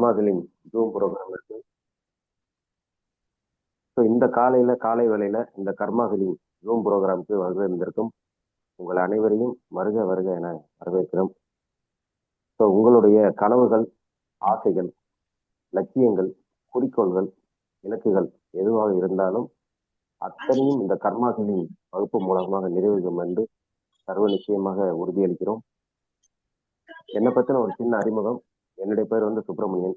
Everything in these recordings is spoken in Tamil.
கர்மாகளின் ஜூம் ப்ரோக்ராம் இருக்கு. ஸோ இந்த காலை வேளையில இந்த கர்மாகளின் ஜூம் ப்ரோக்ராமுக்கு வருகின்றிருக்கும் உங்கள் அனைவரையும் வருக வருக என வரவேற்கிறோம். ஸோ உங்களுடைய கனவுகள், ஆசைகள், லட்சியங்கள், குறிக்கோள்கள், இலக்குகள் எதுவாக இருந்தாலும் அத்தனையும் இந்த கர்மாகளின் வகுப்பு மூலமாக நிறைவேறும் என்று சர்வ நிச்சயமாக உறுதியளிக்கிறோம். என்னை பத்தின ஒரு சின்ன அறிமுகம். என்னுடைய பேர் வந்து சுப்பிரமணியன்.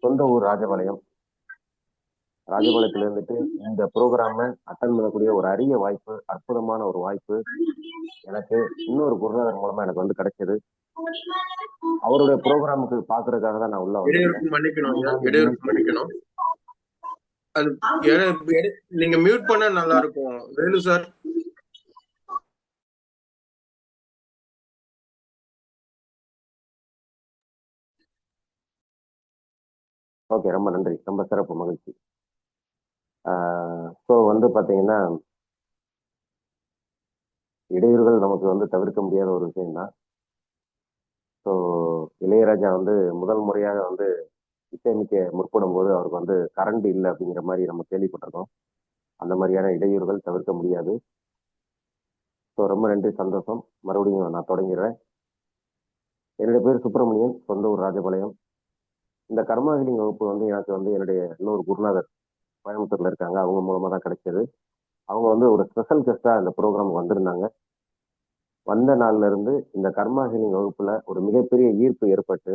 சொந்த ஊர் ராஜபாளையம். ராஜபாளையத்துல இருந்துட்டு இந்த ப்ரோக்ராம அட்டன் பண்ணக்கூடிய ஒரு அரிய வாய்ப்பு, அற்புதமான ஒரு வாய்ப்பு எனக்கு இன்னொரு குருநாதர் மூலமா எனக்கு வந்து கிடைச்சது. அவருடைய ப்ரோக்ராமுக்கு பாக்குறதுக்காக தான் நான் உள்ள மன்னிக்கணும். அது நீங்க மியூட் பண்ண நல்லா இருக்கும் வேலு சார். ஓகே, ரொம்ப நன்றி, ரொம்ப சிறப்பு, மகிழ்ச்சி. ஸோ வந்து பாத்தீங்கன்னா இடையூறுகள் நமக்கு வந்து தவிர்க்க முடியாத ஒரு விஷயம்தான். ஸோ இளையராஜா வந்து முதல் முறையாக வந்து இசையமைக்க முற்படும் போது அவருக்கு வந்து கரண்ட் இல்லை அப்படிங்கிற மாதிரி நம்ம கேள்விப்பட்டிருக்கோம். அந்த மாதிரியான இடையூறுகள் தவிர்க்க முடியாது. ஸோ ரொம்ப நன்றி, சந்தோஷம். மறுபடியும் நான் தொடங்கிடுறேன். என்னுடைய பேர் சுப்பிரமணியன், சொந்த ஊர் ராஜபாளையம். இந்த கர்மா ஹீலிங் வகுப்பு வந்து எனக்கு வந்து என்னுடைய இன்னொரு குருநாதர் கோயம்புத்தூர்ல இருக்காங்க, அவங்க மூலமா தான் கிடைச்சது. அவங்க வந்து ஒரு ஸ்பெஷல் கெஸ்டா இந்த ப்ரோக்ராமுக்கு வந்திருந்தாங்க. வந்த நாள்ல இருந்து இந்த கர்மா ஹீலிங் வகுப்புல ஒரு மிகப்பெரிய ஈர்ப்பு ஏற்பட்டு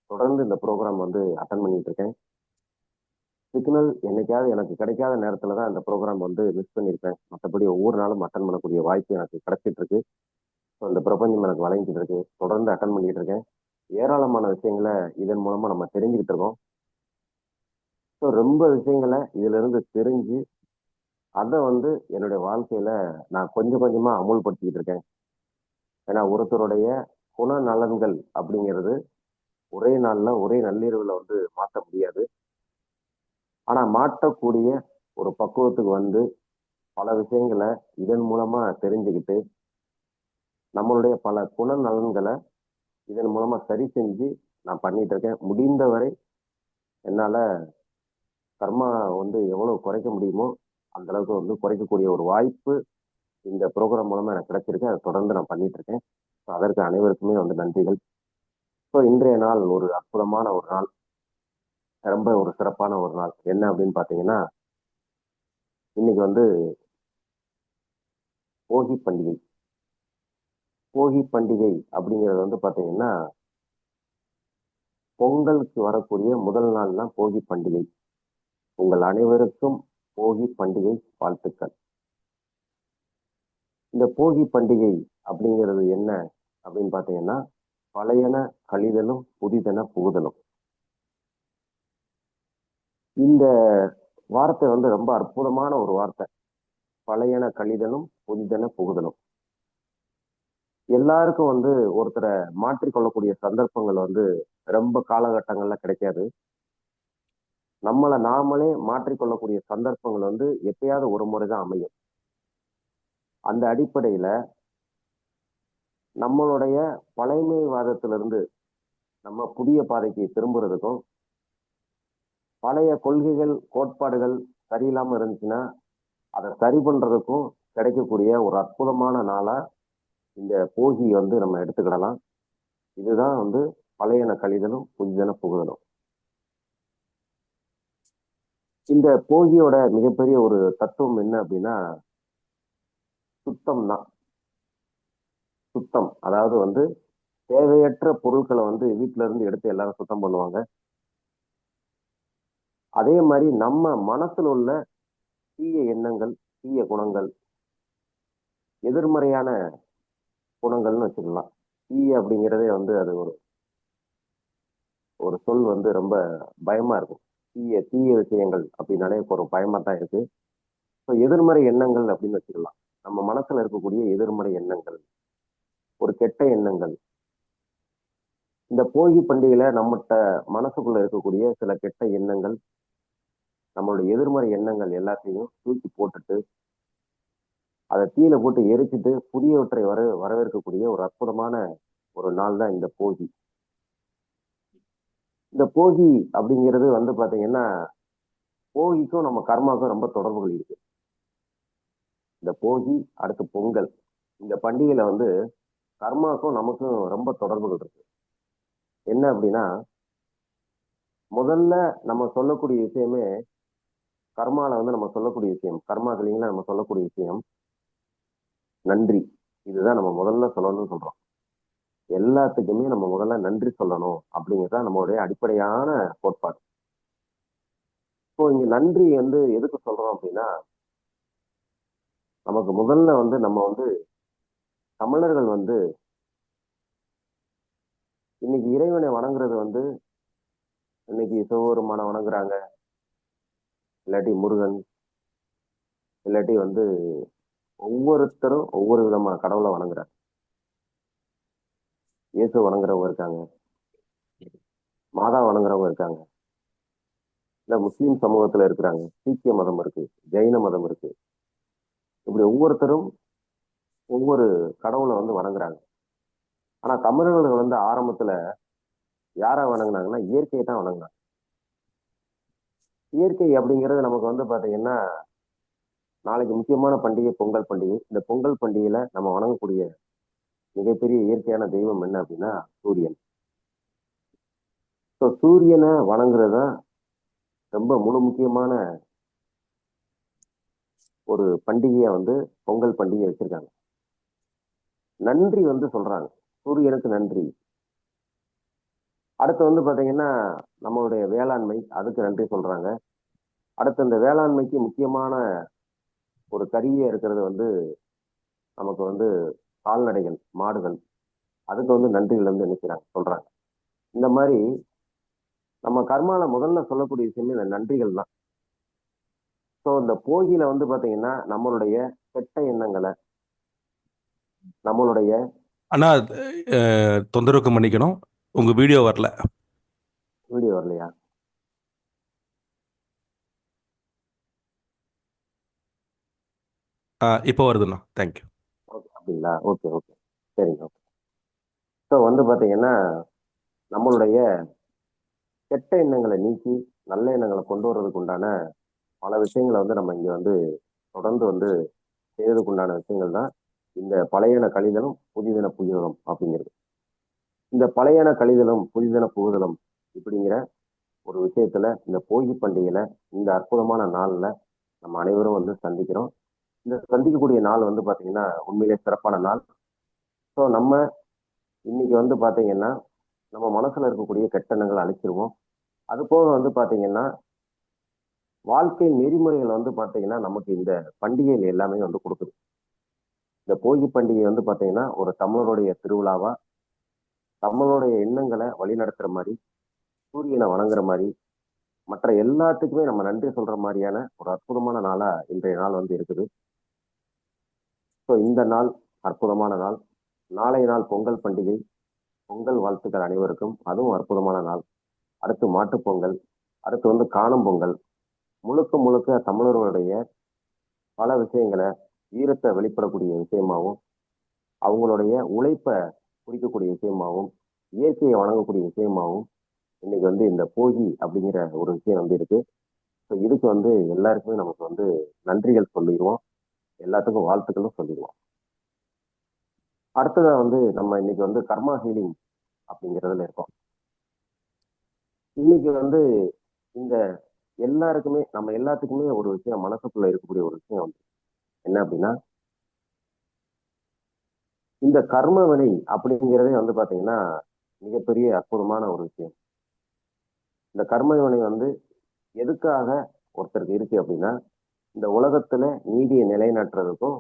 தொடர்ந்து இந்த ப்ரோக்ராம் வந்து அட்டன் பண்ணிட்டு இருக்கேன். சிக்னல் என்னைக்காவது எனக்கு கிடைக்காத நேரத்துல தான் இந்த ப்ரோக்ராம் வந்து மிஸ் பண்ணியிருப்பேன். மற்றபடி ஒவ்வொரு நாளும் அட்டன் பண்ணக்கூடிய வாய்ப்பு எனக்கு கிடைச்சிட்டு இருக்கு. ஸோ இந்த பிரபஞ்சம் எனக்கு வழங்கிட்டு இருக்கு. தொடர்ந்து அட்டன் பண்ணிட்டு இருக்கேன். ஏராளமான விஷயங்களை இதன் மூலமா நம்ம தெரிஞ்சுக்கிட்டு இருக்கோம். ஸோ ரொம்ப விஷயங்களை இதுல இருந்து தெரிஞ்சு அதை வந்து என்னுடைய வாழ்க்கையில நான் கொஞ்சம் கொஞ்சமா அமுல்படுத்திக்கிட்டு இருக்கேன். ஏன்னா ஒருத்தருடைய குணநலன்கள் அப்படிங்கிறது ஒரே நாள்ல ஒரே நள்ளிரவுல வந்து மாற்ற முடியாது. ஆனா மாற்றக்கூடிய ஒரு பக்குவத்துக்கு வந்து பல விஷயங்களை இதன் மூலமா தெரிஞ்சுக்கிட்டு நம்மளுடைய பல குணநலன்களை இதன் மூலமா சரி செஞ்சு நான் பண்ணிட்டு இருக்கேன். முடிந்தவரை என்னால கர்மா வந்து எவ்வளவு குறைக்க முடியுமோ அந்த அளவுக்கு வந்து குறைக்கக்கூடிய ஒரு வாய்ப்பு இந்த ப்ரோக்ராம் மூலமா எனக்கு கிடைச்சிருக்கு. அதை தொடர்ந்து நான் பண்ணிட்டு இருக்கேன். அதற்கு அனைவருக்குமே வந்து நன்றிகள். ஸோ இன்றைய நாள் ஒரு அற்புதமான ஒரு நாள், ரொம்ப ஒரு சிறப்பான ஒரு நாள். என்ன அப்படின்னு பாத்தீங்கன்னா, இன்னைக்கு வந்து போகி பண்டிகை. போகி பண்டிகை அப்படிங்கிறது வந்து பாத்தீங்கன்னா பொங்கலுக்கு வரக்கூடிய முதல் நாள் தான் போகி பண்டிகை. உங்கள் அனைவருக்கும் போகி பண்டிகை வாழ்த்துக்கள். இந்த போகி பண்டிகை அப்படிங்கிறது என்ன அப்படின்னு பாத்தீங்கன்னா, பழையன கழிதலும் புதிதென புகுதலும். இந்த வார்த்தை வந்து ரொம்ப அற்புதமான ஒரு வார்த்தை. பழையன கழிதலும் புதிதென புகுதலும். எல்லாருக்கும் வந்து ஒருத்தரை மாற்றிக்கொள்ளக்கூடிய சந்தர்ப்பங்கள் வந்து ரொம்ப காலகட்டங்கள்ல கிடைக்காது. நம்மளை நாமளே மாற்றிக்கொள்ளக்கூடிய சந்தர்ப்பங்கள் வந்து எப்பயாவது ஒரு முறைதான் அமையும். அந்த அடிப்படையில நம்மளுடைய பழைமைவாதத்திலிருந்து நம்ம புதிய பாதைக்கு திரும்புறதுக்கும், பழைய கொள்கைகள் கோட்பாடுகள் சரியில்லாம இருந்துச்சுன்னா அதை சரி பண்றதுக்கும் கிடைக்கக்கூடிய ஒரு அற்புதமான நாளா இந்த போகி வந்து நம்ம எடுத்துக்கிடலாம். இதுதான் வந்து பழையன கழிதலும் புதிதென புகுதலும். இந்த போகியோட மிகப்பெரிய ஒரு தத்துவம் என்ன அப்படின்னா சுத்தம் தான். சுத்தம், அதாவது வந்து தேவையற்ற பொருட்களை வந்து வீட்டுல இருந்து எடுத்து எல்லாரும் சுத்தம் பண்ணுவாங்க. அதே மாதிரி நம்ம மனசுல உள்ள தீய எண்ணங்கள், தீய குணங்கள், எதிர்மறையான குணங்கள்னு வச்சுக்கலாம். தீய அப்படிங்கிறதே வந்து அது ஒரு ஒரு சொல் வந்து ரொம்ப பயமா இருக்கும். தீய தீய விஷயங்கள் அப்படின்னாலே ஒரு பயமா தான் இருக்கு. ஸோ எதிர்மறை எண்ணங்கள் அப்படின்னு வச்சுக்கலாம். நம்ம மனசுல இருக்கக்கூடிய எதிர்மறை எண்ணங்கள், ஒரு கெட்ட எண்ணங்கள். இந்த போகி பண்டிகையில நம்மகிட்ட மனசுக்குள்ள இருக்கக்கூடிய சில கெட்ட எண்ணங்கள், நம்மளுடைய எதிர்மறை எண்ணங்கள் எல்லாத்தையும் தூக்கி போட்டுட்டு அதை தீயில போட்டு எரிச்சிட்டு புதியவற்றை வரவேற்கக்கூடிய ஒரு அற்புதமான ஒரு நாள் தான் இந்த போகி. இந்த போகி அப்படிங்கிறது வந்து பாத்தீங்கன்னா, போகிக்கும் நம்ம கர்மாக்கும் ரொம்ப தொடர்புகள் இருக்கு. இந்த போகி, அடுத்து பொங்கல். இந்த பண்டிகையில வந்து கர்மாக்கும் நமக்கும் ரொம்ப தொடர்புகள் இருக்கு. என்ன அப்படின்னா, முதல்ல நம்ம சொல்லக்கூடிய விஷயமே கர்மால வந்து நம்ம சொல்லக்கூடிய விஷயம். கர்மா கிளீன்ல நம்ம சொல்லக்கூடிய விஷயம் நன்றி. இதுதான் நம்ம முதல்ல சொல்லணும்னு சொல்றோம். எல்லாத்துக்குமே நம்ம முதல்ல நன்றி சொல்லணும் அப்படிங்கிறது தான் நம்மளுடைய அடிப்படையான கோட்பாடு. இப்போ இங்க நன்றி வந்து எதுக்கு சொல்றோம் அப்படின்னா, நமக்கு முதல்ல வந்து நம்ம வந்து தமிழர்கள் வந்து இன்னைக்கு இறைவனை வணங்குறது வந்து இன்னைக்கு சிவபெருமானை வணங்குறாங்க, இல்லாட்டி முருகன், இல்லாட்டி வந்து ஒவ்வொருத்தரும் ஒவ்வொரு விதமான கடவுளை வணங்குறாங்க. இயேசு வணங்குறவங்க இருக்காங்க, மாதா வணங்குறவங்க இருக்காங்க, இல்ல முஸ்லீம் சமூகத்துல இருக்கிறாங்க, சீக்கிய மதம் இருக்கு, ஜெயின மதம் இருக்கு. இப்படி ஒவ்வொருத்தரும் ஒவ்வொரு கடவுளை வந்து வணங்குறாங்க. ஆனா தமிழர்கள் வந்து ஆரம்பத்துல யாரை வணங்குனாங்கன்னா இயற்கையை தான் வணங்குனாங்க. இயற்கை அப்படிங்கிறது நமக்கு வந்து பாத்தீங்கன்னா, நாளைக்கு முக்கியமான பண்டிகை பொங்கல் பண்டிகை. இந்த பொங்கல் பண்டிகையில நம்ம வணங்கக்கூடிய மிகப்பெரிய இயற்கையான தெய்வம் என்ன அப்படின்னா சூரியன். ஸோ சூரியனை வணங்குறது தான் ரொம்ப முக்கியமான ஒரு பண்டிகையா வந்து பொங்கல் பண்டிகை வச்சிருக்காங்க. நன்றி வந்து சொல்றாங்க, சூரியனுக்கு நன்றி. அடுத்து வந்து பாத்தீங்கன்னா நம்மளுடைய வேளாண்மை, அதுக்கு நன்றி சொல்றாங்க. அடுத்து இந்த வேளாண்மைக்கு முக்கியமான ஒரு கருவியா இருக்கிறது வந்து நமக்கு வந்து கால்நடைகள், மாடுகள். அதுக்கு வந்து நன்றிகள் வந்து நினைக்கிறாங்க, சொல்றாங்க. இந்த மாதிரி நம்ம கர்மால முதல்ல சொல்லக்கூடிய விஷயமே இந்த நன்றிகள் தான். ஸோ இந்த போகியில வந்து பாத்தீங்கன்னா நம்மளுடைய கெட்ட எண்ணங்களை, நம்மளுடைய அண்ணா, தொந்தரவுக்கு மன்னிக்கணும், உங்க வீடியோ வரல. வீடியோ வரலையா? இப்போ வருதுண்ணா, தேங்க்யூ. ஓகே, அப்படிங்களா? ஓகே ஓகே, சரிங்க. ஓகே. ஸோ வந்து பாத்தீங்கன்னா நம்மளுடைய கெட்ட எண்ணங்களை நீக்கி நல்ல எண்ணங்களை கொண்டு வர்றதுக்கு உண்டான பல விஷயங்களை வந்து நம்ம இங்க வந்து தொடர்ந்து வந்து செய்யறதுக்கு உண்டான விஷயங்கள் தான் இந்த பழையன கழிதலும் புதிதன புகுதலும் அப்படிங்கிறது. இந்த பழையன கழிதலும் புதிதன புகுதலும் இப்படிங்கிற ஒரு விஷயத்துல இந்த போகி பண்டிகையில இந்த அற்புதமான நாள்ல நம்ம அனைவரும் வந்து சந்திக்கிறோம். இந்த சந்திக்கக்கூடிய நாள் வந்து பாத்தீங்கன்னா உண்மையிலே சிறப்பான நாள். ஸோ நம்ம இன்னைக்கு வந்து பாத்தீங்கன்னா நம்ம மனசுல இருக்கக்கூடிய கெட்டெண்ணங்களை அழிச்சிருவோம். அது போக வந்து பாத்தீங்கன்னா வாழ்க்கை நெறிமுறைகள் வந்து பாத்தீங்கன்னா நமக்கு இந்த பண்டிகைகள் எல்லாமே வந்து கொடுக்குது. இந்த போகி பண்டிகை வந்து பாத்தீங்கன்னா ஒரு தமிழருடைய திருவிழாவா, தமிழருடைய எண்ணங்களை வழிநடத்துற மாதிரி, சூரியனை வணங்குற மாதிரி, மற்ற எல்லாத்துக்குமே நம்ம நன்றி சொல்ற மாதிரியான ஒரு அற்புதமான நாளா இன்றைய நாள் வந்து இருக்குது. ஸோ இந்த நாள் அற்புதமான நாள். நாளைய நாள் பொங்கல் பண்டிகை. பொங்கல் வாழ்த்துக்கள் அனைவருக்கும். அதுவும் அற்புதமான நாள். அடுத்து மாட்டுப் பொங்கல், அடுத்து வந்து காணும் பொங்கல். முழுக்க முழுக்க தமிழர்களுடைய பல விஷயங்களை, வீரத்தை வெளிப்படக்கூடிய விஷயமாவும், அவங்களுடைய உழைப்பை குறிக்கக்கூடிய விஷயமாவும், இயற்கையை வணங்கக்கூடிய விஷயமாவும் இன்னைக்கு வந்து இந்த போகி அப்படிங்கிற ஒரு விஷயம் வந்து இருக்கு. ஸோ இதுக்கு வந்து எல்லாருக்குமே நமக்கு வந்து நன்றிகள் சொல்லிடுவோம், எல்லாத்துக்கும் வாழ்த்துக்களும் சொல்லிடுவோம். அடுத்ததா வந்து நம்ம இன்னைக்கு வந்து கர்மா ஹீலிங் அப்படிங்கிறதுல இருக்கோம். இன்னைக்கு வந்து இந்த எல்லாருக்குமே நம்ம எல்லாத்துக்குமே ஒரு விஷயம் மனசுக்குள்ள இருக்கக்கூடிய ஒரு விஷயம் வந்து என்ன அப்படின்னா, இந்த கர்ம வினை அப்படிங்கிறதே வந்து பாத்தீங்கன்னா மிகப்பெரிய அற்புதமான ஒரு விஷயம். இந்த கர்ம வினை வந்து எதுக்காக ஒருத்தருக்கு இருக்கு அப்படின்னா, இந்த உலகத்துல நீதியை நிலைநாட்டுறதுக்கும்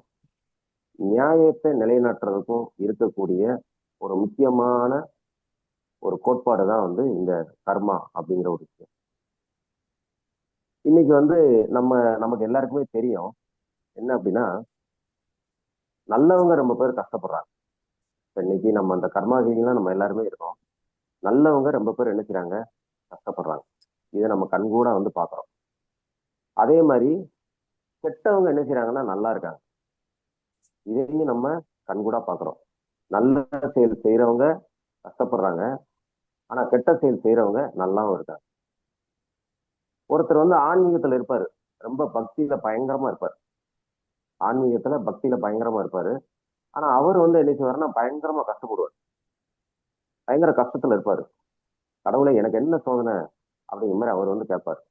நியாயத்தை நிலைநாட்டுறதுக்கும் இருக்கக்கூடிய ஒரு முக்கியமான ஒரு கோட்பாடு தான் வந்து இந்த கர்மா அப்படிங்கிற ஒரு விஷயம். இன்னைக்கு வந்து நம்ம நமக்கு எல்லாருக்குமே தெரியும் என்ன அப்படின்னா, நல்லவங்க ரொம்ப பேர் கஷ்டப்படுறாங்க. இப்ப இன்னைக்கு நம்ம அந்த கர்மாதீனிலாம் நம்ம எல்லாருமே இருக்கோம். நல்லவங்க ரொம்ப பேர் என்ன செய்றாங்க, கஷ்டப்படுறாங்க. இதை நம்ம கண்கூடா வந்து பாக்குறோம். அதே மாதிரி கெட்டவங்க என்ன செய்றாங்கன்னா நல்லா இருக்காங்க. இதையும் நம்ம கண்கூடா பாக்குறோம். நல்ல செயல் செய்யறவங்க கஷ்டப்படுறாங்க. ஆனா கெட்ட செயல் செய்யறவங்க நல்லாவும் இருக்காங்க. ஒருத்தர் வந்து ஆன்மீகத்துல இருப்பாரு, ரொம்ப பக்தியில பயங்கரமா இருப்பாரு, ஆன்மீகத்துல பக்தியில பயங்கரமா இருப்பாரு. ஆனா அவர் வந்து என்ன செய்வாருன்னா பயங்கரமா கஷ்டப்படுவார், பயங்கர கஷ்டத்துல இருப்பாரு. கடவுளே எனக்கு என்ன சோதனை அப்படிங்கிற மாதிரி அவர் வந்து கேட்பாரு.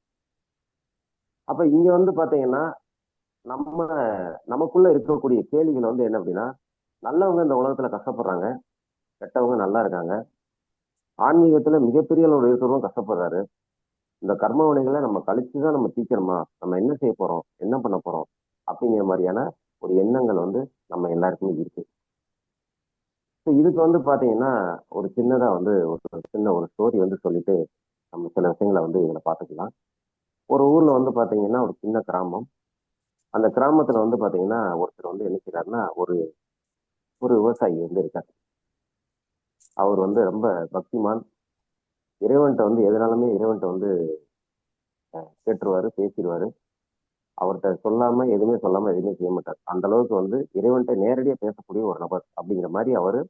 அப்ப இங்க வந்து பாத்தீங்கன்னா நம்ம நமக்குள்ள இருக்கக்கூடிய கேள்விகள் வந்து என்ன அப்படின்னா, நல்லவங்க இந்த உலகத்துல கஷ்டப்படுறாங்க, கெட்டவங்க நல்லா இருக்காங்க, ஆன்மீகத்துல மிகப்பெரிய அளவில் இருக்கிறவங்க கஷ்டப்படுறாரு. இந்த கர்ம வினைகளை நம்ம கழிச்சுதான் நம்ம தீக்கணுமா, நம்ம என்ன செய்ய போறோம், என்ன பண்ண போறோம் அப்படிங்கிற மாதிரியான ஒரு எண்ணங்கள் வந்து நம்ம எல்லாருக்குமே இருக்கு. So இதுக்கு வந்து பாத்தீங்கன்னா ஒரு சின்னதா வந்து ஒரு சின்ன ஒரு ஸ்டோரி வந்து சொல்லிட்டு நம்ம சில விஷயங்களை வந்து இதுல பாத்துக்கலாம். ஒரு ஊர்ல வந்து பாத்தீங்கன்னா ஒரு சின்ன கிராமம். அந்த கிராமத்துல வந்து பாத்தீங்கன்னா ஒருத்தர் வந்து என்ன செய்யறாருன்னா ஒரு ஒரு விவசாயி வந்து இருக்கார். அவர் வந்து ரொம்ப பக்திமான், இறைவன்கிட்ட வந்து எதனாலுமே இறைவன்கிட்ட வந்து கேட்டுருவாரு, பேசிடுவாரு. அவர்கிட்ட சொல்லாம எதுவுமே சொல்லாம எதுவுமே செய்ய மாட்டார். அந்த அளவுக்கு வந்து இறைவன்கிட்ட நேரடியா பேசக்கூடிய ஒரு நபர் அப்படிங்கிற மாதிரி அவரு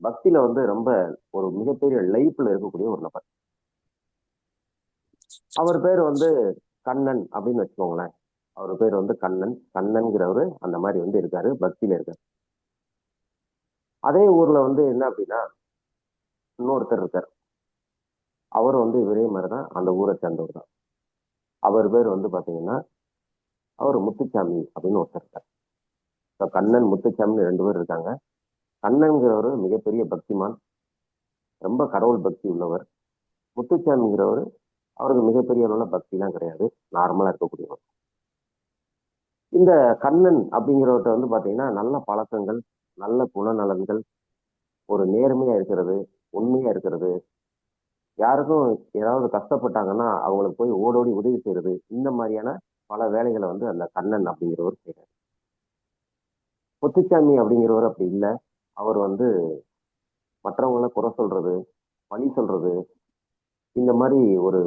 பக்தியில வந்து ரொம்ப ஒரு மிகப்பெரிய லைஃப்ல இருக்கக்கூடிய ஒரு நபர். அவர் பேர் வந்து கண்ணன் அப்படின்னு வச்சுக்கோங்களேன். அவர் பேர் வந்து கண்ணன். கண்ணன்கிறவரு அந்த மாதிரி வந்து இருக்காரு, பக்தியில இருக்காரு. அதே ஊர்ல வந்து என்ன அப்படின்னா இன்னொருத்தர் இருக்கார். அவர் வந்து இவரே மாதிரிதான் அந்த ஊரை சேர்ந்தவர் தான். அவர் பேர் வந்து பாத்தீங்கன்னா அவர் முத்துச்சாமி அப்படின்னு ஒருத்தர் இருக்கார். இப்ப கண்ணன் முத்துச்சாமி ரெண்டு பேர் இருக்காங்க. கண்ணன்கிறவர் மிகப்பெரிய பக்திமான், ரொம்ப கடவுள் பக்தி உள்ளவர். முத்துச்சாமிங்கிறவர் அவருக்கு மிகப்பெரிய அளவுல பக்தி எல்லாம் கிடையாது, நார்மலா இருக்கக்கூடியவர். இந்த கண்ணன் அப்படிங்கிறவர்கிட்ட வந்து பாத்தீங்கன்னா நல்ல பழக்கங்கள், நல்ல குணநலன்கள், ஒரு நேர்மையா இருக்கிறது, உண்மையா இருக்கிறது, யாருக்கும் ஏதாவது கஷ்டப்பட்டாங்கன்னா அவங்களுக்கு போய் ஓடோடி உதவி செய்யறது, இந்த மாதிரியான பல வேலைகளை வந்து அந்த கண்ணன் அப்படிங்கிறவர் செய்யறாரு. முத்துச்சாமி அப்படிங்கிறவர் அப்படி இல்லை. அவர் வந்து மற்றவங்கள குறை சொல்றது, பழி சொல்றது, இந்த மாதிரி ஒரு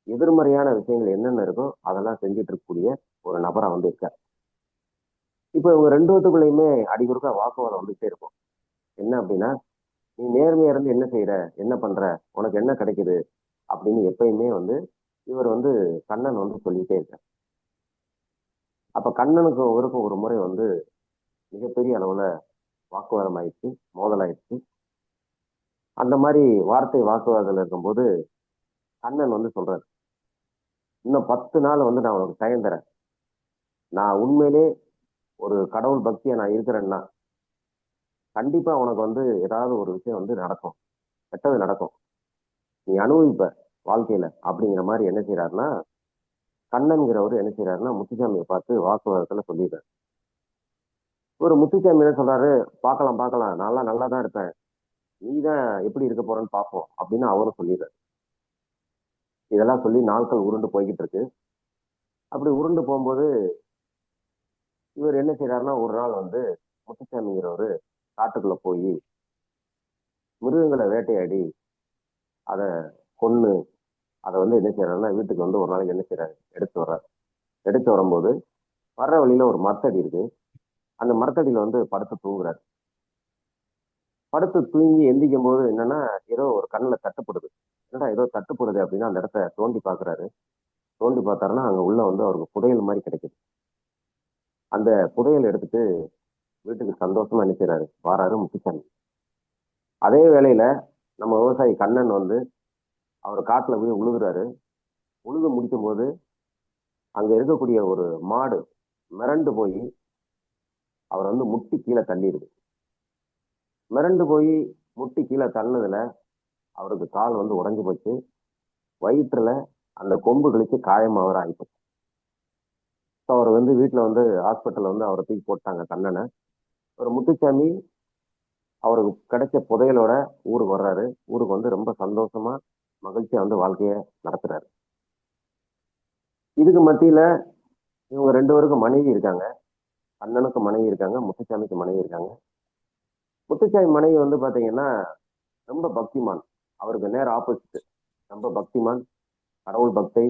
எதிர்மறையான விஷயங்கள் என்னென்ன இருக்கோ அதெல்லாம் செஞ்சுட்டு இருக்கக்கூடிய ஒரு நபரா வந்து இருக்கார். இப்போ இவங்க ரெண்டு பேத்துக்குள்ளயுமே அடிக்கொருக்கா வாக்குவாதம் வந்துட்டே இருக்கும். என்ன அப்படின்னா, நீ நேர்மையா இருந்து என்ன செய்யற, என்ன பண்ற, உனக்கு என்ன கிடைக்குது அப்படின்னு எப்பயுமே வந்து இவர் வந்து கண்ணன் வந்து சொல்லிட்டே இருக்கார். அப்ப கண்ணனுக்கும் இவருக்கும் ஒரு முறை வந்து மிகப்பெரிய அளவுல வாக்குவாதம் ஆயிடுச்சு, மோதல் ஆயிடுச்சு. அந்த மாதிரி வார்த்தை வாக்குவாதம் இருக்கும்போது கண்ணன் வந்து சொல்றாரு, இன்னும் 10 நாள் வந்து நான் உனக்கு டைம் தரேன். நான் உண்மையிலே ஒரு கடவுள் பக்தியா நான் இருக்கிறேன்னா கண்டிப்பா உனக்கு வந்து ஏதாவது ஒரு விஷயம் வந்து நடக்கும், கெட்டது நடக்கும், நீ அனுபவிப்ப வாழ்க்கையில அப்படிங்கிற மாதிரி என்ன செய்யறாருன்னா கண்ணன்கிறவர் என்ன செய்யறாருன்னா முத்துசாமியை பார்த்து வாக்குவாதத்துல சொல்லிடுறாரு. ஒரு முத்துசாமி என்ன சொல்றாரு, பார்க்கலாம் பார்க்கலாம், நான்லாம் நல்லா தான் இருப்பேன், நீ தான் எப்படி இருக்க போறன்னு பார்ப்போம் அப்படின்னு அவரும் சொல்லிடுறாரு. இதெல்லாம் சொல்லி நாட்கள் உருண்டு போய்கிட்டு இருக்கு. அப்படி உருண்டு போகும்போது இவர் என்ன செய்யறாருன்னா ஒரு நாள் வந்து முத்துசாமிங்கிறவரு காட்டுக்குள்ள போய் மிருகங்களை வேட்டையாடி அதை கொன்னு அதை வந்து என்ன செய்யறாருன்னா வீட்டுக்கு வந்து ஒரு நாளைக்கு என்ன செய்யறாரு எடுத்து வர்றாரு. எடுத்து வரும்போது வர்ற வழியில ஒரு மரத்தடி இருக்கு. அந்த மரத்தடியில வந்து படுத்து தூங்குறாரு. படுத்து தூங்கி எந்திக்கும் போது என்னன்னா ஏதோ ஒரு கண்ணில் தட்டுப்படுது. என்னடா ஏதோ தட்டுப்படுது அப்படின்னா அந்த இடத்த தோண்டி பாக்குறாரு. தோண்டி பார்த்தாருன்னா அங்க உள்ள வந்து அவருக்கு புதையல் மாதிரி கிடைக்குது. அந்த புதையல் எடுத்துட்டு வீட்டுக்கு சந்தோஷமா நினைக்கிறாரு, வாராரு முத்துசாமி. அதே வேளையில நம்ம விவசாயி கண்ணன் வந்து அவர் காட்டுல போய் உழுகுறாரு. உழுது முடிக்கும் போது அங்க இருக்கக்கூடிய ஒரு மாடு மிரண்டு போய் அவர் வந்து முட்டி கீழே தள்ளிடுது. மிரண்டு போய் முட்டி கீழே தள்ளினதுல அவருக்கு கால் வந்து உடைஞ்சு போச்சு. வயிற்றுல அந்த கொம்பு கழிச்சு காயமாகற ஆயிப்போச்சு. ஸோ அவர் வந்து வீட்டுல வந்து ஹாஸ்பிட்டல்ல வந்து அவரை தூக்கி போட்டாங்க கண்ணனை. ஒரு முத்துசாமி அவருக்கு கிடைச்ச புதையலோட ஊருக்கு வர்றாரு. ஊருக்கு வந்து ரொம்ப சந்தோஷமா மகிழ்ச்சியா வந்து வாழ்க்கைய நடத்துறாரு. இதுக்கு மத்தியில இவங்க ரெண்டு பேருக்கும் மனைவி இருக்காங்க. கண்ணனுக்கு மனைவி இருக்காங்க, முத்துசாமிக்கு மனைவி இருக்காங்க. முத்துசாமி மனைவி வந்து பாத்தீங்கன்னா ரொம்ப பக்திமான், அவருக்கு நேர் ஆப்போசிட். ரொம்ப பக்திமான், கடவுள் பக்தை,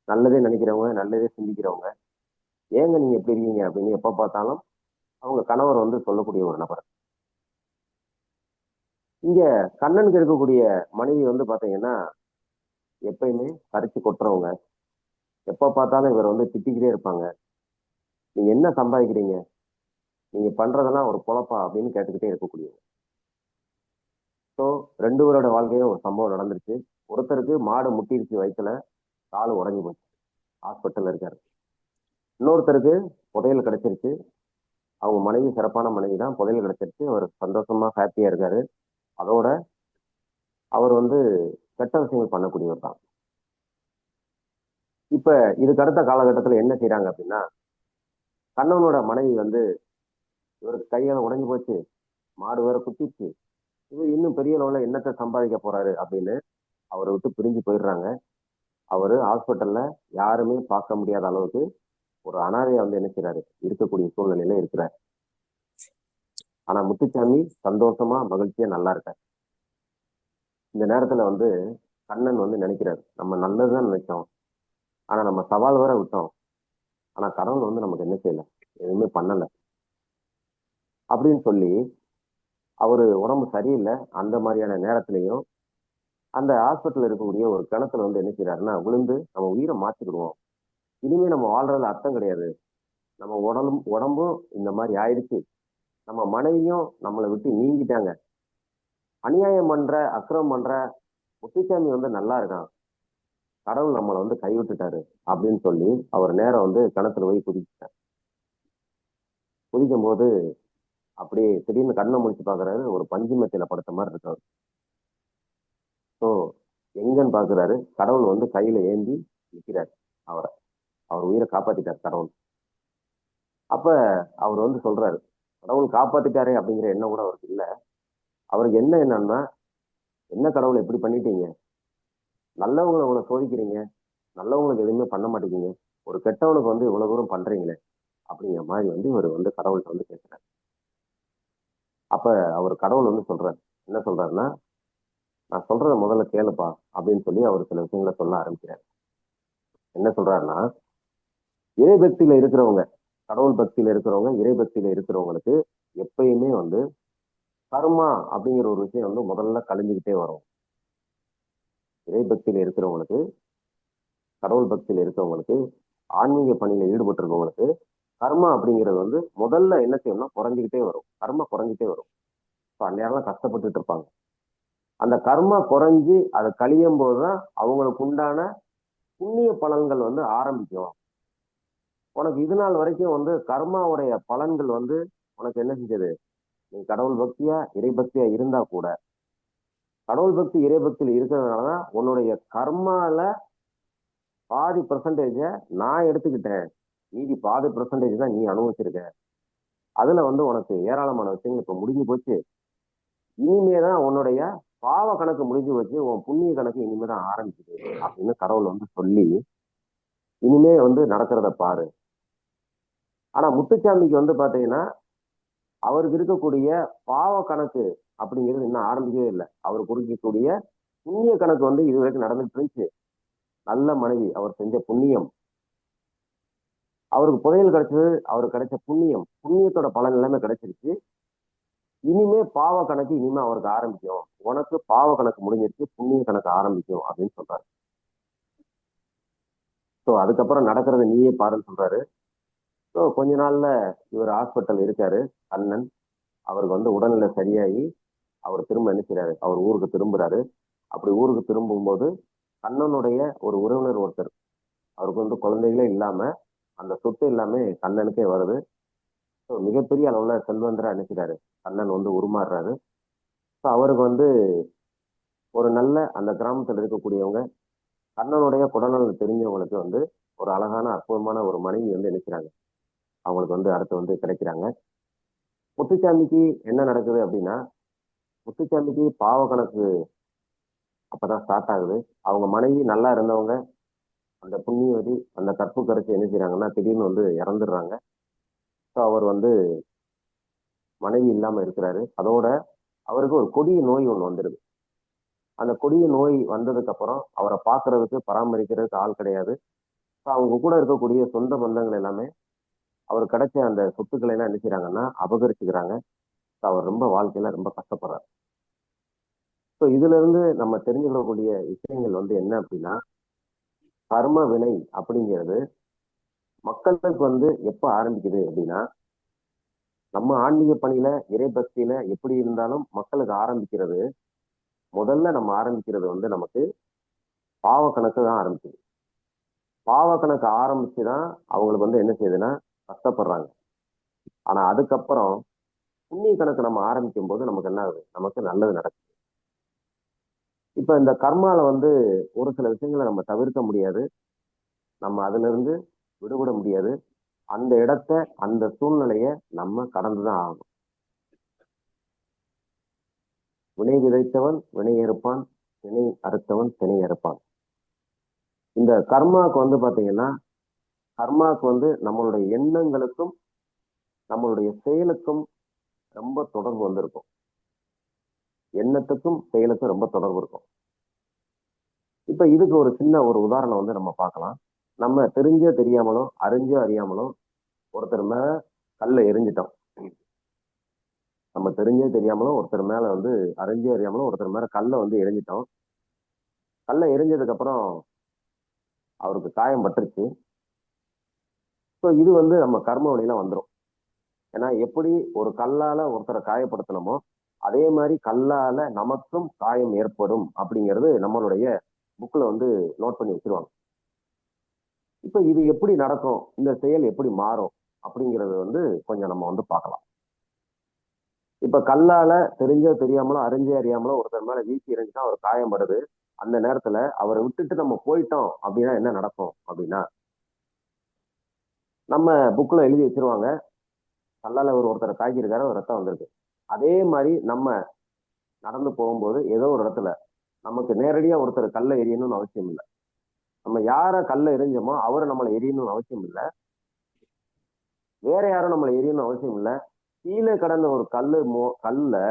நல்லதே நினைக்கிறவங்க, நல்லதே சிந்திக்கிறவங்க. ஏங்க நீங்க எப்படி இருக்கீங்க அப்படின்னு எப்ப பார்த்தாலும் அவங்க கணவர் வந்து சொல்லக்கூடிய ஒரு நபர். இங்க கண்ணனுக்கு இருக்கக்கூடிய மனைவி வந்து பாத்தீங்கன்னா எப்பயுமே கரிச்சு கொட்டுறவங்க, எப்ப பார்த்தாலும் இவர் வந்து திட்டிக்கிட்டே இருப்பாங்க. நீங்க என்ன சம்பாதிக்கிறீங்க, நீங்க பண்றதெல்லாம் ஒரு பொழப்பா அப்படின்னு கேட்டுக்கிட்டே இருக்கக்கூடியவங்க. ஸோ 2 பேரோட வாழ்க்கையும் ஒரு சம்பவம் நடந்துருச்சு. ஒருத்தருக்கு மாடு முட்டிருச்சு வயித்துல, கால் உடைஞ்சு போச்சு, ஹாஸ்பிட்டல்ல இருக்காரு. இன்னொருத்தருக்கு புதையல் கிடைச்சிருச்சு. அவங்க மனைவி சிறப்பான மனைவி தான், புதையல் கிடைச்சிருச்சு, அவர் சந்தோஷமா ஹாப்பியா இருக்காரு. அதோட அவர் வந்து கெட்ட விஷயங்கள் பண்ணக்கூடியவர் தான். இப்ப இதுக்கு அடுத்த காலகட்டத்துல என்ன செய்றாங்க அப்படின்னா, கண்ணவனோட மனைவி வந்து இவருக்கு கையால உடைஞ்சு போச்சு, மாடு வேற குத்திருச்சு, இவர் இன்னும் பெரிய லெவல்ல என்னத்தை சம்பாதிக்க போறாரு அப்படின்னு அவரை விட்டு பிரிஞ்சு போயிடுறாங்க. அவரு ஹாஸ்பிட்டல்ல யாருமே பார்க்க முடியாத அளவுக்கு ஒரு அனாதையா வந்து என்ன செய்றாரு, இருக்கக்கூடிய சூழ்நிலையில இருக்கிறார். ஆனா முத்துச்சாமி சந்தோஷமா மகிழ்ச்சியா நல்லா இருக்கார். இந்த நேரத்துல வந்து கண்ணன் வந்து நினைக்கிறாரு, நம்ம நல்லதுதான் நினைச்சோம், ஆனா நம்ம சவால் வேற விட்டோம், ஆனா கடவுள் வந்து நமக்கு என்ன செய்யல, எதுவுமே பண்ணல அப்படின்னு சொல்லி அவரு உடம்பு சரியில்லை அந்த மாதிரியான நேரத்திலையும் அந்த ஹாஸ்பிட்டல்ல இருக்கக்கூடிய ஒரு கிணத்துல வந்து என்ன செய்யறாருன்னா விழுந்து நம்ம உயிரை மாத்திக்கிடுவோம், இனிமே நம்ம வாழ்றதுல அர்த்தம் கிடையாது, நம்ம உடம்பும் இந்த மாதிரி ஆயிடுச்சு, நம்ம மனைவியும் நம்மளை விட்டு நீங்கிட்டாங்க, அநியாயம் பண்ற அக்கிரமம் பண்ற முத்துச்சாமி வந்து நல்லா இருக்கான், கடவுள் நம்மளை வந்து கைவிட்டுட்டாரு அப்படின்னு சொல்லி அவர் நேரம் வந்து கிணத்துல போய் குதிச்சிட்டார். குதிக்கும் போது அப்படியே திடீர்னு கண்ணை முடிச்சு பாக்குறாரு, ஒரு பஞ்சு மெத்தையில படுத்த மாதிரி இருக்காரு. ஸோ எங்கன்னு பாக்குறாரு, கடவுள் வந்து கையில ஏந்தி நிற்கிறார் அவரை, அவர் உயிரை காப்பாத்திட்டார் கடவுள். அப்ப அவர் வந்து சொல்றாரு, கடவுள் காப்பாத்திட்டாரே அப்படிங்கிற எண்ணம் கூட அவருக்கு இல்ல. அவருக்கு என்னன்னா, என்ன கடவுள் எப்படி பண்ணிட்டீங்க, நல்லவங்களை இவ்வளவு சோதிக்கிறீங்க, நல்லவங்களுக்கு எதுவுமே பண்ண மாட்டேங்கிறீங்க, ஒரு கெட்டவனுக்கு வந்து இவ்வளவு தூரம் பண்றீங்களே அப்படிங்கிற மாதிரி வந்து இவர் வந்து கடவுள்கிட்ட வந்து கேட்கிறார். அப்ப அவர் கடவுள் வந்து சொல்றாரு, என்ன சொல்றாருன்னா, நான் சொல்றத முதல்ல கேளுப்பா அப்படின்னு சொல்லி அவர் சில விஷயங்களை சொல்ல ஆரம்பிக்கிறார். என்ன சொல்றாருன்னா, இறை பக்தியில இருக்கிறவங்க, கடவுள் பக்தியில இருக்கிறவங்க, இறை பக்தியில இருக்கிறவங்களுக்கு எப்பயுமே வந்து கர்மா அப்படிங்கிற ஒரு விஷயம் வந்து முதல்ல கழிஞ்சுக்கிட்டே வரும். இறை பக்தியில இருக்கிறவங்களுக்கு, கடவுள் பக்தியில இருக்கிறவங்களுக்கு, ஆன்மீக பணியில ஈடுபட்டு இருக்கவங்களுக்கு கர்மா அப்படிங்கிறது வந்து முதல்ல என்ன செய்யணும்னா குறைஞ்சிக்கிட்டே வரும், கர்மா குறைஞ்சிட்டே வரும். இப்போ அந்நேரம் கஷ்டப்பட்டுட்டு இருப்பாங்க. அந்த கர்மா குறைஞ்சி அதை கழியும் போதுதான் அவங்களுக்கு உண்டான புண்ணிய பலன்கள் வந்து ஆரம்பிக்கும். உனக்கு இது நாள் வரைக்கும் வந்து கர்மாவுடைய பலன்கள் வந்து உனக்கு என்ன செஞ்சது, நீ கடவுள் பக்தியா இறை பக்தியா இருந்தா கூட, கடவுள் பக்தி இறை பக்தியில இருக்கிறதுனாலதான் உன்னுடைய கர்மால பாதி பெர்சன்டேஜ நான் எடுத்துக்கிட்டேன், மீதி பாதி பெர்சன்டேஜ் தான் நீ அனுபவிச்சிருக்க, அதுல வந்து உனக்கு ஏராளமான விஷயங்கள் இப்ப முடிஞ்சு போச்சு, இனிமேதான் உன்னுடைய பாவ கணக்கு முடிஞ்சு வச்சு உன் புண்ணிய கணக்கு இனிமேதான் ஆரம்பிக்குது அப்படின்னு கடவுள் வந்து சொல்லி இனிமே வந்து நடக்கிறத பாரு. ஆனா முத்துச்சாமிக்கு வந்து பாத்தீங்கன்னா அவருக்கு இருக்கக்கூடிய பாவ கணக்கு அப்படிங்கிறது இன்னும் ஆரம்பிக்கவே இல்லை. அவருக்கு இருக்கக்கூடிய புண்ணிய கணக்கு வந்து இது வரைக்கும் நடந்துட்டு இருந்துச்சு. நல்ல மனைவி, அவர் செஞ்ச புண்ணியம், அவருக்கு புதையல் கிடைச்சது, அவருக்கு கிடைச்ச புண்ணியம், புண்ணியத்தோட பலன் எல்லாமே கிடைச்சிருச்சு. இனிமே பாவ கணக்கு இனிமே அவருக்கு ஆரம்பிக்கும், உனக்கு பாவ கணக்கு முடிஞ்சிருச்சு, புண்ணிய கணக்கு ஆரம்பிக்கும் அப்படின்னு சொல்றாரு. ஸோ அதுக்கப்புறம் நடக்கிறது நீயே பாருன்னு சொல்றாரு. ஸோ கொஞ்ச நாள்ல இவர் ஹாஸ்பிட்டல் இருக்காரு கண்ணன். அவருக்கு வந்து உடல்நிலை சரியாகி அவர் திரும்ப என்ன செய்றாரு, அவர் ஊருக்கு திரும்புறாரு. அப்படி ஊருக்கு திரும்பும்போது கண்ணனுடைய ஒரு உறவினர் ஒருத்தர், அவருக்கு வந்து குழந்தைகளே இல்லாம அந்த சொத்து எல்லாமே கண்ணனுக்கே வருது. ஸோ மிகப்பெரிய அளவுல செல்வந்தரா நினைக்கிறாரு, கண்ணன் வந்து உருமாறுறாரு. ஸோ அவருக்கு வந்து ஒரு நல்ல அந்த கிராமத்துல இருக்கக்கூடியவங்க, கண்ணனுடைய குடநலன் தெரிஞ்சவங்களுக்கு வந்து ஒரு அழகான அற்புதமான ஒரு மனைவி வந்து நினைக்கிறாங்க, அவங்களுக்கு வந்து அடுத்து வந்து கிடைக்கிறாங்க. முத்துச்சாமிக்கு என்ன நடக்குது அப்படின்னா, முத்துச்சாமிக்கு பாவ கணக்கு அப்பதான் ஸ்டார்ட் ஆகுது. அவங்க மனைவி நல்லா இருந்தவங்க, அந்த புண்ணியவதி அந்த கற்பு கரைச்சி என்ன செய்றாங்கன்னா திடீர்னு வந்து இறந்துடுறாங்க. ஸோ அவர் வந்து மனைவி இல்லாம இருக்கிறாரு. அதோட அவருக்கு ஒரு கொடிய நோய் ஒண்ணு வந்துருது. அந்த கொடிய நோய் வந்ததுக்கு அப்புறம் அவரை பார்க்கறதுக்கு பராமரிக்கிறதுக்கு ஆள் கிடையாது. ஸோ அவங்க கூட இருக்கக்கூடிய சொந்த பந்தங்கள் எல்லாமே அவர் கிடைச்ச அந்த சொத்துக்களை எல்லாம் என்ன செய்றாங்கன்னா அபகரிச்சுக்கிறாங்க. ஸோ அவர் ரொம்ப வாழ்க்கையில ரொம்ப கஷ்டப்படுறாரு. ஸோ இதுல இருந்து நம்ம தெரிஞ்சுக்கக்கூடிய விஷயங்கள் வந்து என்ன அப்படின்னா, கர்ம வினை அப்படிங்கிறது மக்களுக்கு வந்து எப்ப ஆரம்பிக்குது அப்படின்னா, நம்ம ஆன்மீக பணியில இறை பக்தியில எப்படி இருந்தாலும் மக்களுக்கு ஆரம்பிக்கிறது, முதல்ல நம்ம ஆரம்பிக்கிறது வந்து நமக்கு பாவ கணக்கு தான் ஆரம்பிக்குது. பாவ கணக்கு ஆரம்பிச்சுதான் அவங்களுக்கு வந்து என்ன செய்யுதுன்னா கஷ்டப்படுறாங்க. ஆனா அதுக்கப்புறம் புண்ணிய கணக்கு நம்ம ஆரம்பிக்கும் போது நமக்கு என்ன ஆகுது, நமக்கு நல்லது நடக்குது. இப்ப இந்த கர்மால வந்து ஒரு சில விஷயங்களை நம்ம தவிர்க்க முடியாது, நம்ம அதுல இருந்து விடுபட முடியாது. அந்த இடத்த அந்த சூழ்நிலைய நம்ம கடந்துதான் ஆகணும். வினை விதைத்தவன் வினை அறுப்பான், திணை அறுத்தவன் திணை அறுப்பான். இந்த கர்மாவுக்கு வந்து பாத்தீங்கன்னா, கர்மாவுக்கு வந்து நம்மளுடைய எண்ணங்களுக்கும் நம்மளுடைய செயலுக்கும் ரொம்ப தொடர்பு வந்திருக்கும். எண்ணத்துக்கும் செயலுக்கும் ரொம்ப தொடர்பு இருக்கும். இப்ப இதுக்கு ஒரு சின்ன ஒரு உதாரணம் வந்து நம்ம பார்க்கலாம். நம்ம தெரிஞ்சோ தெரியாமலோ அறிஞ்சோ அறியாமலோ ஒருத்தர் மேல கல்லை எரிஞ்சிட்டோம். நம்ம தெரிஞ்சோ தெரியாமலோ ஒருத்தர் மேல வந்து அறிஞ்சோ அறியாமலோ ஒருத்தர் மேல கல்லை வந்து எரிஞ்சிட்டோம். கல்லை எரிஞ்சதுக்கு அப்புறம் அவருக்கு காயம் பட்டுருச்சு. ஸோ இது வந்து நம்ம கர்ம வழியில வந்துடும். ஏன்னா எப்படி ஒரு கல்லால ஒருத்தரை காயப்படுத்தணுமோ அதே மாதிரி கல்லால நமக்கும் காயம் ஏற்படும் அப்படிங்கிறது நம்மளுடைய புக்ல வந்து நோட் பண்ணி வச்சிருவாங்க. இப்ப இது எப்படி நடக்கும், இந்த செயல் எப்படி மாறும் அப்படிங்கறது வந்து கொஞ்சம் நம்ம வந்து பார்க்கலாம். இப்ப கல்லால தெரிஞ்சோ தெரியாமலோ அறிஞ்சோ அறியாமலோ ஒருத்தர் மேல வீசி எறிஞ்சுட்டா அவர் காயப்படுது. அந்த நேரத்துல அவரை விட்டுட்டு நம்ம போயிட்டோம் அப்படின்னா என்ன நடக்கும் அப்படின்னா, நம்ம புக்ல எழுதி வச்சிருவாங்க, கல்லால ஒருத்தரை காய்ச்சிருக்காரு, ஒரு ரத்தம் வந்திருக்கு. அதே மாதிரி நம்ம நடந்து போகும்போது ஏதோ ஒரு இடத்துல நமக்கு நேரடியா ஒருத்தர் கல்லை எரியணும்னு அவசியம் இல்லை. நம்ம யார கல்லை எரிஞ்சோமோ அவரை நம்மளை எரியணும்னு அவசியம் இல்லை. வேற யாரும் நம்மளை எரியணும்னு அவசியம் இல்லை. கீழே கடந்த ஒரு கல்ல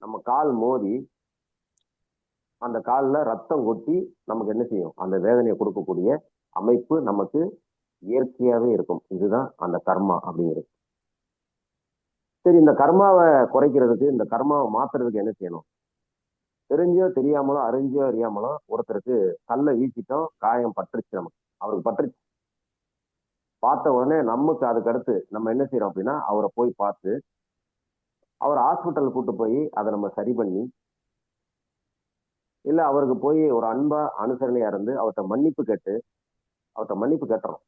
நம்ம கால் மோதி அந்த காலில் ரத்தம் கொட்டி நமக்கு என்ன செய்யும், அந்த வேதனையை கொடுக்கக்கூடிய அமைப்பு நமக்கு இயற்கையாவே இருக்கும். இதுதான் அந்த கர்மா அப்படிங்கிறது. சரி, இந்த கர்மாவை குறைக்கிறதுக்கு, இந்த கர்மாவை மாத்துறதுக்கு என்ன செய்யணும்? தெரிஞ்சோ தெரியாமலோ அறிஞ்சோ அறியாமலோ ஒருத்தருக்கு கல்லை வீசிட்டோம், காயம் பட்டுருச்சு, நமக்கு அவருக்கு பட்டுருச்சு. பார்த்த உடனே நமக்கு அதுக்கு அடுத்து நம்ம என்ன செய்யறோம் அப்படின்னா, அவரை போய் பார்த்து அவர் ஹாஸ்பிட்டல் கூட்டு போய் அதை நம்ம சரி பண்ணி, இல்ல அவருக்கு போய் ஒரு அன்பா அனுசரணையா இருந்து அவர்கிட்ட மன்னிப்பு கேட்டுறோம்.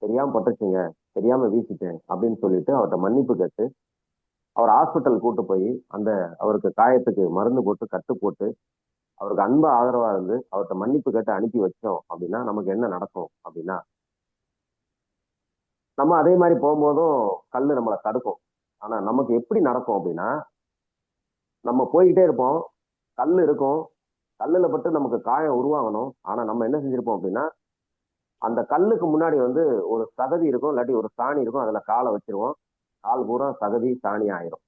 தெரியாம பட்டுச்சுங்க, தெரியாம வீசிட்டேன் அப்படின்னு சொல்லிட்டு அவர்கிட்ட மன்னிப்பு கேட்டு அவர் ஹாஸ்பிட்டல் கூட்டு போய் அந்த அவருக்கு காயத்துக்கு மருந்து போட்டு கட்டு போட்டு அவருக்கு அன்பா ஆதரவா இருந்து அவர்கிட்ட மன்னிப்பு கேட்டு அனுப்பி வச்சோம் அப்படின்னா நமக்கு என்ன நடக்கும் அப்படின்னா, நம்ம அதே மாதிரி போகும்போதும் கல்லு நம்மளை தடுக்கும். ஆனா நமக்கு எப்படி நடக்கும் அப்படின்னா, நம்ம போய்கிட்டே இருப்போம், கல் இருக்கும், கல்லுல பட்டு நமக்கு காயம் உருவாகணும். ஆனா நம்ம என்ன செஞ்சிருப்போம் அப்படின்னா, அந்த கல்லுக்கு முன்னாடி வந்து ஒரு சகதி இருக்கும், இல்லாட்டி ஒரு சாணி இருக்கும், அதுல காலை வச்சிருவோம். கால் பூரா சகதி சாணி ஆயிரும்.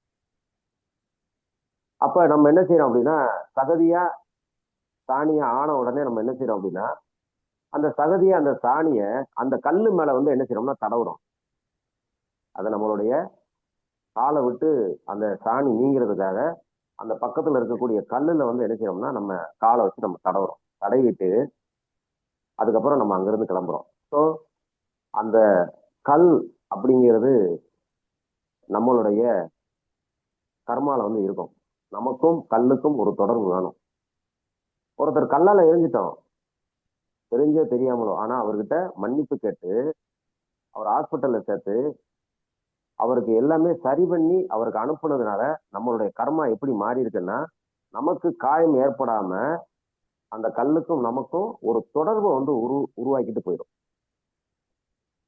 அப்ப நம்ம என்ன செய்யறோம் அப்படின்னா, சகதியா சாணியா ஆன உடனே நம்ம என்ன செய்யறோம் அப்படின்னா, அந்த சகதிய அந்த சாணிய அந்த கல்லு மேல வந்து என்ன செய்யறோம்னா தடவுறோம். அதை நம்மளுடைய காலை விட்டு அந்த சாணி நீங்கிறதுக்காக அந்த பக்கத்துல இருக்கக்கூடிய கல்லுல வந்து என்ன செய்யறோம்னா நம்ம காலை வச்சு நம்ம தடவுறோம். தடவிட்டு அதுக்கப்புறம் நம்ம அங்கிருந்து கிளம்புறோம். ஸோ அந்த கல் அப்படிங்கிறது நம்மளுடைய கர்மால வந்து இருக்கும். நமக்கும் கல்லுக்கும் ஒரு தொடர்பு வேணும். ஒருத்தர் கல்லால எரிஞ்சிட்டோம், தெரிஞ்சோ தெரியாமலோ, ஆனா அவர்கிட்ட மன்னிப்பு கேட்டு அவர் ஹாஸ்பிட்டல்ல சேர்த்து அவருக்கு எல்லாமே சரி பண்ணி அவருக்கு அனுப்புனதுனால நம்மளுடைய கர்மா எப்படி மாறி இருக்குன்னா, நமக்கு காயம் ஏற்படாம அந்த கல்லுக்கும் நமக்கும் ஒரு தொடர்பை வந்து உருவாக்கிட்டு போயிடும்.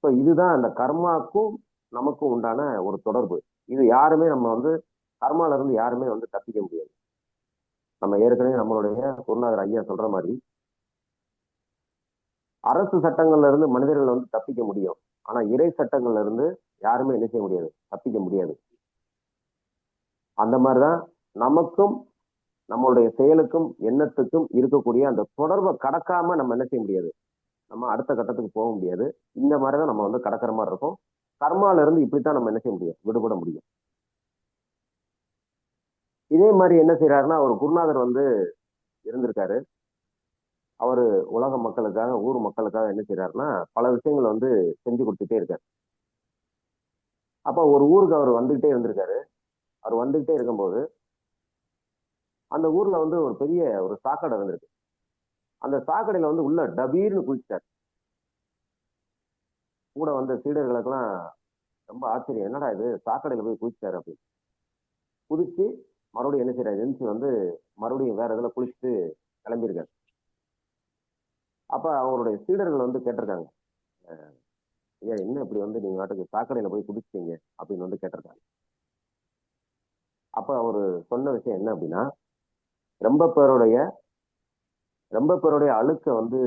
ஸோ இதுதான் அந்த கர்மாக்கும் நமக்கும் உண்டான ஒரு தொடர்பு. இது யாருமே நம்ம வந்து கர்மால இருந்து யாருமே வந்து தப்பிக்க முடியாது. நம்ம ஏற்கனவே நம்மளுடைய குருநாதர் ஐயா சொல்ற மாதிரி, அரசு சட்டங்கள்ல இருந்து மனிதர்கள் வந்து தப்பிக்க முடியும், ஆனா இறை சட்டங்கள்ல இருந்து யாருமே என்ன செய்ய முடியாது, தப்பிக்க முடியாது. அந்த மாதிரிதான் நமக்கும் நம்மளுடைய செயலுக்கும் எண்ணத்துக்கும் இருக்கக்கூடிய அந்த தொடர்பை கடக்காம நம்ம என்ன செய்ய முடியாது, நம்ம அடுத்த கட்டத்துக்கு போக முடியாது. இந்த மாதிரிதான் நம்ம வந்து கடக்கிற மாதிரி இருக்கும். கர்மால இருந்து இப்படித்தான் நம்ம என்ன செய்ய முடியும், விடுபட முடியும். இதே மாதிரி என்ன செய்யறாருன்னா, ஒரு குருநாதர் வந்து இருந்திருக்காரு. அவரு உலக மக்களுக்காக, ஊர் மக்களுக்காக என்ன செய்யறாருன்னா, பல விஷயங்களை வந்து செஞ்சு கொடுத்துட்டே இருக்காரு. அப்ப ஒரு ஊருக்கு அவர் வந்துகிட்டே இருந்திருக்காரு. அவர் வந்துகிட்டே இருக்கும்போது அந்த ஊர்ல வந்து ஒரு பெரிய ஒரு சாக்கடை இருந்திருக்கு. அந்த சாக்கடையில வந்து உள்ள டபீர்னு குளிச்சிட்டாரு. கூட வந்த சீடர்களுக்கெல்லாம் ரொம்ப ஆச்சரியம். என்னடா இது சாக்கடையில போய் குளிச்சிட்டாரு அப்படின்னு. குதிச்சு மறுபடியும் என்ன செய்யறாரு, எந்திரிச்சு வந்து மறுபடியும் வேற இதுல குளிச்சுட்டு கிளம்பியிருக்காரு. அப்ப அவருடைய சீடர்கள் வந்து கேட்டிருக்காங்க, ஐயா என்ன இப்படி வந்து நீங்க நாட்டுக்கு சாக்கடையில போய் குதிச்சிட்டீங்க அப்படின்னு வந்து கேட்டிருக்காங்க. அப்ப அவரு சொன்ன விஷயம் என்ன அப்படின்னா, ரொம்ப பேருடைய ரொம்ப பேருடைய அழுக்க வந்து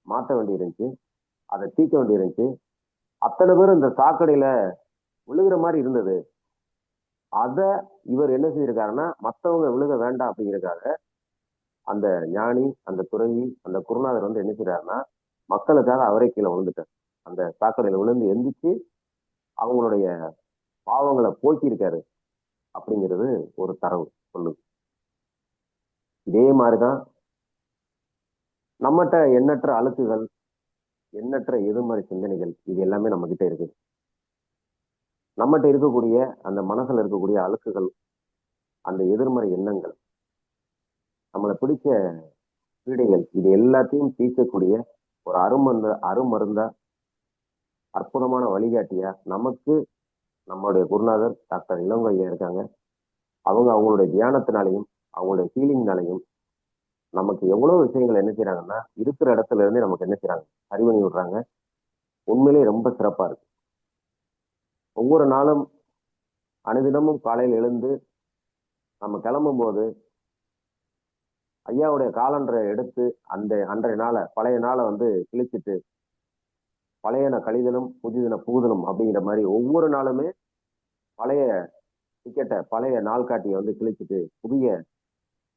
மாற்ற வேண்டி இருந்துச்சு, அதை தீர்க்க வேண்டி இருந்துச்சு. அத்தனை பேரும் இந்த சாக்கடையில விழுகிற மாதிரி இருந்தது. அத இவர் என்ன செய்திருக்காருன்னா, மத்தவங்க விழுக வேண்டாம் அப்படிங்கிறதுக்காக அந்த ஞானி, அந்த துறவி, அந்த குருநாதர் வந்து என்ன செய்றாருன்னா, மக்களுக்காக அவரே கீழே விழுந்துட்டார். அந்த சாக்கடையில விழுந்து எந்திரிச்சு அவங்களுடைய பாவங்களை போக்கியிருக்காரு அப்படிங்கிறது ஒரு தரவு சொல்லுது. இதே மாதிரிதான் நம்மகிட்ட எண்ணற்ற அழுக்குகள், எண்ணற்ற எதிர்மறை சிந்தனைகள் இது எல்லாமே நம்ம கிட்ட இருக்குது. நம்மகிட்ட இருக்கக்கூடிய அந்த மனசுல இருக்கக்கூடிய அழுக்குகள், அந்த எதிர்மறை எண்ணங்கள், நம்மளை பிடிச்ச பீடைகள் இது எல்லாத்தையும் தீர்க்கக்கூடிய ஒரு அருமருந்தா அற்புதமான வழிகாட்டியா நமக்கு நம்மளுடைய குருநாதர் டாக்டர் இளங்கோ ஐயா இருக்காங்க. அவங்க அவங்களுடைய தியானத்தினாலையும் அவங்களுடைய ஃபீலிங்னாலையும் நமக்கு எவ்வளவு விஷயங்கள் என்ன செய்யறாங்கன்னா, இருக்கிற இடத்துல இருந்தே நமக்கு என்ன செய்யறாங்க, சரி பண்ணி விடுறாங்க. உண்மையிலேயே ரொம்ப சிறப்பா இருக்கு. ஒவ்வொரு நாளும் அனுதினமும் காலையில் எழுந்து நம்ம கிளம்பும் போது ஐயாவுடைய காலண்டரை எடுத்து அந்த அன்றைய நாளை, பழைய நாளை வந்து கிழிச்சிட்டு பழையன கழிதலும் புதிதன புகுதலும் அப்படிங்கிற மாதிரி ஒவ்வொரு நாளுமே பழைய டிக்கெட்டை, பழைய நாள் காட்டியை வந்து கிழிச்சிட்டு புதிய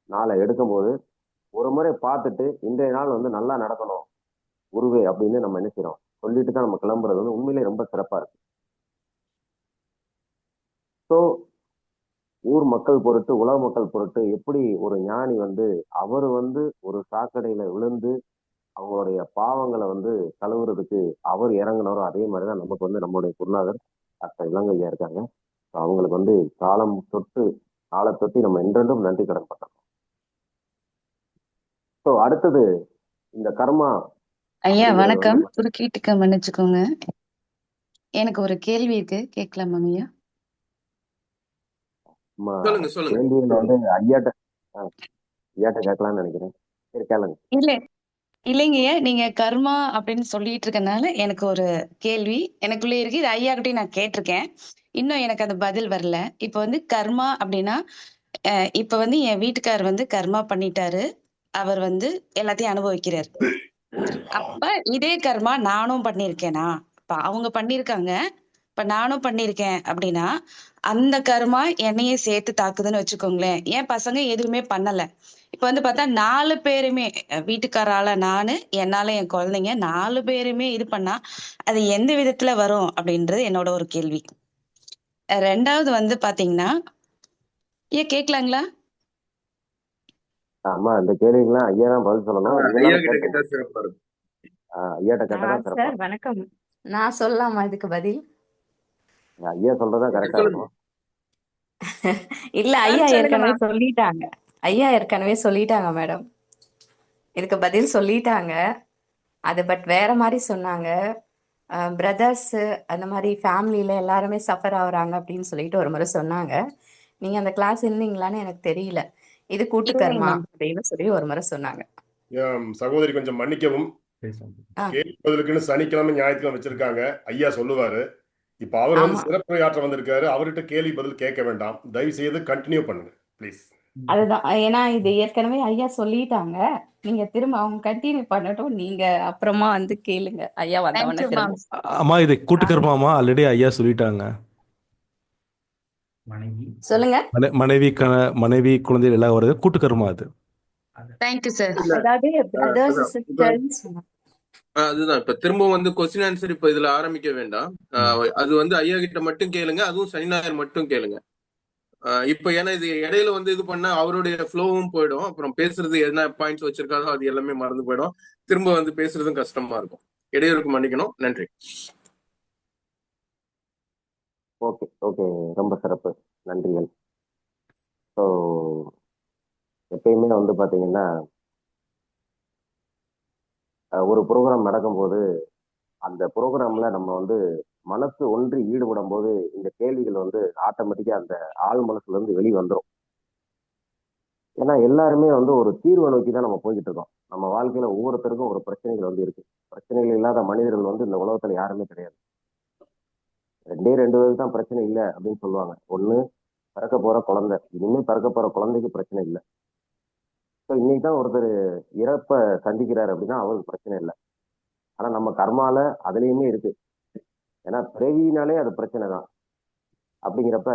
நாளை எடுக்கும்போது ஒரு முறை பார்த்துட்டு இன்றைய நாள் வந்து நல்லா நடக்கணும் குருவே அப்படின்னு நம்ம என்ன செய்யறோம் சொல்லிட்டு தான் நம்ம கிளம்புறது வந்து உண்மையிலேயே ரொம்ப சிறப்பா இருக்கு. ஸோ ஊர் மக்கள் பொருட்டு, உலக மக்கள் பொருட்டு எப்படி ஒரு ஞானி வந்து அவர் வந்து ஒரு சாக்கடையில விழுந்து அவங்களுடைய பாவங்களை வந்து கழுவுறதுக்கு அவர் இறங்கினாரோ அதே மாதிரிதான் நமக்கு வந்து நம்மளுடைய குருநாதர் டாக்டர் இளங்கையா இருக்காங்க. So அவங்களுக்கு வந்து காலை தொட்டி நம்ம என்றென்றும் நன்றி கடன் பட்டோம். ஸோ அடுத்தது இந்த கர்மா ஐயா அப்படிங்கிறது வணக்கம். வந்து குறுக்கீட்டுக்கு மன்னிச்சுக்கோங்க. எனக்கு ஒரு கேள்வி இருக்கு, கேட்கலாமாங்க ஐயா? நம்ம சொல்லுங்க சொல்லுங்க கேள்வியில வந்து ஐயாட்ட கேட்கலாம்னு நினைக்கிறேன். சரி கேளுங்க. இல்ல இல்லைங்க ஐயா, நீங்க கர்மா அப்படின்னு சொல்லிட்டு இருக்கனால எனக்கு ஒரு கேள்வி எனக்குள்ளே இருக்கு. இது ஐயா கிட்டயும் நான் கேட்டிருக்கேன். இன்னும் எனக்கு அந்த பதில் வரல. இப்ப வந்து கர்மா அப்படின்னா இப்ப வந்து என் வீட்டுக்காரர் வந்து கர்மா பண்ணிட்டாரு. அவர் வந்து எல்லாத்தையும் அனுபவிக்கிறார். அப்ப இதே கர்மா நானும் பண்ணிருக்கேனா? இப்ப அவங்க பண்ணிருக்காங்க, இப்ப நானும் பண்ணிருக்கேன் அப்படின்னா அந்த கர்மா என்னையே சேர்த்து தாக்குதுன்னு வச்சுக்கோங்களேன். என் பசங்க எதுவுமே பண்ணல. இப்ப வந்து பார்த்தா 4 பேருமே வீட்டுக்காரால நானு, என்னால என் குழந்தைங்க 4 பேருமே இது பண்ணா, அது எந்த விதத்துல வரும் அப்படின்றது என்னோட ஒரு கேள்வி. 2வது வந்து பாத்தீங்கன்னா, ஏன் கேட்கலாங்களா? ஆமா இந்த கேள்விக்கெல்லாம் ஐயா தான் பதில் சொல்லணும். ஐயா இருந்தாலும் கிட்ட கேட்க கேட்டா சிறப்பா இருக்கும். ஐயாட்ட கேட்டதான் சிறப்பா சார் இருக்கும். வணக்கம். நான் சொல்லலாமா இதுக்கு பதில்? ஐயா சொல்றதா கரெக்டா சொல்லுங்க. இருக்கும். இல்ல, ஐயா சொல்லுங்கம்மா. ஏற்கனவே சொல்லிட்டாங்க. ஐயா ஏற்கனவே சொல்லிட்டாங்க மேடம். இதுக்கு பதில் சொல்லிட்டாங்க. அது பட் வேற மாதிரி சொன்னாங்க. பிரதர்ஸ் அந்த மாதிரி ஃபேமிலியில எல்லாருமே சஃபர் ஆகுறாங்க அப்படின்னு சொல்லிட்டு ஒரு முறை சொன்னாங்க. நீங்க அந்த கிளாஸ் இருந்தீங்களான்னு எனக்கு தெரியல. இது கூட்டு இல்லைங்க கர்மா மேம். அப்படின்னு சொல்லி ஒரு முறை சொன்னாங்க. சகோதரி கொஞ்சம் மன்னிக்கவும். ஆ, கேள்வி பதிலுக்குன்னு சனிக்கிழமை ஞாயிற்றுக்கிழமை வச்சிருக்காங்க. ஐயா சொல்லுவாரு. இப்ப அவர் வந்து ஆமா. சிறப்புரையாற்ற வந்திருக்காரு. அவர்கிட்ட கேள்வி பதில் கேட்க வேண்டாம். தயவு செய்து கண்டினியூ பண்ணுங்க ப்ளீஸ். அதுதான். ஏன்னா இது ஏற்கனவே ஐயா சொல்லிட்டாங்க. நீங்க திரும்ப அவங்க கண்டினியூ பண்ணட்டும். நீங்க அப்புறமா வந்து கேளுங்க. ஐயா வந்தவொடனே தேங்க்யூ மேம். திரும்ப. அம்மா இது ஆ, கூட்டுக்கர்மாமா ஆல்ரெடி ஐயா சொல்லிட்டாங்க. சொல்லுங்க. மனைவி குழந்தைகள் எல்லாம் வருது கூட்டுக்கர்மா அது. Thank you sir. இல்ல அதாவது பிரதர்ஸ் அதான் இப்ப சிஸ்டர்ஸ் சொன்னாங்க. அதுதான் இப்ப திரும்ப வந்து கொஸ்டின் ஆன்சர் இப்ப இதுல ஆரம்பிக்க வேண்டாம். அது வந்து ஐயா கிட்ட மட்டும் கேளுங்க. அதுவும் சனி ஞாயிறு மட்டும் கேளுங்க. இப்ப ஏன்னா இது இடையில வந்து இது பண்ண அவருடைய ஃப்ளோவும் போயிடும். அப்புறம் பேசுறது என்ன பாயிண்ட்ஸ் வச்சிருக்காரோ அது எல்லாமே மறந்து போயிடும். திரும்ப வந்து பேசுறதும் கஷ்டமா இருக்கும். இடையூறுக்கு மன்னிக்கணும். நன்றி. ஓகே ஓகே, ரொம்ப சிறப்பு, நன்றிகள். ஸோ எப்பயுமே வந்து பார்த்தீங்கன்னா ஒரு ப்ரோக்ராம் நடக்கும்போது அந்த ப்ரோக்ராம்ல நம்ம வந்து மனசு ஒன்றி ஈடுபடும் போது இந்த கேள்விகள் வந்து ஆட்டோமேட்டிக்கா அந்த ஆள் மனசுல இருந்து வெளியே வந்துடும். ஏன்னா எல்லாருமே வந்து ஒரு தீர்வை நோக்கி தான் நம்ம போய்கிட்டு இருக்கோம். நம்ம வாழ்க்கையில ஒவ்வொருத்தருக்கும் ஒரு பிரச்சனைகள் வந்து இருக்கு. பிரச்சனைகள் இல்லாத மனிதர்கள் வந்து இந்த உலகத்துல யாருமே கிடையாது. ரெண்டே ரெண்டு பேருக்கு தான் பிரச்சனை இல்லை அப்படின்னு சொல்லுவாங்க. ஒண்ணு, பிறக்க போற குழந்தை. இனிமே பிறக்க போற குழந்தைக்கு பிரச்சனை இல்லை. ஸோ இன்னைக்கு தான் ஒருத்தர் இறப்ப சந்திக்கிறாரு அப்படின்னா அவருக்கு பிரச்சனை இல்லை. ஆனா நம்ம கர்மால அதுலயுமே இருக்கு. ஏன்னா பிறவினாலே அது பிரச்சனை தான். அப்படிங்கிறப்ப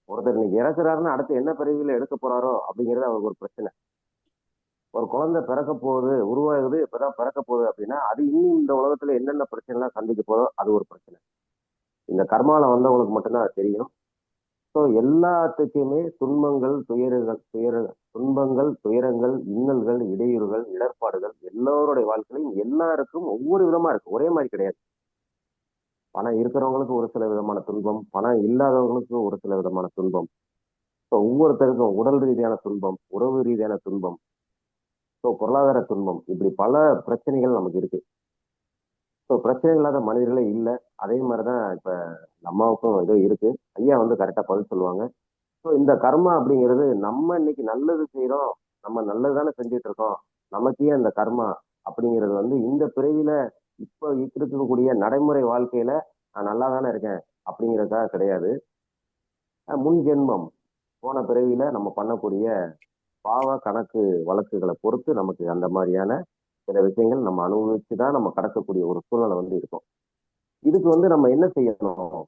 ஒருத்தர் இன்னைக்கு இறக்குறாருன்னா அடுத்து என்ன பிறவியில எடுக்க போறாரோ அப்படிங்கிறது அவருக்கு ஒரு பிரச்சனை. ஒரு குழந்தை பிறக்க போகுது, உருவாகுது, இப்பதான் பிறக்க போகுது அப்படின்னா அது இன்னும் இந்த உலகத்துல என்னென்ன பிரச்சனை எல்லாம் சந்திக்க போதோ அது ஒரு பிரச்சனை. இந்த கர்மால வந்தவங்களுக்கு மட்டும்தான் அது தெரியும். ஸோ எல்லாத்துக்குமே துன்பங்கள், துயரங்கள், இன்னல்கள், இடையூறுகள், இடர்பாடுகள் எல்லோருடைய வாழ்க்கையிலும் எல்லாருக்கும் ஒவ்வொரு விதமா இருக்கு. ஒரே மாதிரி கிடையாது. பணம் இருக்கிறவங்களுக்கு ஒரு சில விதமான துன்பம், பணம் இல்லாதவங்களுக்கு ஒரு சில விதமான துன்பம். ஸோ ஒவ்வொருத்தருக்கும் உடல் ரீதியான துன்பம், உறவு ரீதியான துன்பம், ஸோ பொருளாதார துன்பம், இப்படி பல பிரச்சனைகள் நமக்கு இருக்கு. ஸோ பிரச்சனை இல்லாத மனிதர்களே இல்லை. அதே மாதிரிதான் இப்ப நம்மவுக்கும் ஏதோ இருக்கு. ஐயா வந்து கரெக்டா பதில் சொல்லுவாங்க. ஸோ இந்த கர்மா அப்படிங்கிறது நம்ம இன்னைக்கு நல்லது செய்யறோம், நம்ம நல்லது தானே செஞ்சுட்டு இருக்கோம், நமக்கு ஏன் இந்த கர்மா அப்படிங்கிறது வந்து இந்த பிறவியில இப்ப இருக்கக்கூடிய நடைமுறை வாழ்க்கையில நான் நல்லா தானே இருக்கேன் அப்படிங்கிறதுக்காக கிடையாது. முன் ஜென்மம் போன பிறவியில நம்ம பண்ணக்கூடிய பாவ கணக்கு வழக்குகளை பொறுத்து நமக்கு அந்த மாதிரியான சில விஷயங்கள் நம்ம அனுபவிச்சு தான் நம்ம கடக்கக்கூடிய ஒரு சூழ்நிலை வந்து இருக்கும். இதுக்கு வந்து நம்ம என்ன செய்யணும்?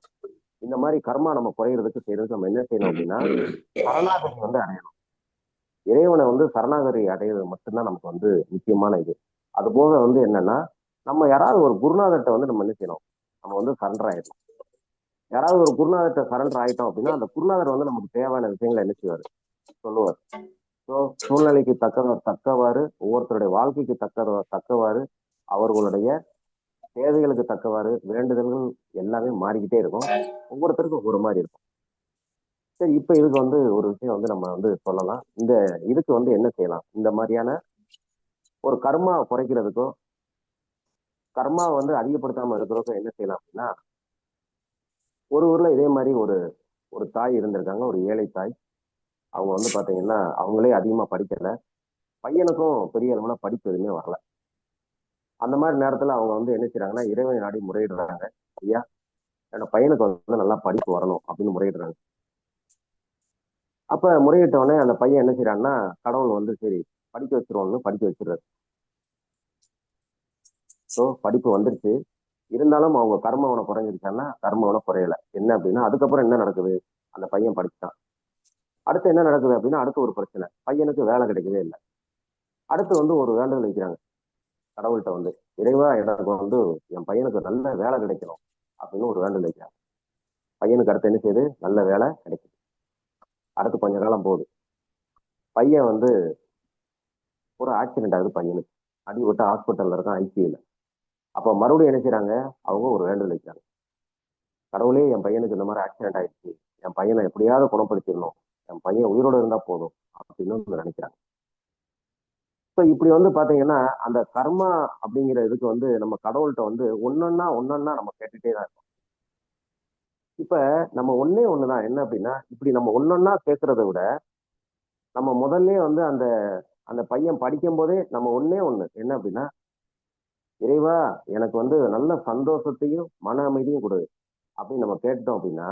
இந்த மாதிரி கர்மா நம்ம குறையிறதுக்கு செய்யறதுக்கு நம்ம என்ன செய்யணும் அப்படின்னா சரணாகதி வந்து அடையணும். இறைவனை வந்து சரணாகதி அடையிறது மட்டும்தான் நமக்கு வந்து முக்கியமான இது. அது போக வந்து என்னன்னா நம்ம யாராவது ஒரு குருநாதர்கிட்ட வந்து நம்ம என்ன செய்யணும்? நம்ம வந்து சரண்டர் ஆயிடணும். யாராவது ஒரு குருநாதர்கிட்ட சரண்டர் ஆயிட்டோம் அப்படின்னா அந்த குருநாதர் வந்து நமக்கு தேவையான விஷயங்களை என்ன செய்வார்? சொல்லுவார். ஸோ சூழ்நிலைக்கு தக்கவாறு, ஒவ்வொருத்தருடைய வாழ்க்கைக்கு தக்கவாறு, அவர்களுடைய தேவைகளுக்கு தக்கவாறு வேண்டுதல்கள் எல்லாமே மாறிக்கிட்டே இருக்கும். ஒவ்வொருத்தருக்கும் ஒவ்வொரு மாதிரி இருக்கும். சரி, இப்ப இதுக்கு வந்து ஒரு விஷயம் வந்து நம்ம வந்து சொல்லலாம். இந்த இதுக்கு வந்து என்ன செய்யலாம்? இந்த மாதிரியான ஒரு கர்மா குறைக்கிறதுக்கோ, கர்மா வந்து அதிகப்படுத்தாம இருக்கிறதுக்கோ என்ன செய்யலாம் அப்படின்னா, ஒரு ஊர்ல இதே மாதிரி ஒரு ஒரு தாய் இருந்திருக்காங்க, ஒரு ஏழை தாய். அவங்க வந்து பாத்தீங்கன்னா அவங்களே அதிகமா படிக்கல, பையனுக்கும் பெரிய அளவுல படிப்பு எதுவுமே வரல. அந்த மாதிரி நேரத்துல அவங்க வந்து என்ன செய்யறாங்கன்னா இறைவனை நாடி முறையிடுறாங்க. ஐயா, என்னோட பையனுக்கு வந்து நல்லா படிப்பு வரணும் அப்படின்னு முறையிடுறாங்க. அப்ப முறையிட்ட உடனே அந்த பையன் என்ன செய்யறான்னா கடவுள் வந்து சரி படிக்க வச்சிருவோம்னு படிக்க வச்சிடுறாரு. ஸோ படிப்பு வந்துருச்சு. இருந்தாலும் அவங்க கர்மவனை குறைஞ்சிருச்சான்னா கர்மவனை குறையல. என்ன அப்படின்னா அதுக்கப்புறம் என்ன நடக்குது? அந்த பையன் படிச்சுட்டான். அடுத்து என்ன நடக்குது அப்படின்னா அடுத்து ஒரு பிரச்சனை, பையனுக்கு வேலை கிடைக்கவே இல்லை. அடுத்து வந்து ஒரு வேண்டுதல் வைக்கிறாங்க கடவுள்கிட்ட வந்து, இறைவா எனக்கு வந்து என் பையனுக்கு நல்ல வேலை கிடைக்கணும் அப்படின்னு ஒரு வேண்டுதல் வைக்கிறாங்க. பையனுக்கு அடுத்து என்ன செய்யுது? நல்ல வேலை கிடைக்குது. அடுத்து கொஞ்ச காலம் போகுது. பையன் வந்து ஒரு ஆக்சிடென்ட் ஆகுது, பையனுக்கு அடிபட்டு ஹாஸ்பிட்டல்ல இருக்கான், ஐசியூல. அப்ப மறுபடியும் என்ன செய்யறாங்க? அவங்க ஒரு வேண்டுதல் வைக்கிறாங்க. கடவுளே, என் பையனுக்கு இந்த மாதிரி ஆக்சிடென்ட் ஆயிடுச்சு, என் பையனை எப்படியாவது குணப்படுத்திடணும், என் பையன் உயிரோட இருந்தா போதும் அப்படின்னு நினைக்கிறாங்க. ஸோ இப்படி வந்து பாத்தீங்கன்னா அந்த கர்மா அப்படிங்கிற இதுக்கு வந்து நம்ம கடவுள்கிட்ட வந்து ஒன்னொன்னா நம்ம கேட்டுட்டே தான் இருக்கோம். இப்ப நம்ம ஒன்னே ஒண்ணுதான் என்ன அப்படின்னா, இப்படி நம்ம ஒன்னொன்னா கேட்கறத விட நம்ம முதல்ல வந்து அந்த அந்த பையன் படிக்கும் போதே நம்ம ஒன்னே ஒண்ணு என்ன அப்படின்னா, இறைவா எனக்கு வந்து நல்ல சந்தோஷத்தையும் மன அமைதியும் கொடு அப்படின்னு நம்ம கேட்டோம் அப்படின்னா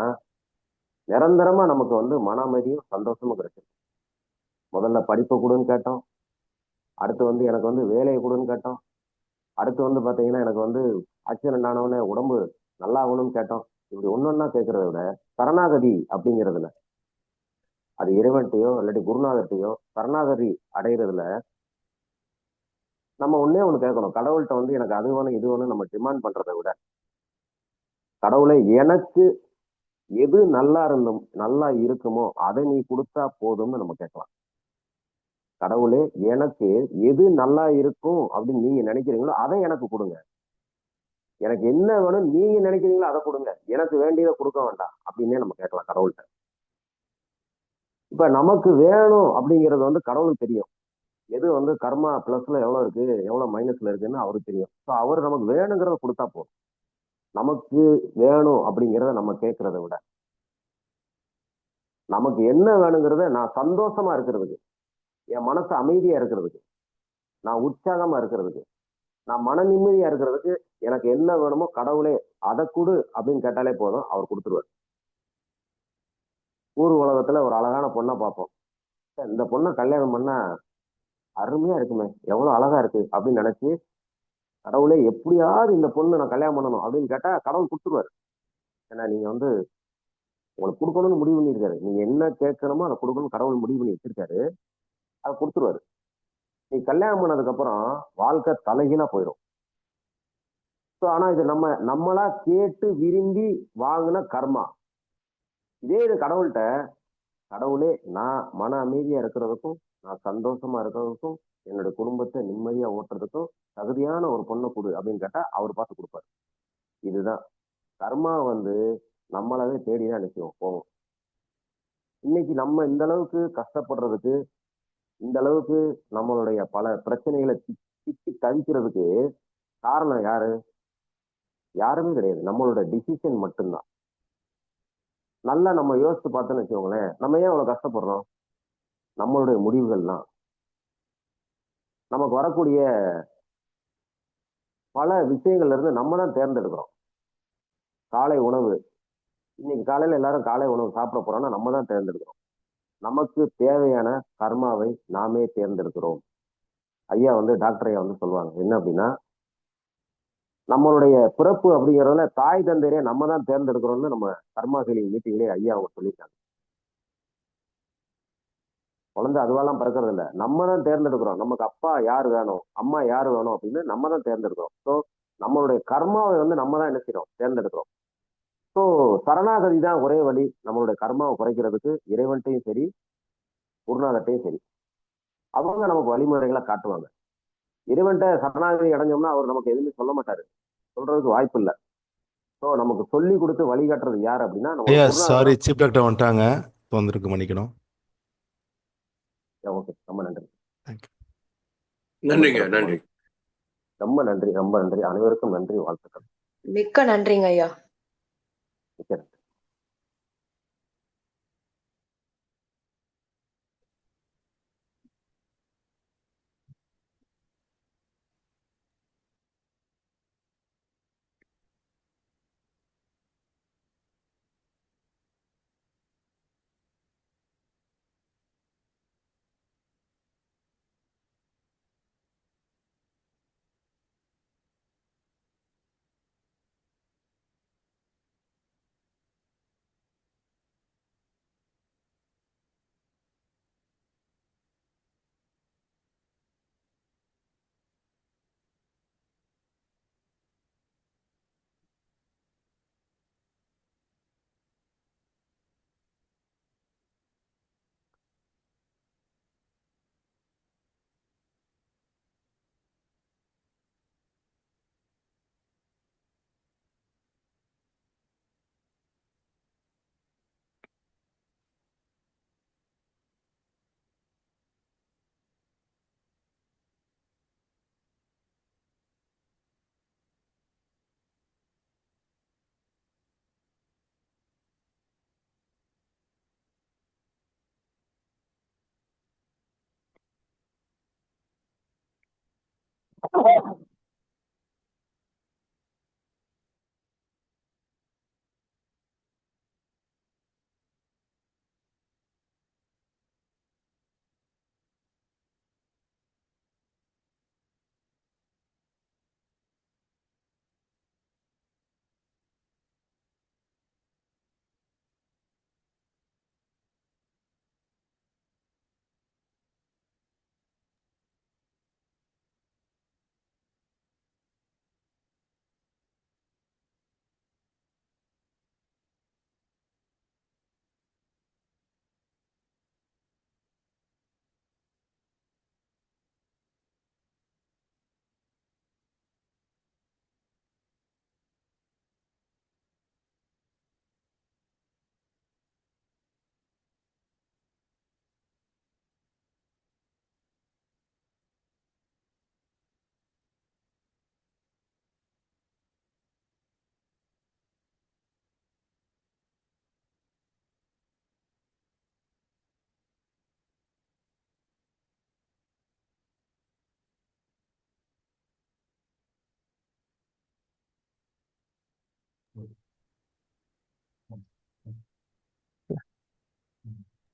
நிரந்தரமா நமக்கு வந்து மன அமைதியும் சந்தோஷமும் கிடைக்கும். முதல்ல படிப்பை கொடுன்னு கேட்டோம், அடுத்து வந்து எனக்கு வந்து வேலையை கொடுன்னு கேட்டோம், அடுத்து வந்து பாத்தீங்கன்னா எனக்கு வந்து ஆக்சிடென்ட் ஆனவனே உடம்பு நல்லா ஆகணும்னு கேட்டோம். இப்படி ஒன்னொன்னா கேட்கறத விட சரணாகதி அப்படிங்கிறதுல, அது இறைவன்ட்டையோ இல்லாட்டி குருநாதர்கிட்டையோ சரணாகதி அடைகிறதுல நம்ம ஒன்னே ஒண்ணு கேட்கணும். கடவுள்கிட்ட வந்து எனக்கு அது வேணும் இது வேணும் நம்ம டிமாண்ட் பண்றதை விட, கடவுளை எனக்கு எது நல்லா இருக்குமோ அதை நீ கொடுத்தா போதும்னு நம்ம கேட்கலாம். கடவுளே, எனக்கு எது நல்லா இருக்கும் அப்படின்னு நீங்க நினைக்கிறீங்களோ அதை எனக்கு கொடுங்க. எனக்கு என்ன வேணும் நீங்க நினைக்கிறீங்களோ அதை கொடுங்க, எனக்கு வேண்டியதை கொடுக்க வேண்டாம் அப்படின்னே நம்ம கேட்கலாம் கடவுள்கிட்ட. இப்ப நமக்கு வேணும் அப்படிங்கிறது வந்து கடவுளுக்கு தெரியும். எது வந்து கர்மா பிளஸ்ல எவ்வளவு இருக்கு, எவ்வளவு மைனஸ்ல இருக்குன்னு அவருக்கு தெரியும். ஸோ அவர் நமக்கு வேணுங்கிறத கொடுத்தா போதும். நமக்கு வேணும் அப்படிங்கிறத நம்ம கேட்கறத விட, நமக்கு என்ன வேணுங்கிறத நான் சந்தோஷமா இருக்கிறதுக்கு, என் மனசு அமைதியா இருக்கிறதுக்கு, நான் உற்சாகமா இருக்கிறதுக்கு, நான் மன நிம்மதியா இருக்கிறதுக்கு எனக்கு என்ன வேணுமோ கடவுளே அதை கொடு அப்படின்னு கேட்டாலே போதும், அவர் கொடுத்துருவார். ஊர் உலகத்துல ஒரு அழகான பொண்ணை பார்ப்போம். இந்த பொண்ணை கல்யாணம் பண்ணா அருமையா இருக்குமே, எவ்வளவு அழகா இருக்கு அப்படின்னு நினைச்சு கடவுளே எப்படியாவது இந்த பொண்ணு நான் கல்யாணம் பண்ணணும் அப்படின்னு கேட்டா கடவுள் கொடுத்துருவாரு. ஏன்னா நீங்க வந்து உங்களுக்கு கொடுக்கணும்னு முடிவு பண்ணியிருக்காரு. நீங்க என்ன கேட்கணுமோ அதை கொடுக்கணும் கடவுள் முடிவு பண்ணி வச்சிருக்காரு. அதை கொடுத்துருவாரு. நீ கல்யாணம் பண்ணதுக்கு அப்புறம் வாழ்க்கை தலைகீழா போயிடும். ஸோ ஆனா இது நம்மளா கேட்டு விரும்பி வாங்கின கர்மா. இதே இது கடவுள்கிட்ட, கடவுளே நான் மன அமைதியா இருக்கிறதுக்கும், நான் சந்தோஷமா இருக்கிறதுக்கும், என்னோட குடும்பத்தை நிம்மதியா ஓட்டுறதுக்கும் தகுதியான ஒரு பொண்ணை கொடு அப்படின்னு கேட்டா அவர் பார்த்து கொடுப்பாரு. இதுதான் கர்மா வந்து நம்மளாவே தேடிதான் நிச்சயம் போவோம். இன்னைக்கு நம்ம இந்த அளவுக்கு கஷ்டப்படுறதுக்கு, இந்த அளவுக்கு நம்மளுடைய பல பிரச்சனைகளை திக்கி தவிக்கிறதுக்கு காரணம் யாரு? யாருமே கிடையாது, நம்மளோட டிசிஷன் மட்டும்தான். நல்லா நம்ம யோசிச்சு பார்த்தோன்னு வச்சுக்கோங்களேன், நம்ம ஏன் அவ்வளவு கஷ்டப்படுறோம்? நம்மளுடைய முடிவுகள் தான். நமக்கு வரக்கூடிய பல விஷயங்கள்ல இருந்து நம்ம தான் தேர்ந்தெடுக்கிறோம். காலை உணவு, இன்னைக்கு காலையில எல்லாரும் காலை உணவு சாப்பிட போறோம்னா நம்ம தான் தேர்ந்தெடுக்கிறோம். நமக்கு தேவையான கர்மாவை நாமே தேர்ந்தெடுக்கிறோம். ஐயா வந்து டாக்டர் ஐயா வந்து சொல்லுவாங்க என்ன அப்படின்னா, நம்மளுடைய பிறப்பு அப்படிங்கிறதுல தாய் தந்தையரே நம்ம தான் தேர்ந்தெடுக்கிறோம்னு நம்ம கர்மா ஹீலிங் மீட்டிங்லேயே ஐயா அவங்க சொல்லியிருக்காங்க. குழந்தை அதுவெல்லாம் பிறக்கிறது இல்லை, நம்ம தான் தேர்ந்தெடுக்கிறோம். நமக்கு அப்பா யார் வேணும், அம்மா யார் வேணும் அப்படின்னு நம்ம தான் தேர்ந்தெடுக்கிறோம். ஸோ நம்மளுடைய கர்மாவை வந்து நம்ம தான் என்ன செய்யறோம், தேர்ந்தெடுக்கிறோம். ஸோ சரணாகதி தான் ஒரே வழி நம்மளுடைய கர்மாவை குறைக்கிறதுக்கு. இறைவன்ட்டையும் சரி, குருநாதர்ட்டையும் சரி, அவங்க நமக்கு வழிமுறைகளை காட்டுவாங்க. இறைவன்ட்ட சரணாகதி அடைஞ்சோம்னா அவர் நமக்கு எதுவுமே சொல்ல மாட்டாரு, சொல்றதுக்கு வாய்ப்பு இல்லை. ஸோ நமக்கு சொல்லி கொடுத்து வழிகாட்டுறது யார் அப்படின்னா நம்ம ஐயா குருநாதர் சாரி, தான். சீஃப் டாக்டர் வந்துட்டாங்க, வந்திருக்கு, மன்னிக்கணும். ஓகே, ரொம்ப நன்றி. தேங்க்யூ. நன்றிங்க, நன்றி. ரொம்ப நன்றி, ரொம்ப நன்றி. அனைவருக்கும் நன்றி, வாழ்த்துக்கள். மிக்க நன்றிங்க ஐயா. மிக்க நன்றி.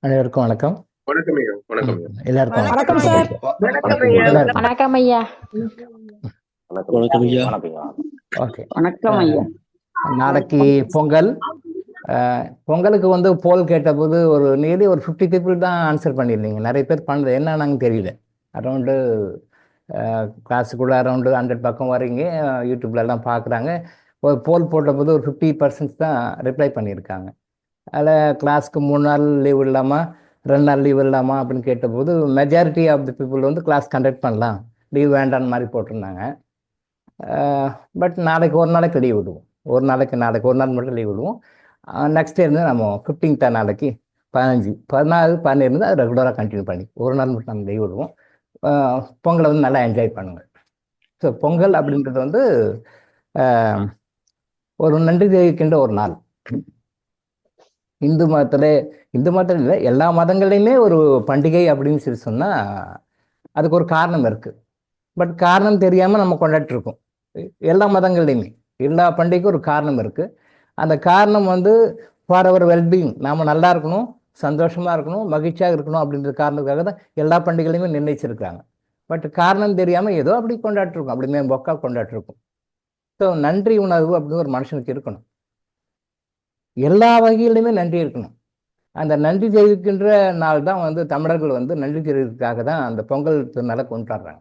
அனைவருக்கும் வணக்கம். வணக்கம் ஐயா. வணக்கம் ஐயா. எல்லாருக்கும் வணக்கம் வணக்கம். சார். வணக்கம் எல்லாருக்கும் வணக்கம் ஐயா. வணக்கம் வணக்கம் ஐயா. ஓகே. வணக்கம் ஐயா. நாளைக்கு பொங்கல். பொங்கலுக்கு வந்து போல் கேட்டபோது ஒரு நியர்லி ஒரு 50 people தான் ஆன்சர் பண்ணியிருந்தீங்க. நிறைய பேர் பண்ணது என்னன்னு தெரியல. அரௌண்டு கிளாஸுக்குள்ள அரௌண்டு 100 பக்கம் வரீங்க. யூடியூப்ல எல்லாம் பார்க்குறாங்க. ஒரு போல் போட்டபோது ஒரு 50% தான் ரிப்ளை பண்ணியிருக்காங்க. அதில் கிளாஸ்க்கு 3 நாள் லீவ் இல்லாமா 2 நாள் லீவ் இல்லாமா அப்படின்னு கேட்டபோது மெஜாரிட்டி ஆஃப் தி பீப்புள் வந்து கிளாஸ் கண்டக்ட் பண்ணலாம், லீவ் வேண்டான்னு மாதிரி போட்டிருந்தாங்க. பட் நாளைக்கு ஒரு நாளைக்கு லீவ் விடுவோம். நாளைக்கு ஒரு நாள் மட்டும் லீவ் விடுவோம். நெக்ஸ்ட் டே இருந்து நம்ம 15th நாளைக்கு 15, 14, 17 இருந்து அது ரெகுலராக கண்டினியூ பண்ணி ஒரு நாள் மட்டும் நம்ம லீவ் விடுவோம். பொங்கலை வந்து நல்லா என்ஜாய் பண்ணுங்கள். ஸோ பொங்கல் அப்படின்றது வந்து ஒரு நன்றி தெரிவிக்கின்ற ஒரு நாள். இந்து மதத்தில் இல்லை, எல்லா மதங்கள்லையுமே ஒரு பண்டிகை அப்படின்னு சொல்லி சொன்னால் அதுக்கு ஒரு காரணம் இருக்குது. பட் காரணம் தெரியாமல் நம்ம கொண்டாடிட்டுருக்கோம். எல்லா மதங்கள்லையுமே எல்லா பண்டிகைக்கும் ஒரு காரணம் இருக்குது. அந்த காரணம் வந்து ஃபார் அவர் வெல்பீயிங், நாம் நல்லா இருக்கணும், சந்தோஷமாக இருக்கணும், மகிழ்ச்சியாக இருக்கணும் அப்படின்ற காரணத்துக்காக தான் எல்லா பண்டிகைகளையுமே நிர்ணயிச்சிருக்காங்க. பட் காரணம் தெரியாமல் ஏதோ அப்படி கொண்டாடிருக்கோம், அப்படி மேம் பொக்கா கொண்டாடிருக்கோம். ஸோ நன்றி உணர்வு அப்படின்னு ஒரு மனுஷனுக்கு இருக்கணும். எல்லா வகையிலுமே நன்றி இருக்கணும். அந்த நன்றி தெரிவிக்கின்ற நாள் தான் வந்து தமிழர்கள் வந்து நன்றி தெரிவிக்கிறதுக்காக தான் அந்த பொங்கல் திருநாளை கொண்டாடுறாங்க.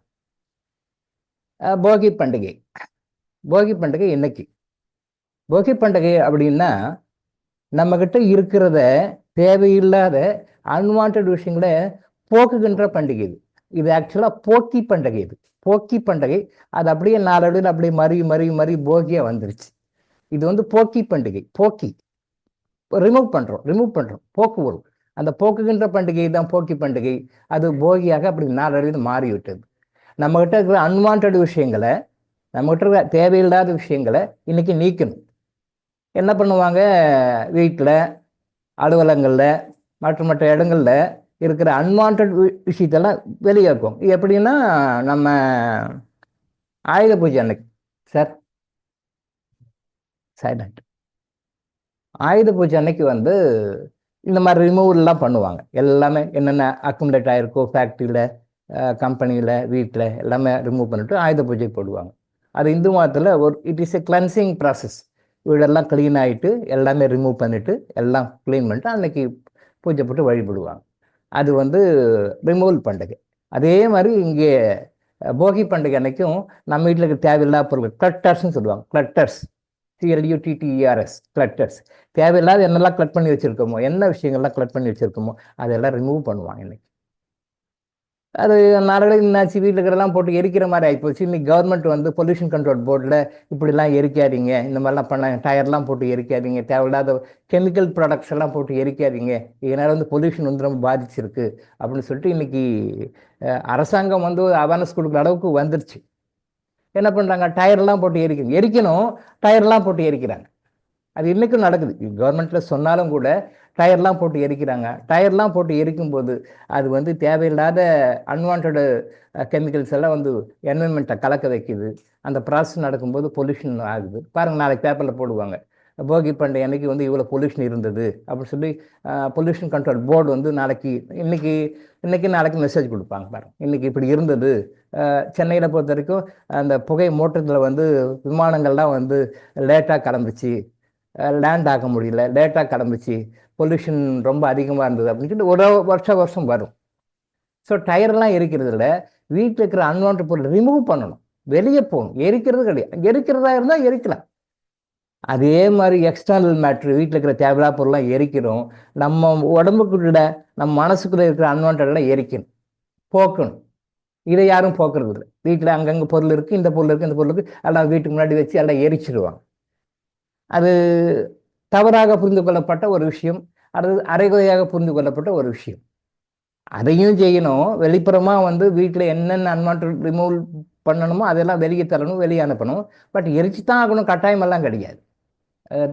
போகி பண்டிகை இன்னைக்கு. போகி பண்டிகை அப்படின்னா நம்மக்கிட்ட இருக்கிறத தேவையில்லாத அன்வான்ட் விஷயங்களை போக்குகின்ற பண்டிகை இது. இது ஆக்சுவலாக போக்கி பண்டிகை. அது அப்படியே நாளடைவில் அப்படியே மறி போகியாக வந்துருச்சு. இது வந்து போக்கி பண்டிகை. ரிமூவ் பண்ணுறோம் போக்கு வரும். அந்த போக்குகின்ற பண்டிகை தான் போக்கி பண்டிகை. அது போகியாக அப்படி நாளடைவில் மாறிவிட்டது. நம்மகிட்ட இருக்கிற அன்வான்ட் விஷயங்களை, நம்மகிட்ட இருக்கிற தேவையில்லாத விஷயங்களை இன்னைக்கு நீக்கணும். என்ன பண்ணுவாங்க, வீட்டில், அலுவலகங்களில் மற்ற இடங்களில் இருக்கிற அன்வான்ட் விஷயத்தெல்லாம் வெளியேக்கும். எப்படின்னா நம்ம ஆயுத பூஜை அன்னைக்கு சைலண்ட் ஆயுத பூஜை அன்னைக்கு வந்து இந்த மாதிரி ரிமூவல்லாம் பண்ணுவாங்க. எல்லாமே என்னென்ன அக்குமுலேட் ஆகிருக்கோ ஃபேக்ட்ரியில், கம்பெனியில், வீட்டில் எல்லாமே ரிமூவ் பண்ணிட்டு ஆயுத பூஜை போடுவாங்க. அது இந்து மதத்தில் it is a cleansing process. வீடெல்லாம் க்ளீன் ஆகிட்டு எல்லாமே ரிமூவ் பண்ணிவிட்டு எல்லாம் க்ளீன் பண்ணிட்டு அன்னைக்கு பூஜை போட்டு வழிபடுவாங்க. அது வந்து ரிமூவல் பண்டிகை. அதே மாதிரி இங்கே போகி பண்டிகை அன்னைக்கும் நம்ம வீட்டில் இருக்க தேவையில்லாத பொருட்கள் கிளட்டர்ஸ்ன்னு சொல்லுவாங்க. CLUTTERS கிளட்டர்ஸ். தேவையில்லாத என்னெல்லாம் கலெக்ட் பண்ணி வச்சுருக்கோமோ, என்ன விஷயங்கள்லாம் கலெக்ட் பண்ணி வச்சுருக்கோமோ அதெல்லாம் ரிமூவ் பண்ணுவாங்க இன்னைக்கு. அது நாளைக்கு என்னாச்சு, வீட்டில் இருக்கிறதெல்லாம் போட்டு எரிக்கிற மாதிரி ஆகிப்போச்சு. இன்னைக்கு கவர்மெண்ட் வந்து பொல்யூஷன் கண்ட்ரோல் போர்டில் இப்படிலாம் எரிக்காதீங்க, இந்த மாதிரிலாம் பண்ணாங்க, டயர்லாம் போட்டு எரிக்காதீங்க, தேவையில்லாத கெமிக்கல் ப்ராடக்ட்ஸ் எல்லாம் போட்டு எரிக்காதீங்க, இதனால் வந்து பொல்யூஷன் வந்து ரொம்ப பாதிச்சிருக்கு அப்படின்னு சொல்லிட்டு இன்னைக்கு அரசாங்கம் வந்து அவேர்னஸ் கொடுக்குற அளவுக்கு வந்துருச்சு. என்ன பண்ணுறாங்க, டயர்லாம் போட்டு எரிக்கணும், டயர்லாம் போட்டு எரிக்கிறாங்க. அது இன்றைக்கும் நடக்குது. கவர்மெண்ட்டில் சொன்னாலும் கூட டயர்லாம் போட்டு எரிக்கிறாங்க. டயர்லாம் போட்டு எரிக்கும்போது அது வந்து தேவையில்லாத அன்வான்ட் கெமிக்கல்ஸ் எல்லாம் வந்து என்விரான்மெண்ட்டை கலக்க வைக்குது. அந்த ப்ராசஸ் நடக்கும்போது பொல்யூஷன் ஆகுது. பாருங்கள், நாளைக்கு பேப்பரில் போடுவாங்க, போகி பண்டிகை அன்னைக்கு வந்து இவ்வளோ பொல்யூஷன் இருந்தது அப்படின்னு சொல்லி பொல்யூஷன் கண்ட்ரோல் போர்டு வந்து இன்னைக்கு நாளைக்கு மெசேஜ் கொடுப்பாங்க. பாருங்கள், இன்னைக்கு இப்படி இருந்தது. சென்னையில் பொறுத்த வரைக்கும் அந்த புகை மூட்டத்தில் வந்து விமானங்கள்லாம் வந்து லேட்டாக கிளம்பிச்சு, லேண்ட் ஆக முடியல, லேட்டாக கிளம்பிச்சு, பொல்யூஷன் ரொம்ப அதிகமாக இருந்தது அப்படின்னு சொல்லிட்டு ஒரு வருஷம் வரும். ஸோ டயர்லாம் எரிக்கிறதுல வீட்டில் இருக்கிற அன்வான்ட் பொருள் ரிமூவ் பண்ணணும், வெளியே போகணும். எரிக்கிறது கிடையாது. எரிக்கிறதா இருந்தால் எரிக்கலாம். அதே மாதிரி எக்ஸ்டர்னல் மேட்ரு, வீட்டில் இருக்கிற தேவையில்லாத பொருள்லாம் எரிக்கிறோம். நம்ம உடம்புக்குள்ள, நம்ம மனசுக்குள்ளே இருக்கிற அன்வான்டெல்லாம் எரிக்கணும், போக்கணும். இதை யாரும் போக்குறது இல்லை. வீட்டில் அங்கங்கே பொருள் இருக்குது, இந்த பொருள் இருக்குது, இந்த பொருள் இருக்குது, எல்லாம் வீட்டுக்கு முன்னாடி வச்சு எல்லாம் எரிச்சிடுவாங்க. அது தவறாக புரிந்து கொள்ளப்பட்ட ஒரு விஷயம், அது அரைகுறையாக புரிந்து கொள்ளப்பட்ட ஒரு விஷயம். அதையும் செய்யணும். வெளிப்புறமாக வந்து வீட்டில் என்னென்ன அன்வான்ட் ரிமூவ் பண்ணணுமோ அதெல்லாம் வெளியே தரணும், வெளியே அனுப்பணும். பட் எரிச்சு தான் ஆகணும் கட்டாயமெல்லாம் கிடையாது.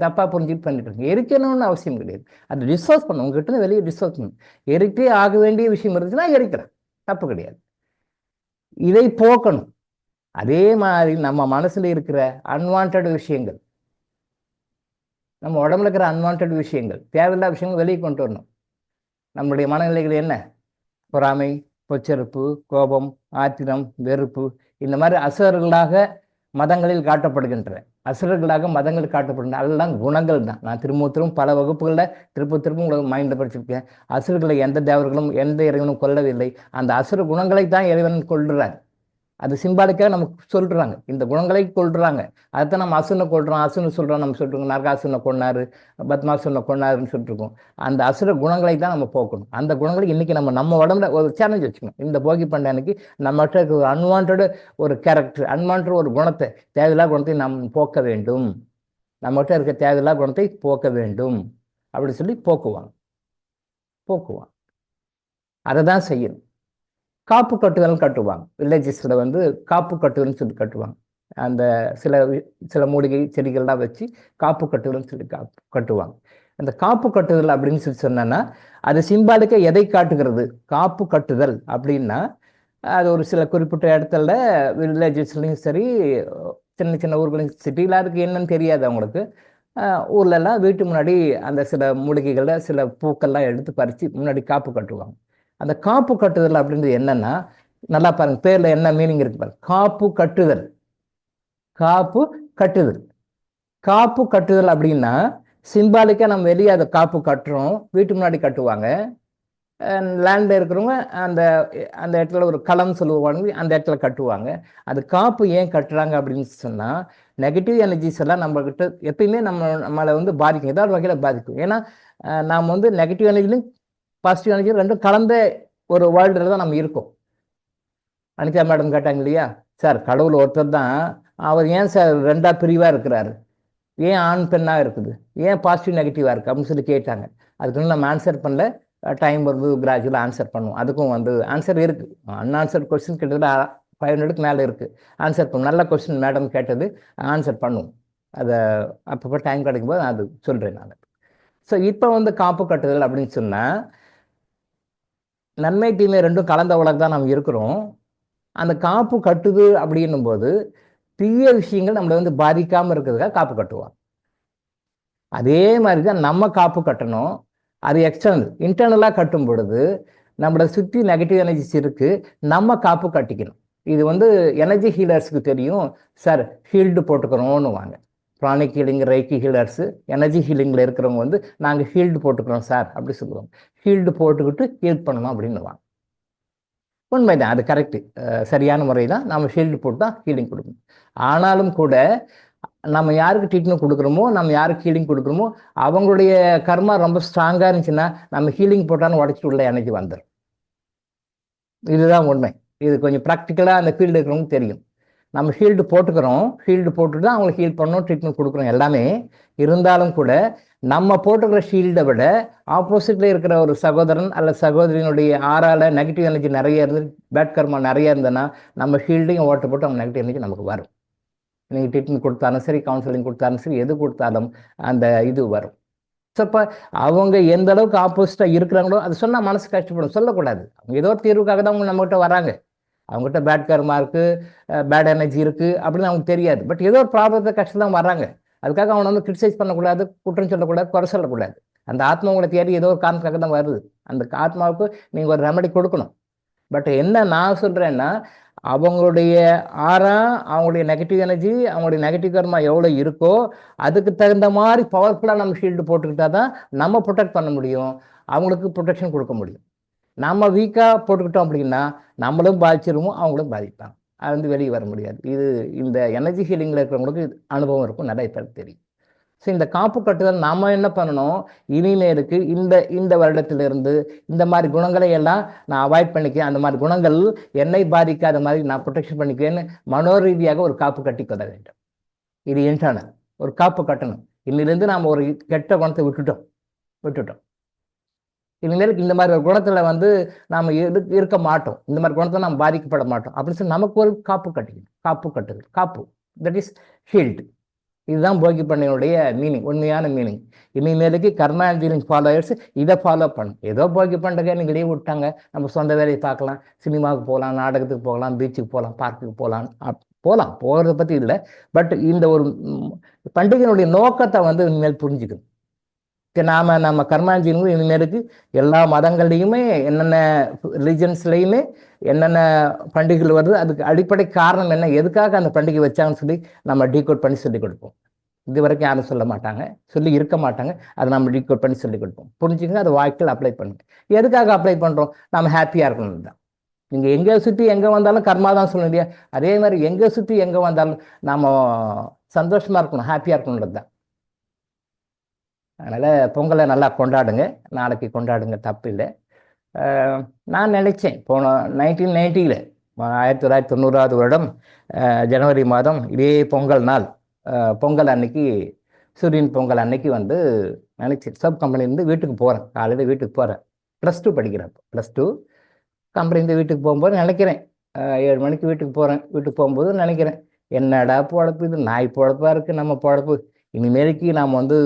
தப்பாக புரிஞ்சுட்டு பண்ணிட்டு இருக்கு. எரிக்கணும்னு அவசியம் கிடையாது. அது டிஸ்போஸ் பண்ணணும், உங்ககிட்ட வெளியே டிஸ்போஸ் பண்ணணும். எரிக்கே ஆக வேண்டிய விஷயம் இருந்துச்சுன்னா எரிக்கலாம், தப்பு கிடையாது. இதை போக்கணும். அதே மாதிரி நம்ம மனசில் இருக்கிற அன்வான்ட் விஷயங்கள், நம்ம உடம்புல இருக்கிற அன்வான்ட் விஷயங்கள், தேவையில்லாத விஷயங்கள் வெளியே கொண்டு வரணும். நம்மளுடைய மனநிலைகள் என்ன? பொறாமை, பொச்சரிப்பு, கோபம், ஆத்திரம், வெறுப்பு, இந்த மாதிரி அசுரர்களாக மதங்களில் காட்டப்படுகின்றன. அசுரர்களாக மதங்களில் காட்டப்படுகின்றன. அதெல்லாம் குணங்கள் தான். நான் திரும்ப பல வகுப்புகளில் திரும்ப உங்களுக்கு மைண்டில் படிச்சிருக்கேன். அசுரர்களை எந்த தேவர்களும் எந்த இறைவனும் கொல்லவில்லை. அந்த அசுர குணங்களை தான் இறைவன் கொள்கிறார். அது சிம்பாலிக்காக நமக்கு சொல்றாங்க, இந்த குணங்களை கொள்றாங்க. அதைத்தான் நம்ம அசுரனை கொள்றோம், அசுரனை சொல்றோம். நம்ம சொல்லிருக்கோம் நரகாசுரனை கொன்னாரு, பத்மாசுரனை கொன்னாருன்னு சொல்லிருக்கோம். அந்த அசுர குணங்களை தான் நம்ம போக்கணும். அந்த குணங்களை இன்னைக்கு நம்ம உடம்புல ஒரு சேலஞ்ச் வச்சுக்கணும். இந்த போகி பண்டிகை அன்னைக்கு நம்மகிட்ட இருக்க ஒரு அன்வான்ட் ஒரு கேரக்டர், அன்வான்ட் ஒரு குணத்தை, தேவையில்லா குணத்தை நாம் போக்க வேண்டும். நம்மகிட்ட இருக்க தேவையில்லா குணத்தை போக்க வேண்டும் அப்படி சொல்லி போக்குவாங்க. அதை தான் செய்யணும். காப்பு கட்டுதல் கட்டுவாங்க. வில்லேஜஸில் வந்து காப்பு கட்டுதல்னு சொல்லி கட்டுவாங்க. அந்த சில மூலிகை செடிகள்லாம் வச்சு காப்பு கட்டுதல்னு சொல்லி கட்டுவாங்க. அந்த காப்பு கட்டுதல் அப்படின்னு சொல்லி சொன்னா அது சிம்பாலிக்காக எதை காட்டுகிறது? காப்பு கட்டுதல் அப்படின்னா அது ஒரு சில குறிப்பிட்ட இடத்துல வில்லேஜஸ்லையும் சரி, சின்ன சின்ன ஊர்களையும், சிட்டியில் அதுக்கு என்னன்னு தெரியாது அவங்களுக்கு. ஊர்லெல்லாம் வீட்டு முன்னாடி அந்த சில மூலிகைகளில் சில பூக்கள்லாம் எடுத்து பறித்து முன்னாடி காப்பு கட்டுவாங்க. அந்த காப்பு கட்டுதல் அப்படின்றது என்னன்னா, நல்லா பாருங்க, பேர்ல என்ன மீனிங் இருக்கு பாருங்க. காப்பு கட்டுதல். காப்பு கட்டுதல் அப்படின்னா சிம்பாலிக்கா நம்ம வெளியே அதை காப்பு கட்டுறோம். வீட்டு முன்னாடி கட்டுவாங்க. லேண்ட்ல இருக்கிறவங்க அந்த அந்த இடத்துல ஒரு களம் சொல்லுவாங்க, அந்த இடத்துல கட்டுவாங்க. அது காப்பு ஏன் கட்டுறாங்க அப்படின்னு சொன்னா, நெகட்டிவ் எனர்ஜிஸ் எல்லாம் நம்ம கிட்ட எப்பயுமே நம்மளை வந்து பாதிக்கும், ஏதாவது வகையில பாதிக்கும். ஏன்னா நாம் வந்து நெகட்டிவ் எனர்ஜிலும் பாசிட்டிவ் எனர்ஜி ரெண்டும் கலந்த ஒரு வேர்ல்டுல தான் நம்ம இருக்கோம். அனிதா மேடம் கேட்டாங்க இல்லையா, சார் கடவுள் ஒருத்தர் தான், அவர் ஏன் சார் ரெண்டா பிரிவாக இருக்கிறாரு, ஏன் ஆண் பெண்ணாக இருக்குது, ஏன் பாசிட்டிவ் நெகட்டிவாக இருக்குது அப்படின்னு சொல்லி கேட்டாங்க. அதுக்கு வந்து நம்ம ஆன்சர் பண்ணல, டைம் வந்து கிராஜுவலாக ஆன்சர் பண்ணுவோம். அதுக்கும் வந்து ஆன்சர் இருக்குது. அன்ஆன்சர் கொஸ்டின் கிட்டத்தட்ட 500க்கு மேலே இருக்குது. ஆன்சர் பண்ணும். நல்ல கொஸ்டின் மேடம் கேட்டது, ஆன்சர் பண்ணுவோம். அதை அப்பப்போ டைம் கிடைக்கும்போது அது சொல்கிறேன் நான். ஸோ இப்போ வந்து காப்பு கட்டுதல் அப்படின்னு சொன்னால், நன்மை தீமை ரெண்டும் கலந்த உலகம் தான் நம்ம இருக்கிறோம். அந்த காப்பு கட்டுது அப்படின்னும் போது தீய விஷயங்கள் நம்மளை வந்து பாதிக்காமல் இருக்கிறதுக்காக காப்பு கட்டுவாங்க. அதே மாதிரி தான் நம்ம காப்பு கட்டணும். அது எக்ஸ்டர்னல். இன்டர்னலாக கட்டும் பொழுது நம்மளை சுற்றி நெகட்டிவ் எனர்ஜிஸ் இருக்கு, நம்ம காப்பு கட்டிக்கணும். இது வந்து எனர்ஜி ஹீலர்ஸுக்கு தெரியும். சார் ஹீல்டு போட்டுக்கிறோன்னு வாங்க. Pranic healing, Reiki healers, energy ஹீலிங்கில் இருக்கிறவங்க வந்து நாங்கள் ஹீல்டு போட்டுக்கிறோம் சார் அப்படி சொல்லுவாங்க. ஹீல்டு போட்டுக்கிட்டு ஹீல் பண்ணணும் அப்படின்னு வாங்க. உண்மைதான், அது கரெக்டு, சரியான முறை தான். நம்ம ஷீல்டு போட்டு தான் ஹீலிங் கொடுக்கணும். ஆனாலும் கூட நம்ம யாருக்கு ட்ரீட்மெண்ட் கொடுக்குறோமோ, நம்ம யாருக்கு ஹீலிங் கொடுக்குறோமோ, அவங்களுடைய கர்மா ரொம்ப ஸ்ட்ராங்காக இருந்துச்சுன்னா நம்ம ஹீலிங் போட்டாலும் உடச்சிட்டு உள்ள எனர்ஜி வந்துடும். இதுதான் உண்மை. இது கொஞ்சம் ப்ராக்டிக்கலாக அந்த ஃபீல்டு இருக்கிறவங்க தெரியும். நம்ம ஹீல்டு போட்டுக்கிறோம், ஹீல்டு போட்டுட்டு தான் அவங்களுக்கு ஹீல் பண்ணணும், ட்ரீட்மெண்ட் கொடுக்குறோம் எல்லாமே. இருந்தாலும் கூட நம்ம போட்டுக்கிற ஷீல்டை விட ஆப்போசிட்ல இருக்கிற ஒரு சகோதரன் அல்ல சகோதரியினுடைய ஆறால நெகட்டிவ் எனர்ஜி நிறைய இருந்து, பேட் கர்மா நிறைய இருந்ததுன்னா நம்ம ஷீல்டையும் ஓட்ட போட்டு அவங்க நெகட்டிவ் எனர்ஜி நமக்கு வரும். நீங்கள் ட்ரீட்மெண்ட் கொடுத்தாலும் சரி, கவுன்சிலிங் கொடுத்தாலும் சரி, எது கொடுத்தாலும் அந்த இது வரும். ஸோ இப்போ அவங்க எந்த அளவுக்கு ஆப்போசிட்டாக இருக்கிறாங்களோ அது சொன்னால் மனசு கஷ்டப்படும், சொல்லக்கூடாது. அவங்க ஏதோ தீர்வுக்காக தான் அவங்க நம்மகிட்ட வராங்க. அவங்ககிட்ட பேட் கர்மா இருக்குது, பேட் எனர்ஜி இருக்குது அப்படின்னு அவங்களுக்கு தெரியாது. பட் ஏதோ ஒரு ப்ராப்ளத்தை கஷ்டம் தான் வராங்க. அதுக்காக அவனை வந்து கிரிட்டிசைஸ் பண்ணக்கூடாது, குற்றம் சொல்லக்கூடாது, குறை சொல்லக்கூடாது. அந்த ஆத்மா உங்களை தேடி ஏதோ ஒரு காரணத்துக்காக தான் வருது. அந்த ஆத்மாவுக்கு நீங்கள் ஒரு ரெமெடி கொடுக்கணும். பட் என்ன நான் சொல்கிறேன்னா, அவங்களுடைய ஆறா, அவங்களுடைய நெகட்டிவ் எனர்ஜி, அவங்களுடைய நெகட்டிவ் கர்மா எவ்வளோ இருக்கோ அதுக்கு தகுந்த மாதிரி பவர்ஃபுல்லாக நம்ம ஷீல்டு போட்டுக்கிட்டா தான் நம்ம ப்ரொடெக்ட் பண்ண முடியும், அவங்களுக்கு ப்ரொடெக்ஷன் கொடுக்க முடியும். நம்ம வீக்காக போட்டுக்கிட்டோம் அப்படின்னா நம்மளும் பாதிச்சிருவோம், அவங்களும் பாதிப்பாங்க. அது வந்து வெளியே வர முடியாது. இது இந்த எனர்ஜி ஹீலிங்கில் இருக்கிறவங்களுக்கு அனுபவம் இருக்கும், நிறைய பேருக்கு தெரியும். ஸோ இந்த காப்பு கட்டுதல் நாம் என்ன பண்ணணும், இனிமேலுக்கு இந்த வருடத்திலிருந்து இந்த மாதிரி குணங்களை எல்லாம் நான் அவாய்ட் பண்ணிக்கிறேன், அந்த மாதிரி குணங்கள் என்னை பாதிக்காத மாதிரி நான் ப்ரொடெக்ஷன் பண்ணிக்கிறேன்னு மனோரீதியாக ஒரு காப்பு கட்டிக்கொள்ள வேண்டும். இது இன்டர்னல் ஒரு காப்பு கட்டணும். இன்னிலிருந்து நாம் ஒரு கெட்ட குணத்தை விட்டுட்டோம். இனிமேலுக்கு இந்த மாதிரி ஒரு குணத்தில் வந்து நாம் இருக்க மாட்டோம், இந்த மாதிரி குணத்தை நாம் பாதிக்கப்பட மாட்டோம் அப்படின்னு சொல்லி நமக்கு ஒரு காப்பு கட்டிக்கணும். காப்பு கட்டுதல், காப்பு, தட் இஸ் ஷீல்டு. இதுதான் போகி பண்டிகையுடைய மீனிங், உண்மையான மீனிங். இனிமேலுக்கு கர்மா ஹீலிங் ஃபாலோயர்ஸ் இதை ஃபாலோ பண்ணும். ஏதோ போகி பண்டிகை நீங்கள் லீவ் விட்டாங்க, நம்ம சொந்த வேலையை பார்க்கலாம், சினிமாவுக்கு போகலாம், நாடகத்துக்கு போகலாம், பீச்சுக்கு போகலாம், பார்க்குக்கு போகலாம், போகிறத பற்றி இல்லை. பட் இந்த ஒரு பண்டிகையினுடைய நோக்கத்தை வந்து இனிமேல் புரிஞ்சுக்கணும், சரி, நம்ம கர்மாஞ்சினும் இனிமேலுக்கு எல்லா மதங்கள்லையுமே என்னென்ன ரிலிஜன்ஸ்லையுமே என்னென்ன பண்டிகைகள் வருது, அதுக்கு அடிப்படை காரணம் என்ன, எதுக்காக அந்த பண்டிகை வச்சாங்கன்னு சொல்லி நம்ம டீகோட் பண்ணி சொல்லிக் கொடுப்போம். இது வரைக்கும் யாரும் சொல்ல மாட்டாங்க, சொல்லி இருக்க மாட்டாங்க. அதை நம்ம டீகோட் பண்ணி சொல்லிக் கொடுப்போம். புரிஞ்சுங்க, அதை வாழ்க்கையில் அப்ளை பண்ணுங்க. எதுக்காக அப்ளை பண்ணுறோம்? நம்ம ஹாப்பியாக இருக்கணும் தான். நீங்கள் எங்கே சுற்றி எங்கே வந்தாலும் கர்மா தான் சொல்லணும் இல்லையா? அதே மாதிரி எங்கே சுற்றி எங்கே வந்தாலும் நம்ம சந்தோஷமாக இருக்கணும், ஹாப்பியாக இருக்கணுன்றது தான். அதனால் பொங்கலை நல்லா கொண்டாடுங்க, நாளைக்கு கொண்டாடுங்க, தப்பு இல்லை. நான் நினைச்சேன் போன 1990 1990 வருடம் ஜனவரி மாதம் இதே பொங்கல் நாள், பொங்கல் அன்னைக்கு, சூரியன் பொங்கல் அன்னைக்கு வந்து நினைச்சேன் சப் கம்பெனிலேருந்து வீட்டுக்கு போகிறேன். காலையில் வீட்டுக்கு போகிறேன், +2 படிக்கிறப்போ, +2 கம்பெனிலேருந்து வீட்டுக்கு போகும்போது நினைக்கிறேன், 7 மணிக்கு வீட்டுக்கு போகிறேன். வீட்டுக்கு போகும்போது நினைக்கிறேன், என்னடா பொழப்பு இது, நாய் பொழப்பாக இருக்குது நம்ம பொழப்பு. இனிமேலுக்கு நாம் வந்து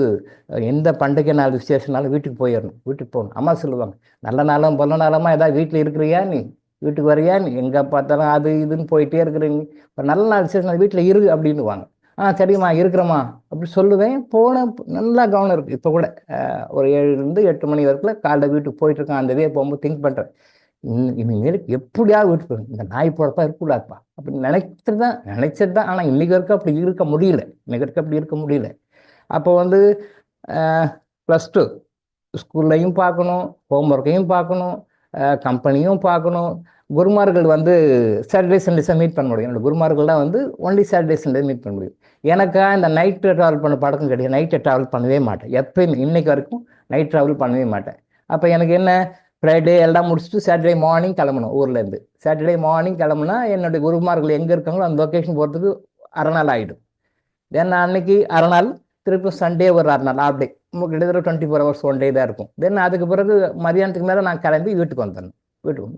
எந்த பண்டிகை நாள் விசேஷனாலும் வீட்டுக்கு போயிடணும், வீட்டுக்கு போகணும். அம்மா சொல்லுவாங்க, நல்ல நாளும் பொல்ல நாளமா ஏதாவது வீட்டில் இருக்கிறியா, நீ வீட்டுக்கு வரியா, நீ எங்கே பார்த்தாலும் அது இதுன்னு போயிட்டே இருக்கிறீங்க, இப்போ நல்ல நாள் விசேஷ நாள் வீட்டில் இரு அப்படின்னுவாங்க. சரிம்மா இருக்கிறம்மா அப்படி சொல்லுவேன். போன நல்லா கவனம் இருக்குது. இப்போ கூட ஒரு 7 to 8 மணி வரைக்கும் காலைல வீட்டுக்கு போயிட்டுருக்கேன். அந்த இதே போகும்போது திங்க் பண்ணுறேன், இனிமேலுக்கு எப்படியாவது வீட்டுக்கு போகணும், இந்த நாய் பொழப்பா இருக்கக்கூடாதுப்பா அப்படின்னு நினைச்சது தான். ஆனால் இன்னைக்கு வரைக்கும் அப்படி இருக்க முடியல, அப்போ வந்து +2 ஸ்கூல்லையும் பார்க்கணும், ஹோம்ஒர்க்கையும் பார்க்கணும், கம்பெனியும் பார்க்கணும். குருமார்கள் வந்து சாட்டர்டே சண்டேஸை மீட் பண்ண முடியும். என்னோடய குருமார்கள் தான் வந்து ஒன்லி சாட்டர்டே சண்டே மீட் பண்ண முடியும். எனக்கா இந்த நைட்டு ட்ராவல் பண்ண பழக்கம் கிடையாது. நைட்டை ட்ராவல் பண்ணவே மாட்டேன், எப்பயுமே இன்னைக்கு வரைக்கும் நைட் ட்ராவல் பண்ணவே மாட்டேன். அப்போ எனக்கு என்ன, ஃப்ரைடே எல்லாம் முடிச்சுட்டு சாட்டர்டே மார்னிங் கிளம்பணும் ஊர்லேருந்து. சாட்டர்டே மார்னிங் கிளம்புனா என்னுடைய குருமார்கள் எங்கே இருக்காங்களோ அந்த லொக்கேஷன் போகிறதுக்கு அரை நாள் ஆகிடும். தென் அன்னைக்கு அரை நாள், திருப்பி சண்டே ஒரு அரை நாள், அப்படி கிட்டத்தட்ட 24 hours 1 day தான் இருக்கும். தென் அதுக்கு பிறகு மதியானத்துக்கு மேலே நான் கிளம்பி வீட்டுக்கு வந்துடணும்.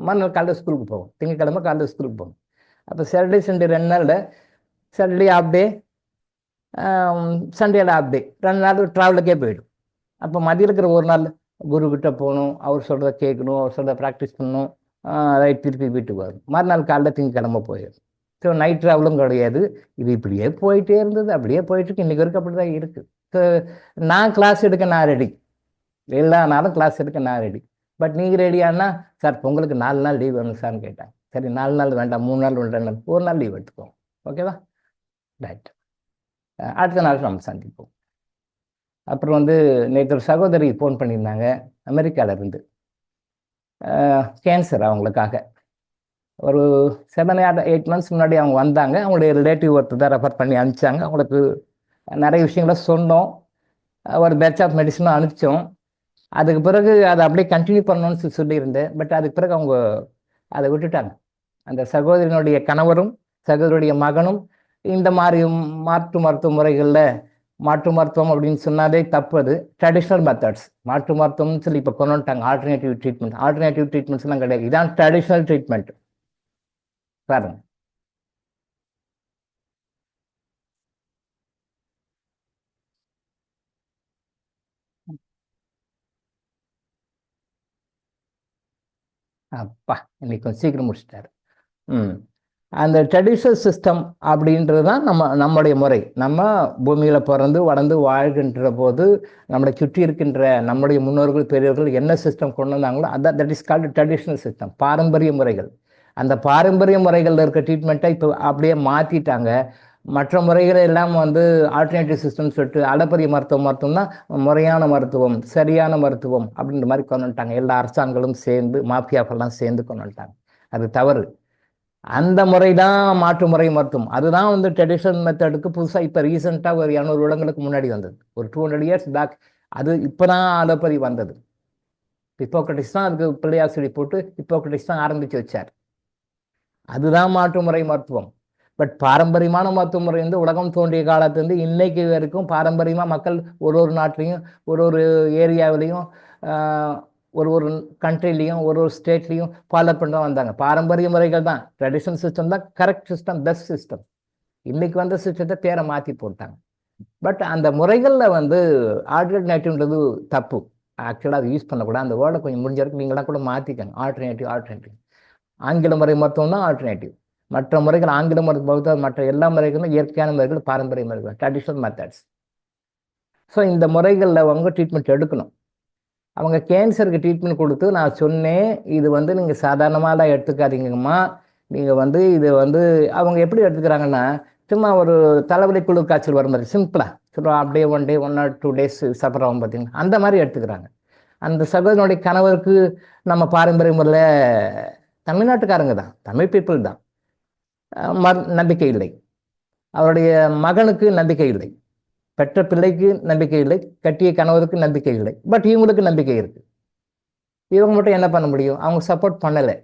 மறுநாள் காலையில் ஸ்கூலுக்கு போவோம், திங்கக்கிழமை காலையில் ஸ்கூலுக்கு போவோம். அப்போ சாட்டர்டே சண்டே 2 நாளில், சாட்டர்டே ஆஃப் டே, சண்டேல ஆஃப் டே, 2 நாள் ட்ராவலுக்கே போயிடும். அப்போ மதியம் இருக்கிற ஒரு நாள் குருக்கிட்ட போகணும், அவர் சொல்கிறத கேட்கணும், அவர் சொல்கிறத ப்ராக்டிஸ் பண்ணணும், ரைட் திருப்பி வீட்டுக்கு வரும். மறுநாள் காலையில் திங்கக்கிழமை போயிடும். ஸோ நைட் ட்ராவலும் கிடையாது. இது இப்படியே போயிட்டே இருந்தது, அப்படியே போயிட்டுருக்கு. இன்றைக்கி வரைக்கும் அப்படி தான் இருக்குது. ஸோ நான் கிளாஸ் எடுக்க நான் ரெடி, எல்லா நாளும் கிளாஸ் எடுக்க நான் ரெடி. பட் நீங்கள் ரெடியானா, சார் பொங்கலுக்கு 4 நாள் லீவ் வேணும் சார்னு கேட்டேன். சரி 4 நாள் வேண்டாம், 3 நாள் வேண்டாம், 1 நாள் லீவ் எடுத்துக்கோங்க, ஓகேவா? ரைட், அடுத்த நாள் நம்ம சந்திப்போம். அப்புறம் வந்து நேற்று ஒரு சகோதரி ஃபோன் பண்ணியிருந்தாங்க அமெரிக்காவிலேருந்து, கேன்சர். அவங்களுக்காக ஒரு 7 or 8 months முன்னாடி அவங்க வந்தாங்க. அவங்களுடைய ரிலேட்டிவ் ஒருத்தர் தான் ரெஃபர் பண்ணி அனுப்பிச்சாங்க. அவங்களுக்கு நிறைய விஷயங்கள சொன்னோம், ஒரு பேட்ச் ஆஃப் மெடிசனும் அனுப்பிச்சோம். அதுக்கு பிறகு அதை அப்படியே கண்டினியூ பண்ணணும்னு சொல்லியிருந்தேன். பட் அதுக்கு பிறகு அவங்க அதை விட்டுட்டாங்க. அந்த சகோதரியினுடைய கணவரும் சகோதரியுடைய மகனும் இந்த மாதிரி மாற்று மருத்துவ முறைகளில், மாற்று மருத்துவம் அப்படின்னு சொன்னாலே தப்பு, அது ட்ரெடிஷ்னல் மெத்தட்ஸ். மாற்று மருத்துவம்னு சொல்லி இப்போ கொண்டு வந்துட்டாங்க. ஆல்டர்னேட்டிவ் ட்ரீட்மெண்ட்ஸ்லாம் கிடையாது, இதான் ட்ரெடிஷ்னல் ட்ரீட்மெண்ட். பாருங்க, அப்பா இன்னைக்கு கொஞ்சம் சீக்கிரம் முடிச்சிட்டாரு. அந்த ட்ரெடிஷ்னல் சிஸ்டம் அப்படின்றது தான் நம்முடைய முறை. நம்ம பூமியில் பிறந்து வளர்ந்து வாழ்கின்ற போது நம்மளை சுற்றி இருக்கின்ற நம்முடைய முன்னோர்கள் பெரியவர்கள் என்ன சிஸ்டம் கொண்டு வந்தாங்களோ அதான் that is called traditional system, பாரம்பரிய முறைகள். அந்த பாரம்பரிய முறைகளில் இருக்க ட்ரீட்மெண்ட்டை இப்போ அப்படியே மாற்றிட்டாங்க. மற்ற முறைகளை எல்லாம் வந்து ஆல்டர்னேட்டிவ் சிஸ்டம் சொல்லிட்டு அலோபதி மருத்துவம் தான் முறையான மருத்துவம், சரியான மருத்துவம் அப்படின்ற மாதிரி கொண்டு வந்துட்டாங்க. எல்லா அரசாங்கங்களும் சேர்ந்து, மாஃபியாக்கெல்லாம் சேர்ந்து கொண்டு வந்துட்டாங்க. அது தவறு. அந்த முறை தான் மாற்று முறை மருத்துவம். அதுதான் வந்து ட்ரெடிஷ்னல் மெத்தடுக்கு புதுசாக இப்போ ரீசெண்டாக ஒரு 200 வருடங்களுக்கு முன்னாடி வந்தது, ஒரு 200 years பேக். அது இப்போ தான் அலோபதி வந்தது. ஹிப்போக்ரட்டிஸ் தான் அதுக்கு பிள்ளையார் சொல்லி போட்டு ஹிப்போக்ரட்டிஸ் தான் ஆரம்பித்து வச்சார். அதுதான் மாற்று முறை மருத்துவம். பட் பாரம்பரியமான மருத்துவ முறை வந்து உலகம் தோன்றிய காலத்துலேருந்து இன்னைக்கு வரைக்கும் பாரம்பரியமாக மக்கள் ஒரு நாட்டிலையும், ஒரு ஏரியாவிலையும், ஒரு கண்ட்ரிலையும், ஒரு ஸ்டேட்லையும் ஃபாலோ பண்ண வந்தாங்க. பாரம்பரிய முறைகள் தான், ட்ரெடிஷ்னல் சிஸ்டம் தான் கரெக்ட் சிஸ்டம், பெஸ்ட் சிஸ்டம். இன்னைக்கு வந்த சிஸ்டத்தை பேரை மாற்றி போட்டாங்க. பட் அந்த முறைகளில் வந்து ஆல்டர்னேட்டிவ்ன்றது தப்பு. ஆக்சுவலாக அதை யூஸ் பண்ணக்கூடாது. அந்த வேர்டை கொஞ்சம் முடிஞ்ச வரைக்கும் நீங்களாம் கூட மாற்றிக்கங்க. ஆல்டர்னேட்டிவ் ஆங்கில முறை மருத்துவம் தான் ஆல்டர்னேட்டிவ். மற்ற முறைகள் ஆங்கில மருத்துவம், மற்ற எல்லா முறைகளும் இயற்கையான முறைகள், பாரம்பரிய முறைகள், ட்ரெடிஷ்னல் மெத்தட்ஸ். ஸோ இந்த முறைகளில் அவங்க ட்ரீட்மெண்ட் எடுக்கணும். அவங்க கேன்சருக்கு ட்ரீட்மெண்ட் கொடுத்து நான் சொன்னேன், இது வந்து நீங்கள் சாதாரணமாலாம் எடுத்துக்காதீங்கம்மா, நீங்கள் வந்து இது வந்து அவங்க எப்படி எடுத்துக்கிறாங்கன்னா, சும்மா ஒரு தலைவலி குளிர் காய்ச்சல் வரும் மாதிரி சிம்பிளாக சொல்லுவோம், அப்படியே 1 டே 1 or 2 days சஃபர் ஆகும் பார்த்தீங்கன்னா, அந்த மாதிரி எடுத்துக்கிறாங்க. அந்த சகோதரனுடைய கணவருக்கு நம்ம பாரம்பரிய முறையில் தமிழ்நாட்டுக்காரங்க தான், தமிழ் பீப்புள் தான், நம்பிக்கை இல்லை. அவருடைய மகனுக்கு நம்பிக்கை இல்லை, பெற்ற பிள்ளைக்கு நம்பிக்கை இல்லை, கட்டிய கணவருக்கு நம்பிக்கை இல்லை. பட் இவங்களுக்கு நம்பிக்கை இருக்கு. இவங்க மட்டும் என்ன பண்ண முடியும்? அவங்க சப்போர்ட் பண்ணலை.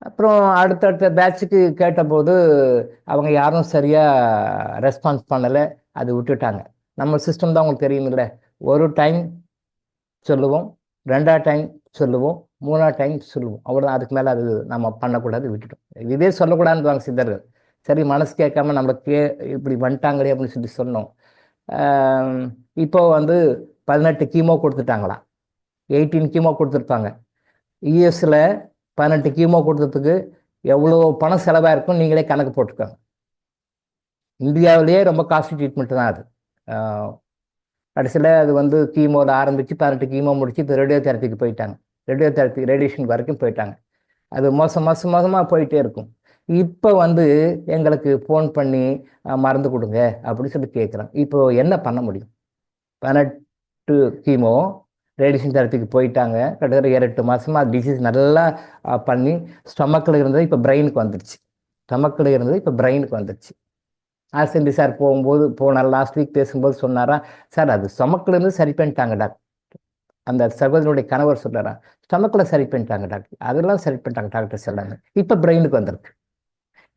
அப்புறம் அடுத்தடுத்த பேட்சுக்கு கேட்டபோது அவங்க யாரும் சரியாக ரெஸ்பான்ஸ் பண்ணலை, அது விட்டுட்டாங்க. நம்ம சிஸ்டம் தான் உங்களுக்கு தெரியும் இல்லை, ஒரு டைம் சொல்லுவோம், 2ஆவது டைம் சொல்லுவோம், 3ஆவது டைம் சொல்லுவோம், அவ்வளோதான். அதுக்கு மேலே அது நம்ம பண்ணக்கூடாது, விட்டுட்டோம். இதே சொல்லக்கூடாதுன்னு சித்தர்கள். சரி, மனசு கேட்காம நம்மளுக்கு இப்படி வந்துட்டாங்களே அப்படின்னு சொல்லி சொன்னோம். இப்போ வந்து 18 கீமோ கொடுத்துட்டாங்களாம், 18 கீமோ கொடுத்துருப்பாங்க. யூஎஸில் 18 கீமோ கொடுத்ததுக்கு எவ்வளோ பணம் செலவாக இருக்கும் நீங்களே கணக்கு போட்டுக்கோங்க. இந்தியாவிலேயே ரொம்ப காஸ்ட்லி ட்ரீட்மெண்ட் தான் அது. கடைசியில் அது வந்து கீமோவில் ஆரம்பித்து 18 கீமோ முடிச்சு இப்போ ரேடியோ தெரப்பிக்கு போயிட்டாங்க. ரேடியோ தெரப்பி ரேடியேஷன் வரைக்கும் போயிட்டாங்க. அது மோசமாக போயிட்டே இருக்கும். இப்போ வந்து எங்களுக்கு ஃபோன் பண்ணி மருந்து கொடுங்க அப்படின்னு சொல்லி கேட்குறாங்க. இப்போ என்ன பண்ண முடியும்? 18 கீமோ ரேடியேஷன் தெரப்பிக்கு போயிட்டாங்க. கிட்டத்தட்ட 7-8 மாதமாக டிசீஸ் நல்லா பண்ணி ஸ்டொமக்கில் இருந்தது இப்போ பிரெயினுக்கு வந்துடுச்சு. ஸ்டொமக்கில் இருந்தது இப்போ பிரெயினுக்கு வந்துடுச்சு. ஆர்சென்டி சார் போனார் லாஸ்ட் வீக் பேசும்போது சொன்னாரா, சார் அது ஸ்டொமக்கில் இருந்து சரி பண்ணிட்டாங்க டாக்டர். அந்த சகோதரனுடைய கணவர் சொல்கிறாரா, ஸ்டொமக்கில் சரி பண்ணிட்டாங்க டாக்டர், அதெல்லாம் சரி பண்ணிட்டாங்க டாக்டர்ஸ் எல்லாமே, இப்போ பிரெயினுக்கு வந்திருக்கு.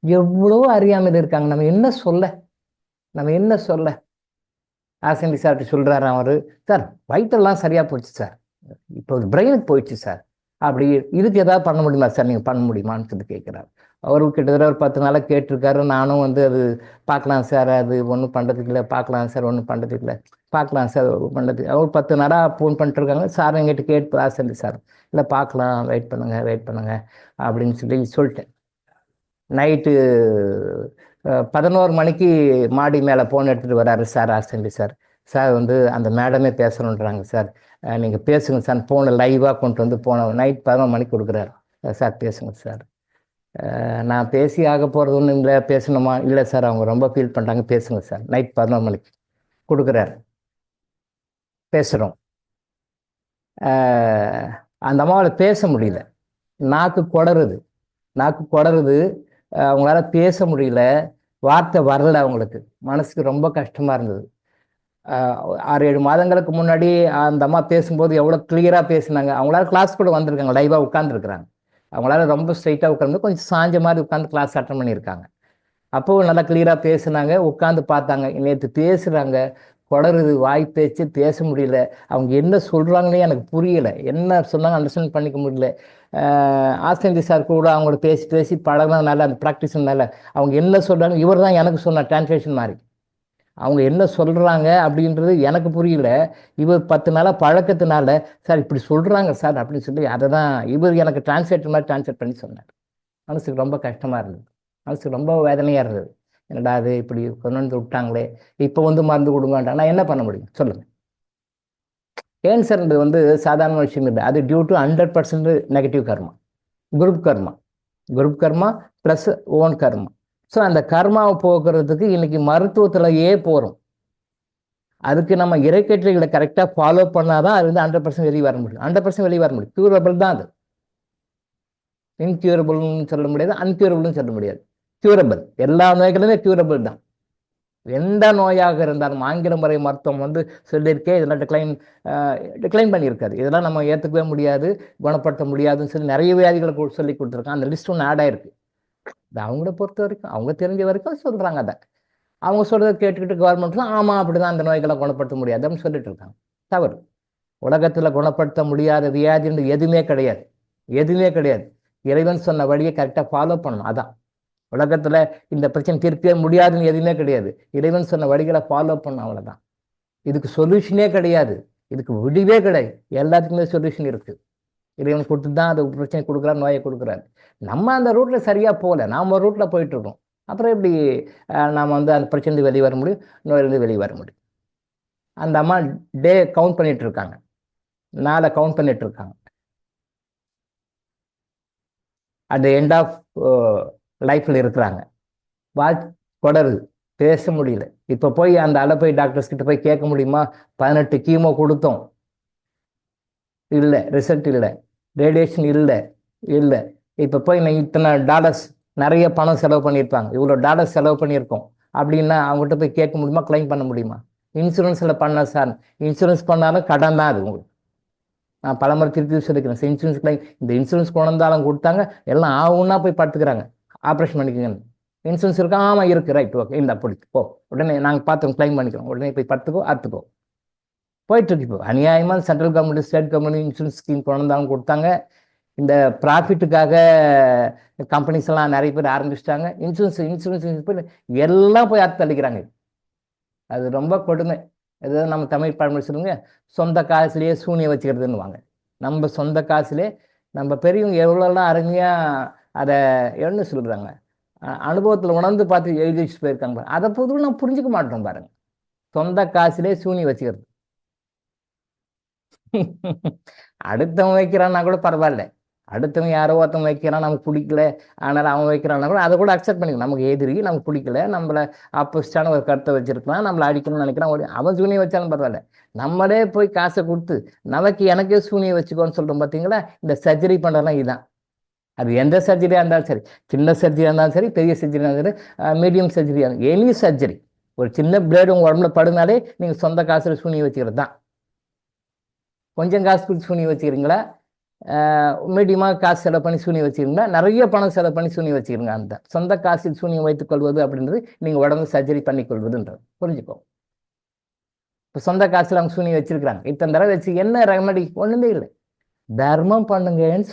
எவ்வளோ அறியாமல் இருக்காங்க. நம்ம என்ன சொல்ல ஆர்சென்டி சார்ட்டு சொல்கிறாரு அவர், சார் வயிற்றெல்லாம் சரியாக போச்சு சார், இப்போ பிரெயினுக்கு போயிடுச்சு சார், அப்படி இதுக்கு ஏதாவது பண்ண முடியுமா சார், நீங்கள் பண்ண முடியுமான்னு சொல்லி கேட்குறாரு. அவருக்கு கிட்டத்தட்ட ஒரு 10 நாளாக கேட்டிருக்காரு. நானும் வந்து அது பார்க்கலாம் சார், அது ஒன்றும் பண்ணுறதுக்கு இல்லை, பார்க்கலாம் சார், ஒன்றும் பண்ணுறதுக்கு இல்லை, பார்க்கலாம் சார் பண்ணுறதுக்கு. அவர் 10 நாளாக ஃபோன் பண்ணிட்டுருக்காங்க. சார் எங்கிட்ட கேட்டு ஆசை சார், இல்லை பார்க்கலாம், வெயிட் பண்ணுங்க அப்படின்னு சொல்லிட்டேன். நைட்டு 11 மணிக்கு மாடி மேலே ஃபோன் எடுத்துகிட்டு வராரு சார் ஆசை சார் வந்து அந்த மேடமே பேசணுன்றாங்க சார், நீங்கள் பேசுங்க சார், ஃபோனை லைவாக கொண்டு வந்து நைட் 11 மணிக்கு கொடுக்குறாரு. சார் பேசுங்க சார், நான் பேசி ஆக போகிறது ஒன்றும் இல்லை, பேசணுமா? இல்லை சார், அவங்க ரொம்ப ஃபீல் பண்ணுறாங்க, பேசுங்க சார். நைட் 11 மணிக்கு கொடுக்குறாரு. பேசுகிறோம். அந்த அம்மாவால் பேச முடியல, நாக்கு குடருது, அவங்களால பேச முடியல, வார்த்தை வரல, அவங்களுக்கு மனசுக்கு ரொம்ப கஷ்டமாக இருந்தது. 6-7 மாதங்களுக்கு முன்னாடி அந்த அம்மா பேசும்போது எவ்வளோ கிளியராக பேசினாங்க. அவங்களால கிளாஸ் கூட வந்திருக்காங்க, லைவாக உட்காந்துருக்குறாங்க. அவங்களால ரொம்ப ஸ்ட்ரைட்டாக உட்காந்து கொஞ்சம் சாஞ்ச மாதிரி உட்காந்து கிளாஸ் அட்டன் பண்ணியிருக்காங்க. அப்போது நல்லா கிளியராக பேசுனாங்க, உட்காந்து பார்த்தாங்க. நேற்று பேசுகிறாங்க, குடருது, வாய் பேச்சு பேச முடியல, அவங்க என்ன சொல்கிறாங்கன்னே எனக்கு புரியலை, என்ன சொன்னாங்க அண்டர்ஸ்டாண்ட் பண்ணிக்க முடியல. ஆஸ்கந்தி சார் கூட அவங்களோட பேசி பழகினதுனால, அந்த ப்ராக்டிஸ்னால அவங்க என்ன சொல்கிறாங்க, இவர் தான் எனக்கு சொன்னார் டிரான்ஸ்லேஷன் மாதிரி. அவங்க என்ன சொல்கிறாங்க அப்படின்றது எனக்கு புரியல. இவர் 10 நாளாக பழக்கத்தினால சார் இப்படி சொல்கிறாங்க சார் அப்படின்னு சொல்லி அதை தான் இவர் எனக்கு டிரான்ஸ்லேட்டர் மாதிரி டிரான்ஸ்லேட் பண்ணி சொன்னார். மனசுக்கு ரொம்ப கஷ்டமாக இருந்தது, மனசுக்கு ரொம்ப வேதனையாக இருந்தது. என்னடா அது இப்படி கொண்டு வந்து விட்டாங்களே, இப்போ வந்து மருந்து கொடுங்கன்றாங்க, நான் என்ன பண்ண முடியும் சொல்லுங்கள்? கேன்சர்ன்றது வந்து சாதாரண விஷயம் இல்லை. அது due to 100% negative karma, group karma plus own karma. So அந்த கர்மாவை போக்குறதுக்கு இன்னைக்கு மருத்துவத்திலேயே போகிறோம். அதுக்கு நம்ம இறைக்கட்டளைகளை கரெக்டாக ஃபாலோ பண்ணாதான் அது வந்து 100% வெளியே வர முடியும். 100% வெளியே வர முடியும். க்யூரபிள் தான் அது. இன்க்யூரபிள்னு சொல்ல முடியாது, அன்க்யூரபிள்னு சொல்ல முடியாது. க்யூரபிள், எல்லா நோய்களுமே க்யூரபிள் தான். எந்த நோயாக இருந்தாலும் ஆங்கில முறை மருத்துவம் வந்து சொல்லியிருக்கே, இதெல்லாம் டிக்ளைன் பண்ணியிருக்காரு. இதெல்லாம் நம்ம ஏற்றுக்கவே முடியாது, குணப்படுத்த முடியாதுன்னு சொல்லி நிறைய வியாதிகளை சொல்லி கொடுத்துருக்கான். அந்த லிஸ்ட் ஒன்று ஆட் ஆயிருக்கு. இது அவங்கள பொறுத்த வரைக்கும், அவங்க தெரிஞ்ச வரைக்கும் சொல்கிறாங்க. அதை அவங்க சொல்கிறத கேட்டுக்கிட்டு கவர்மெண்ட்லாம் ஆமாம் அப்படிதான் அந்த நோய்களை குணப்படுத்த முடியாது அப்படின்னு சொல்லிட்டு இருக்காங்க. தவறு. உலகத்தில் குணப்படுத்த முடியாத வியாதின்னு எதுவுமே கிடையாது. இறைவன் சொன்ன வழியை கரெக்டாக ஃபாலோ பண்ணணும். அதான் உலகத்தில் இந்த பிரச்சனை தீர்க்கவே முடியாதுன்னு எதுவுமே கிடையாது. இறைவன் சொன்ன வழிகளை ஃபாலோ பண்ணணும், அவ்வளோதான். இதுக்கு சொல்யூஷனே கிடையாது, இதுக்கு விடிவே கிடையாது. எல்லாத்துக்குமே சொல்யூஷன் இருக்குது. இறைவன் கொடுத்து தான் அந்த பிரச்சனை கொடுக்குறாரு, நோயை கொடுக்குறாரு. நம்ம அந்த ரூட்டில் சரியாக போகல, நாம் ஒரு ரூட்டில் போயிட்டுருக்கோம். அப்புறம் எப்படி நாம் வந்து அந்த பிரச்சனை வெளியே வர முடியும், நோயிலேருந்து வெளியே வர முடியும்? அந்த அம்மா டே கவுண்ட் பண்ணிட்டு இருக்காங்க, நாளை கவுண்ட் பண்ணிட்டு இருக்காங்க. அட் எண்ட் ஆஃப் லைஃப்ல இருக்கிறாங்க. வாட்ச் தொடருது, பேச முடியல. இப்போ போய் அந்த ஆளை போய் டாக்டர்ஸ் கிட்ட போய் கேட்க முடியுமா? 18 கீமோ கொடுத்தோம், இல்லை ரிசல்ட் இல்லை, ரேடியேஷன் இல்லை. இப்போ போய் நான் இத்தனை டாலர்ஸ், நிறைய பணம் செலவு பண்ணியிருப்பாங்க, இவ்வளோ டாலர்ஸ் செலவு பண்ணியிருக்கோம் அப்படின்னா அவங்ககிட்ட போய் கேட்க முடியுமா? கிளைம் பண்ண முடியுமா? இன்சூரன்ஸில் பண்ண சார், இன்சூரன்ஸ் பண்ணாலும் கடன் தான் அது உங்களுக்கு. நான் பலமுறை திருப்பி சொல்லிக்கிறேன், இன்சூரன்ஸ் கிளைம், இந்த இன்சூரன்ஸ் கொண்டு வந்தாலும் கொடுத்தாங்க, எல்லாம் ஆகுன்னா போய் படுத்துக்கிறாங்க, ஆப்ரேஷன் பண்ணிக்கோங்கன்னு. இன்சூரன்ஸ் இருக்கா? ஆமாம் இருக்குது, ரைட், ஓகே, இல்லை அப்படி போ, உடனே நாங்கள் பார்த்து கிளைம் பண்ணிக்கிறோம், உடனே போய் படுத்துக்கோ, அறுத்துக்கோ. போயிட்டுருக்கு. இப்போ அநியாயமாக central government, state government insurance scheme கொண்டு வந்தாலும் கொடுத்தாங்க. இந்த ப்ராஃபிட்டுக்காக கம்பெனிஸ் எல்லாம் நிறைய பேர் ஆரம்பிச்சிட்டாங்க. இன்சூரன்ஸ் எல்லாம் போய் அறுத்து அளிக்கிறாங்க. அது ரொம்ப கொடுமை. ஏதாவது நம்ம தமிழ் பழமொழி சொல்லுங்க, சொந்த காசுலேயே சூனியம் வச்சுக்கிறதுன்னு வாங்க. நம்ம சொந்த காசுலேயே நம்ம பெரியவங்க எவ்வளோலாம் அருமையாக அதை என்ன சொல்கிறாங்க, அனுபவத்தில் உணர்ந்து பார்த்து எழுதி வச்சு போயிருக்காங்க. அதை பொதுவாக நம்ம புரிஞ்சுக்க மாட்டோம் பாருங்க. சொந்த காசுலேயே சூனியம் வச்சுக்கிறது. அடுத்தவன் வைக்கிறான்னா கூட பரவாயில்ல, அடுத்தவன் யாரோ ஒருத்தவன் வைக்கிறான், நமக்கு பிடிக்கல, ஆனால் அவன் வைக்கிறான்னா கூட அதை கூட அக்செப்ட் பண்ணிக்கலாம். நமக்கு எதிரி, நமக்கு பிடிக்கல, நம்மளை ஆப்போசிட்டான ஒரு கருத்தை வச்சிருக்கலாம், நம்மளை அடிக்கணும்னு நினைக்கிறான், அவன் சூனியம் வச்சாலும் பரவாயில்ல. நம்மளே போய் காசை கொடுத்து எனக்கே சூனியம் வச்சுக்கோன்னு சொல்கிறோம் பார்த்தீங்களா? இந்த சர்ஜரி பண்ணுறதுலாம் இதுதான். அது எந்த சர்ஜரியாக இருந்தாலும் சரி, சின்ன சர்ஜரியாக இருந்தாலும் சரி, பெரிய சர்ஜரியாக இருந்தாலும் சரி, மீடியம் சர்ஜரியாக இருந்தாலும், எனி சர்ஜரி, ஒரு சின்ன பிளேடு உங்கள் உடம்புல படுனாலே நீங்கள் சொந்த காசில் சூனியம் வச்சுக்கிறது தான். கொஞ்சம் காசு கொடுத்து சூனியம் வச்சுக்கிறீங்களா, மீடியமாக காசு செலவு பண்ணி சூனியம் வச்சுக்கிறீங்களா, நிறைய பணம் செலவு பண்ணி சூனியம் வச்சுக்கிறீங்க. அந்த சொந்த காசில் சூனியம் வைத்துக் கொள்வது அப்படின்றது நீங்கள் உடம்பு சர்ஜரி பண்ணி கொள்வதுன்றது புரிஞ்சுக்கோ. இப்போ சொந்த காசில் அவங்க சூனியம் வச்சிருக்கிறாங்க, இத்தனை தடவை வச்சு என்ன ரெமடி? ஒன்றுமே இல்லை. தர்மம் பண்ணுங்கன்னு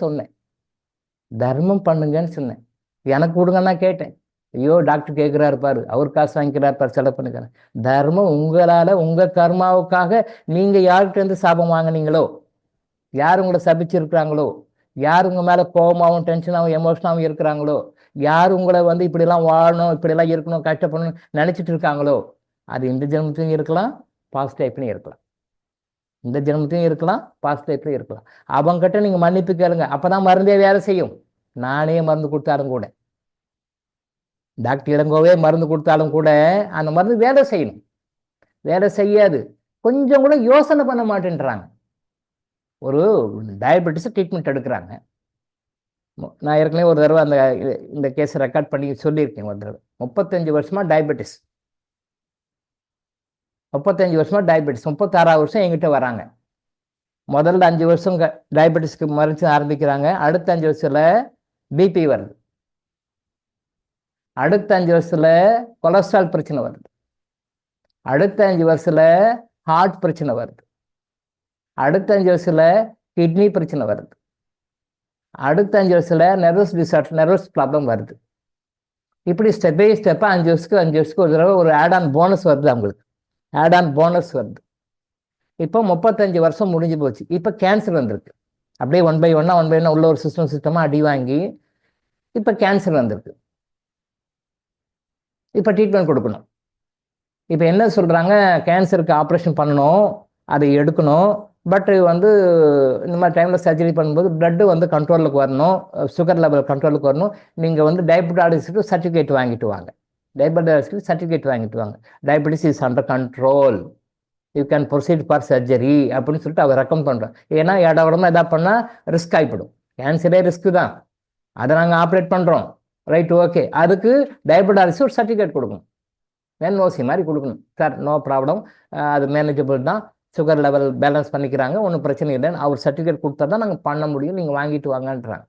சொன்னேன், எனக்கு கொடுங்கன்னா கேட்டேன். ஐயோ டாக்டர் கேட்குறாரு பாரு, அவர் காசு வாங்கிக்கிறார் பாரு, செலவு பண்ணிக்கிறேன். தர்மம் உங்களால், உங்கள் கர்மாவுக்காக நீங்கள் யார்கிட்டேருந்து சாபம் வாங்கினீங்களோ, யார் உங்களை சபிச்சிருக்கிறாங்களோ, யார் உங்கள் மேலே கோபமாகவும் டென்ஷனாகவும் எமோஷனாகவும் இருக்கிறாங்களோ, யார் உங்களை இப்படிலாம் வாழணும், இப்படிலாம் இருக்கணும், கஷ்டப்படணும் நினச்சிட்டு இருக்காங்களோ, அது இந்த ஜென்மத்தையும் இருக்கலாம், பாஸ்ட் லைஃப்லையும் இருக்கலாம். இந்த ஜென்மத்தையும் இருக்கலாம், பாஸ்ட் லைஃப்லையும் இருக்கலாம். அவங்ககிட்ட நீங்கள் மன்னிப்பு கேளுங்க, அப்போ தான் மருந்தே வேலை செய்யும். நானே மருந்து கொடுத்தாலும் கூட, டாக்டர் இளங்கோவே மருந்து கொடுத்தாலும் கூட அந்த மருந்து வேலை செய்யணும். வேலை செய்யாது, கொஞ்சம் கூட யோசனை பண்ண மாட்டேன்றாங்க. ஒரு டயபெட்டிஸ் ட்ரீட்மெண்ட் எடுக்கிறாங்க. நான் ஏற்கனவே ஒரு தடவை இந்த கேஸை ரெக்கார்ட் பண்ணி சொல்லியிருக்கேன். ஒரு தடவை 35 வருஷமா டயபெட்டிஸ், 36 வருஷம் என்கிட்ட வராங்க. முதல்ல 5 வருஷம் டயபெட்டிஸ்க்கு மருந்து ஆரம்பிக்கிறாங்க, அடுத்த 5 வருஷத்துல பிபி வருது, அடுத்த 5 வருஷத்துல கொலஸ்ட்ரால் பிரச்சனை வருது, அடுத்த 5 வருஷத்துல ஹார்ட் பிரச்சனை வருது, அடுத்த 5 வருஷத்துல கிட்னி பிரச்சனை வருது, அடுத்த 5 வருஷத்துல நர்வஸ் ப்ராப்ளம் வருது. இப்படி ஸ்டெப் பை ஸ்டெப்பாக 5 வருஷத்துக்கு ஒரு தடவை ஒரு ஆட் ஆன் போனஸ் வருது. அவங்களுக்கு ஆட் ஆன் போனஸ் வருது. இப்போ 35 வருஷம் முடிஞ்சு போச்சு. இப்போ கேன்சர் வந்திருக்கு. அப்படியே ஒன் பை ஒன்னா உள்ள ஒரு சிஸ்டமாக அடி வாங்கி இப்போ கேன்சர் வந்திருக்கு. இப்போ ட்ரீட்மெண்ட் கொடுக்கணும். இப்போ என்ன சொல்கிறாங்க, கேன்சருக்கு ஆப்ரேஷன் பண்ணணும், அதை எடுக்கணும். பட் இந்த மாதிரி டைமில் சர்ஜரி பண்ணும்போது பிளட்டு கண்ட்ரோலுக்கு வரணும், சுகர் லெவல் கண்ட்ரோலுக்கு வரணும். நீங்கள் டயபெட்டிஸ்க்கு சர்டிஃபிகேட் வாங்கிட்டு வாங்க, diabetes is under control, you can proceed for surgery அப்படின்னு சொல்லிட்டு அவர் ரெக்கமெண்ட் பண்ணுறோம். ஏன்னா இடமா எதாவது பண்ணால் ரிஸ்க் ஆகிப்படும். கேன்சரே ரிஸ்க்கு தான், அதை நாங்கள் ஆப்ரேட் பண்ணுறோம், ரைட், ஓகே. அதுக்கு டயபெட்டிஸ் ஒரு சர்டிஃபிகேட் கொடுக்கணும், என்ஓசி மாதிரி கொடுக்கணும். சார் நோ ப்ராப்ளம், அது மேனேஜபிள் தான், சுகர் லெவல் பேலன்ஸ் பண்ணிக்கிறாங்க, ஒன்றும் பிரச்சனை இல்லைன்னு அவர் சர்டிஃபிகேட் கொடுத்தா தான் நாங்கள் பண்ண முடியும், நீங்கள் வாங்கிட்டு வாங்கன்றாங்க.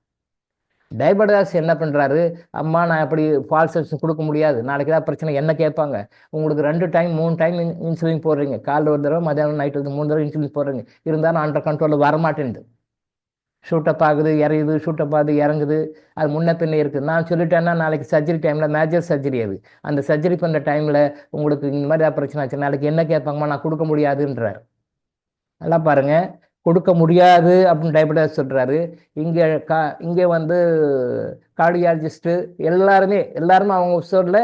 டயபெட்டிஸ் என்ன பண்ணுறாரு, அம்மா நான் எப்படி ஃபால்ஸ் கொடுக்க முடியாது, நாளைக்கு ஏதாவது பிரச்சனை என்ன கேட்பாங்க, உங்களுக்கு 2 டைம் 3 டைம் இன்சுலின் போடுறீங்க, காலைல ஒரு தடவை மதியானம் நைட்டு 3 தடவை இன்சுலின் போடுறீங்க, இருந்தாலும் அண்டர் கண்ட்ரோலில் வரமாட்டேங்குது, ஷூட்டப் ஆகுது, இறையுது, ஷூட்டப் ஆகுது, இறங்குது, அது முன்ன பின்னே இருக்குது. நான் சொல்லிட்டேன்னா நாளைக்கு சர்ஜரி டைமில், மேஜர் சர்ஜரி அது, அந்த சர்ஜரி பண்ணுற டைமில் உங்களுக்கு இந்த மாதிரி ஏதாவது பிரச்சனை ஆச்சு, நாளைக்கு என்ன கேட்பாங்கம்மா, நான் கொடுக்க முடியாதுன்றார். நல்லா பாருங்க, கொடுக்க முடியாது அப்படின்னு டயபெட்டிஸ் சொல்கிறாரு. இங்கே கார்டியாலஜிஸ்ட்டு எல்லாருமே அவங்க ஸ்டோரில்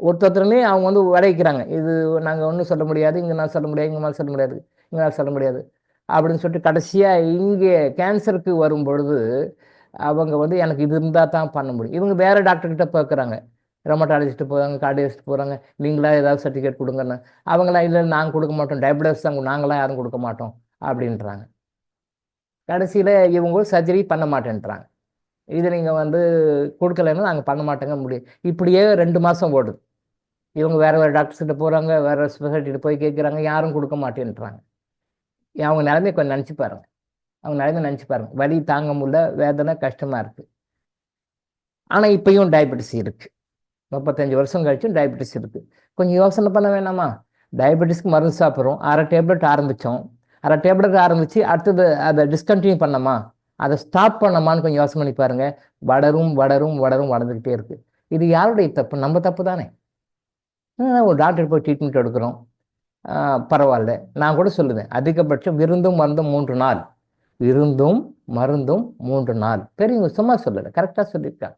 ஒருத்தருமே அவங்க வந்து விளைவிக்கிறாங்க. இது நாங்கள் ஒன்றும் சொல்ல முடியாது, இங்கே நான் சொல்ல முடியாது, இங்கே மேலே சொல்ல முடியாது, இங்கே நான் சொல்ல முடியாது அப்படின்னு சொல்லிட்டு கடைசியாக இங்கே கேன்சருக்கு வரும் பொழுது அவங்க வந்து எனக்கு இது இருந்தால் தான் பண்ண முடியும். இவங்க வேறு டாக்டர்கிட்ட பார்க்குறாங்க, ரொமட்டாலஜிஸ்ட்டு போகிறாங்க, கார்டியஸ்ட் போகிறாங்க, நீங்களா ஏதாவது சர்டிஃபிகேட் கொடுங்கன்னு. அவங்களாம் இல்லை நாங்கள் கொடுக்க மாட்டோம், டயபிட்டிஸ் தான் நாங்களாம் யாரும் கொடுக்க மாட்டோம் அப்படின்றாங்க. கடைசியில் இவங்க சர்ஜரி பண்ண மாட்டேன்றாங்க. இது நீங்கள் வந்து கொடுக்கலைன்னா நாங்கள் பண்ண மாட்டேங்க முடியும். இப்படியே 2 மாதம் ஓடுது. இவங்க வேறு டாக்டர்ஸ்கிட்ட போகிறாங்க, வேறு ஸ்பெஷாலிட்டிகிட்ட போய் கேட்குறாங்க, யாரும் கொடுக்க மாட்டேன்றாங்க. அவங்க நிலைமையை கொஞ்சம் நினச்சி பாருங்க, அவங்க நிலைமை நினச்சி பாருங்க. வலி தாங்க முடியல, வேதனை கஷ்டமாக இருக்குது. ஆனால் இப்பயும் டயபெட்டிஸ் இருக்குது. 35 வருஷம் கழிச்சும் டயபெட்டிஸ் இருக்குது. கொஞ்சம் யோசனை பண்ண வேணாமா? டயபெட்டிஸ்க்கு மருந்து சாப்பிட்றோம், 1/2 டேப்லெட் ஆரம்பித்தோம், 1/2 டேப்லெட் ஆரம்பித்து அடுத்தது அதை டிஸ்கண்டினியூ பண்ணோமா, அதை ஸ்டாப் பண்ணமான்னு கொஞ்சம் யோசனை பண்ணி பாருங்கள். வளரும் வளரும் வளரும் வளர்ந்துக்கிட்டே இருக்குது. இது யாருடைய தப்பு? நம்ம தப்பு தானே. ஒரு டாக்டர் போய் ட்ரீட்மெண்ட் எடுக்கிறோம், பரவாயில்ல. நான் கூட சொல்லுவேன், அதிகபட்சம் விருந்தும் மருந்தும் 3 நாள், விருந்தும் மருந்தும் 3 நாள். பெரியவங்க சும்மா சொல்லலை, கரெக்டாக சொல்லியிருக்காங்க.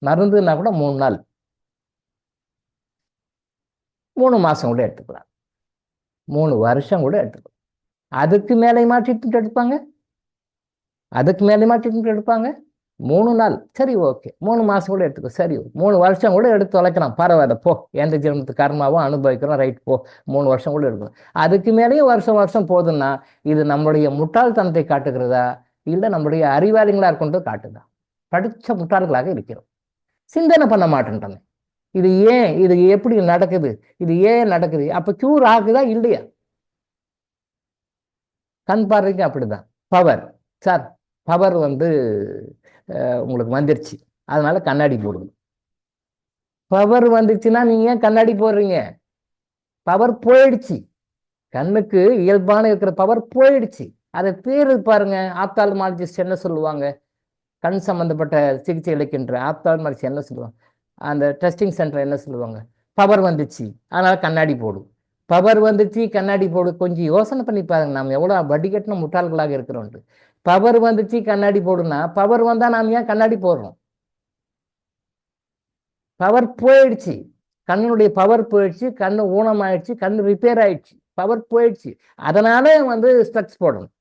மருந்துன்னா கூட 3 நாள், 3 மாதம் கூட எடுத்துக்கலாம், 3 வருஷம் கூட எடுத்துக்கலாம். அதுக்கு மேலேயுமா ட்ரீட்மெண்ட் எடுப்பாங்க? அதுக்கு மேலேயுமா ட்ரீட்மெண்ட் எடுப்பாங்க? 3 நாள் சரி, ஓகே. 3 மாதம் கூட எடுத்துக்கோ, சரி. 3 வருஷம் கூட எடுத்து தொலைக்கலாம், பரவாயில்ல போ. எந்த ஜென்மத்துக்கு கர்மாவும் அனுபவிக்கிறோம், ரைட் போ. 3 வருஷம் கூட எடுக்கணும். அதுக்கு மேலேயும் வருஷம் வருஷம் போதுன்னா இது நம்மளுடைய முட்டாள்தனத்தை காட்டுகிறதா, இல்லை நம்மளுடைய அறிவாளிகளாக இருக்கொண்டு காட்டுதா? படித்த முட்டாள்களாக இருக்கிறோம், சிந்தனை பண்ண மாட்டேன்றாங்க. இது ஏன், இது எப்படி நடக்குது, இது ஏன் நடக்குது, அப்போ க்யூர் ஆகுதா இல்லையா? கண் பார்வைக்கு அப்படிதான். பவர் சார், பவர் வந்து உங்களுக்கு வந்துருச்சு, அதனால கண்ணாடி போடுங்க. பவர் வந்துச்சுன்னா நீங்க ஏன் கண்ணாடி போடுறீங்க? பவர் போயிடுச்சு, கண்ணுக்கு இயல்பான இருக்கிற பவர் போயிடுச்சு. அதை பேர் பாருங்க, ஆப்தால்மாலஜிஸ்ட் என்ன சொல்லுவாங்க, கண் சம்பந்தப்பட்ட சிகிச்சை அளிக்கின்ற ஆப்தால்மாலஜிஸ்ட் என்ன சொல்லுவாங்க, அந்த டெஸ்டிங் சென்டர் என்ன சொல்லுவாங்க, பவர் வந்துச்சு அதனால கண்ணாடி போடும். பவர் வந்துச்சு கண்ணாடி போடு. கொஞ்சம் யோசனை பண்ணி பாருங்க, நாம் எவ்வளோ வடிகட்டின முட்டாள்களாக இருக்கிறோன்ட்டு. பவர் வந்துச்சு கண்ணாடி போடுனா, பவர் வந்தால் நாம் ஏன் கண்ணாடி போடுறோம்? பவர் போயிடுச்சு, கண்ணுடைய பவர் போயிடுச்சு, கண்ணு ஊனமாயிடுச்சு, கண்ணு ரிப்பேர் ஆயிடுச்சு, பவர் போயிடுச்சு, அதனால வந்து ஸ்பெக்ஸ் போடணும்.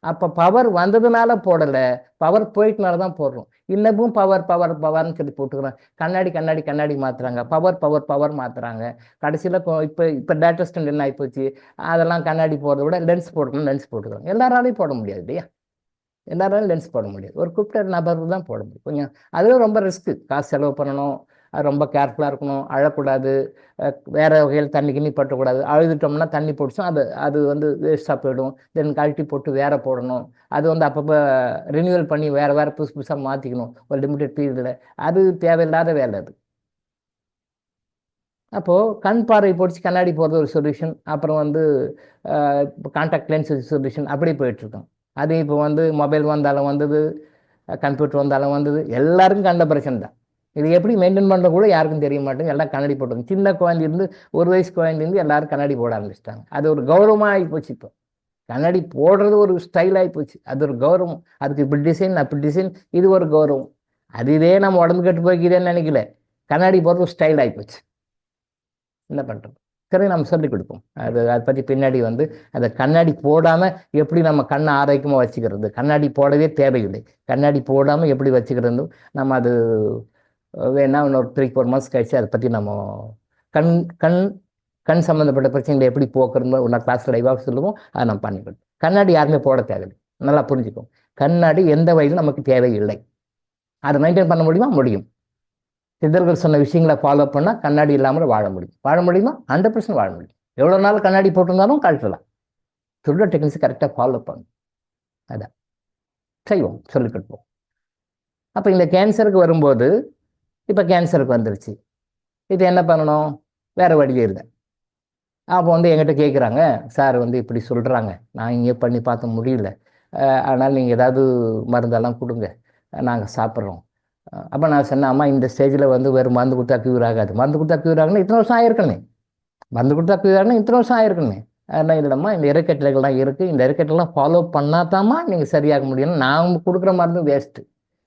அப்போ பவர் வந்ததுனால போடலை, பவர் போயிட்டனால தான் போடுறோம். இன்னமும் பவர் பவர் பவர்னு சொல்லி போட்டுக்கிறோம். கண்ணாடி கண்ணாடி கண்ணாடி மாற்றுறாங்க, பவர் பவர் பவர் மாற்றுறாங்க. கடைசியில் இப்போ லேட்டஸ்ட் என்ன ஆகிப்போச்சு, அதெல்லாம் கண்ணாடி போடுறத விட லென்ஸ் போடணும், லென்ஸ் போட்டுக்கிறோம். எல்லாராலையும் போட முடியாது இல்லையா, எல்லாராலும் லென்ஸ் போட முடியாது, ஒரு குறிப்பிட்ட நபருக்கு தான் போட முடியும். கொஞ்சம் அதுவும் ரொம்ப ரிஸ்க்கு, காசு செலவு பண்ணணும், அது ரொம்ப கேர்ஃபுல்லாக இருக்கணும், அழக்கூடாது, வேறு வகையில் தண்ணி கிண்ணி பற்றக்கூடாது. அழுதுட்டோம்னா தண்ணி போட்டுச்சோம், அது வந்து வேஸ்ட்டாக போயிடும். தென் கழட்டி போட்டு வேற போடணும், அது வந்து அப்பப்போ ரினியூவல் பண்ணி வேறு புதுசு புதுசாக மாற்றிக்கணும் ஒரு லிமிடெட் பீரியடில். அது தேவையில்லாத வேலை அது. அப்போது கண் பார்வை போட்டு கண்ணாடி போடுறது ஒரு சொல்யூஷன், அப்புறம் வந்து கான்டாக்ட் லென்ஸ் சொல்யூஷன், அப்படியே போயிட்டுருக்கோம். அது இப்போ வந்து மொபைல் வந்தாலும் வந்தது, கம்ப்யூட்டர் வந்தாலும் வந்தது, எல்லாருக்கும் கண்ட பிரச்சனை தான். இது எப்படி மெயின்டைன் பண்ணுறது கூட யாருக்கும் தெரிய மாட்டேங்குது, எல்லாம் கண்ணாடி போட்டுங்க. சின்ன குழந்தைலேருந்து 1 வயசு குழந்தைலேருந்து எல்லாரும் கண்ணாடி போட ஆரம்பிச்சிட்டாங்க. அது ஒரு கௌரவமாக ஆகிப்போச்சு. இப்போ கண்ணாடி போடுறது ஒரு ஸ்டைல் ஆகிப்போச்சு, அது ஒரு கௌரவம். அதுக்கு இப்படி டிசைன் அப்படி டிசைன், இது ஒரு கௌரவம். அதுவே நம்ம உடம்பு கட்டு போய்க்குதேன்னு நினைக்கல, கண்ணாடி போடுறது ஒரு ஸ்டைல் ஆகிப்போச்சு. என்ன பண்ணுறது? சரி, நம்ம சொல்லிக் கொடுப்போம். அதை பற்றி பின்னாடி வந்து அதை கண்ணாடி போடாமல் எப்படி நம்ம கண்ணை ஆரோக்கியமாக வச்சுக்கிறது, கண்ணாடி போடவே தேவையில்லை, கண்ணாடி போடாமல் எப்படி வச்சுக்கிறது நம்ம அது வேணா இன்னொரு 3-4 months கழிச்சு அதை பற்றி நம்ம கண் கண் கண் சம்மந்தப்பட்ட பிரச்சனைகளை எப்படி போக்குறது ஒரு கிளாஸ் லைவாக சொல்லுவோம். அதை நம்ம பண்ணிக்கணும். கண்ணாடி யாருமே போட தேவையில்லை, நல்லா புரிஞ்சுக்கும். கண்ணாடி எந்த வகையிலும் நமக்கு தேவையில்லை. அதை மெயின்டைன் பண்ண முடியுமா? முடியும். சித்தர்கள் சொன்ன விஷயங்களை ஃபாலோ பண்ணால் கண்ணாடி இல்லாமல் வாழ முடியும். வாழ முடியுமா? 100% வாழ முடியும். எவ்வளோ நாள் கண்ணாடி போட்டிருந்தாலும் கழட்டலாம். சொல்கிற டெக்னிக்ஸ் கரெக்டாக ஃபாலோ பண்ணணும். அதான் செய்வோம், சொல்லிக் கொடுப்போம். அப்போ இந்த கேன்சருக்கு வரும்போது, இப்போ கேன்சருக்கு வந்துருச்சு, இப்போ என்ன பண்ணணும்? வேறு வழியே இல்லை. அப்போ வந்து என்கிட்ட கேட்குறாங்க, சார் வந்து இப்படி சொல்கிறாங்க, நான் இங்கே பண்ணி பார்த்த முடியல, அதனால் நீங்கள் ஏதாவது மருந்தெல்லாம் கொடுங்க, நாங்கள் சாப்பிட்றோம். அப்போ நான் சொன்னேன், அம்மா இந்த ஸ்டேஜில் வந்து வெறும் மருந்து கொடுத்தா க்யூர் ஆகாது. மருந்து கொடுத்தா க்யூர் ஆகணும் இத்தனை வருஷம் ஆயிருக்கணுமே, மருந்து கொடுத்தா க்யூர் ஆகணும் இத்தனை வருஷம் ஆயிருக்கணுமே. அதெல்லாம் இல்லைம்மா, இந்த இறக்கட்டளைகள்லாம் இருக்குது, இந்த இறக்கட்டளைலாம் ஃபாலோ பண்ணாதாம்மா நீங்கள் சரியாக முடியும். நான் கொடுக்குற மருந்து வேஸ்ட்டு.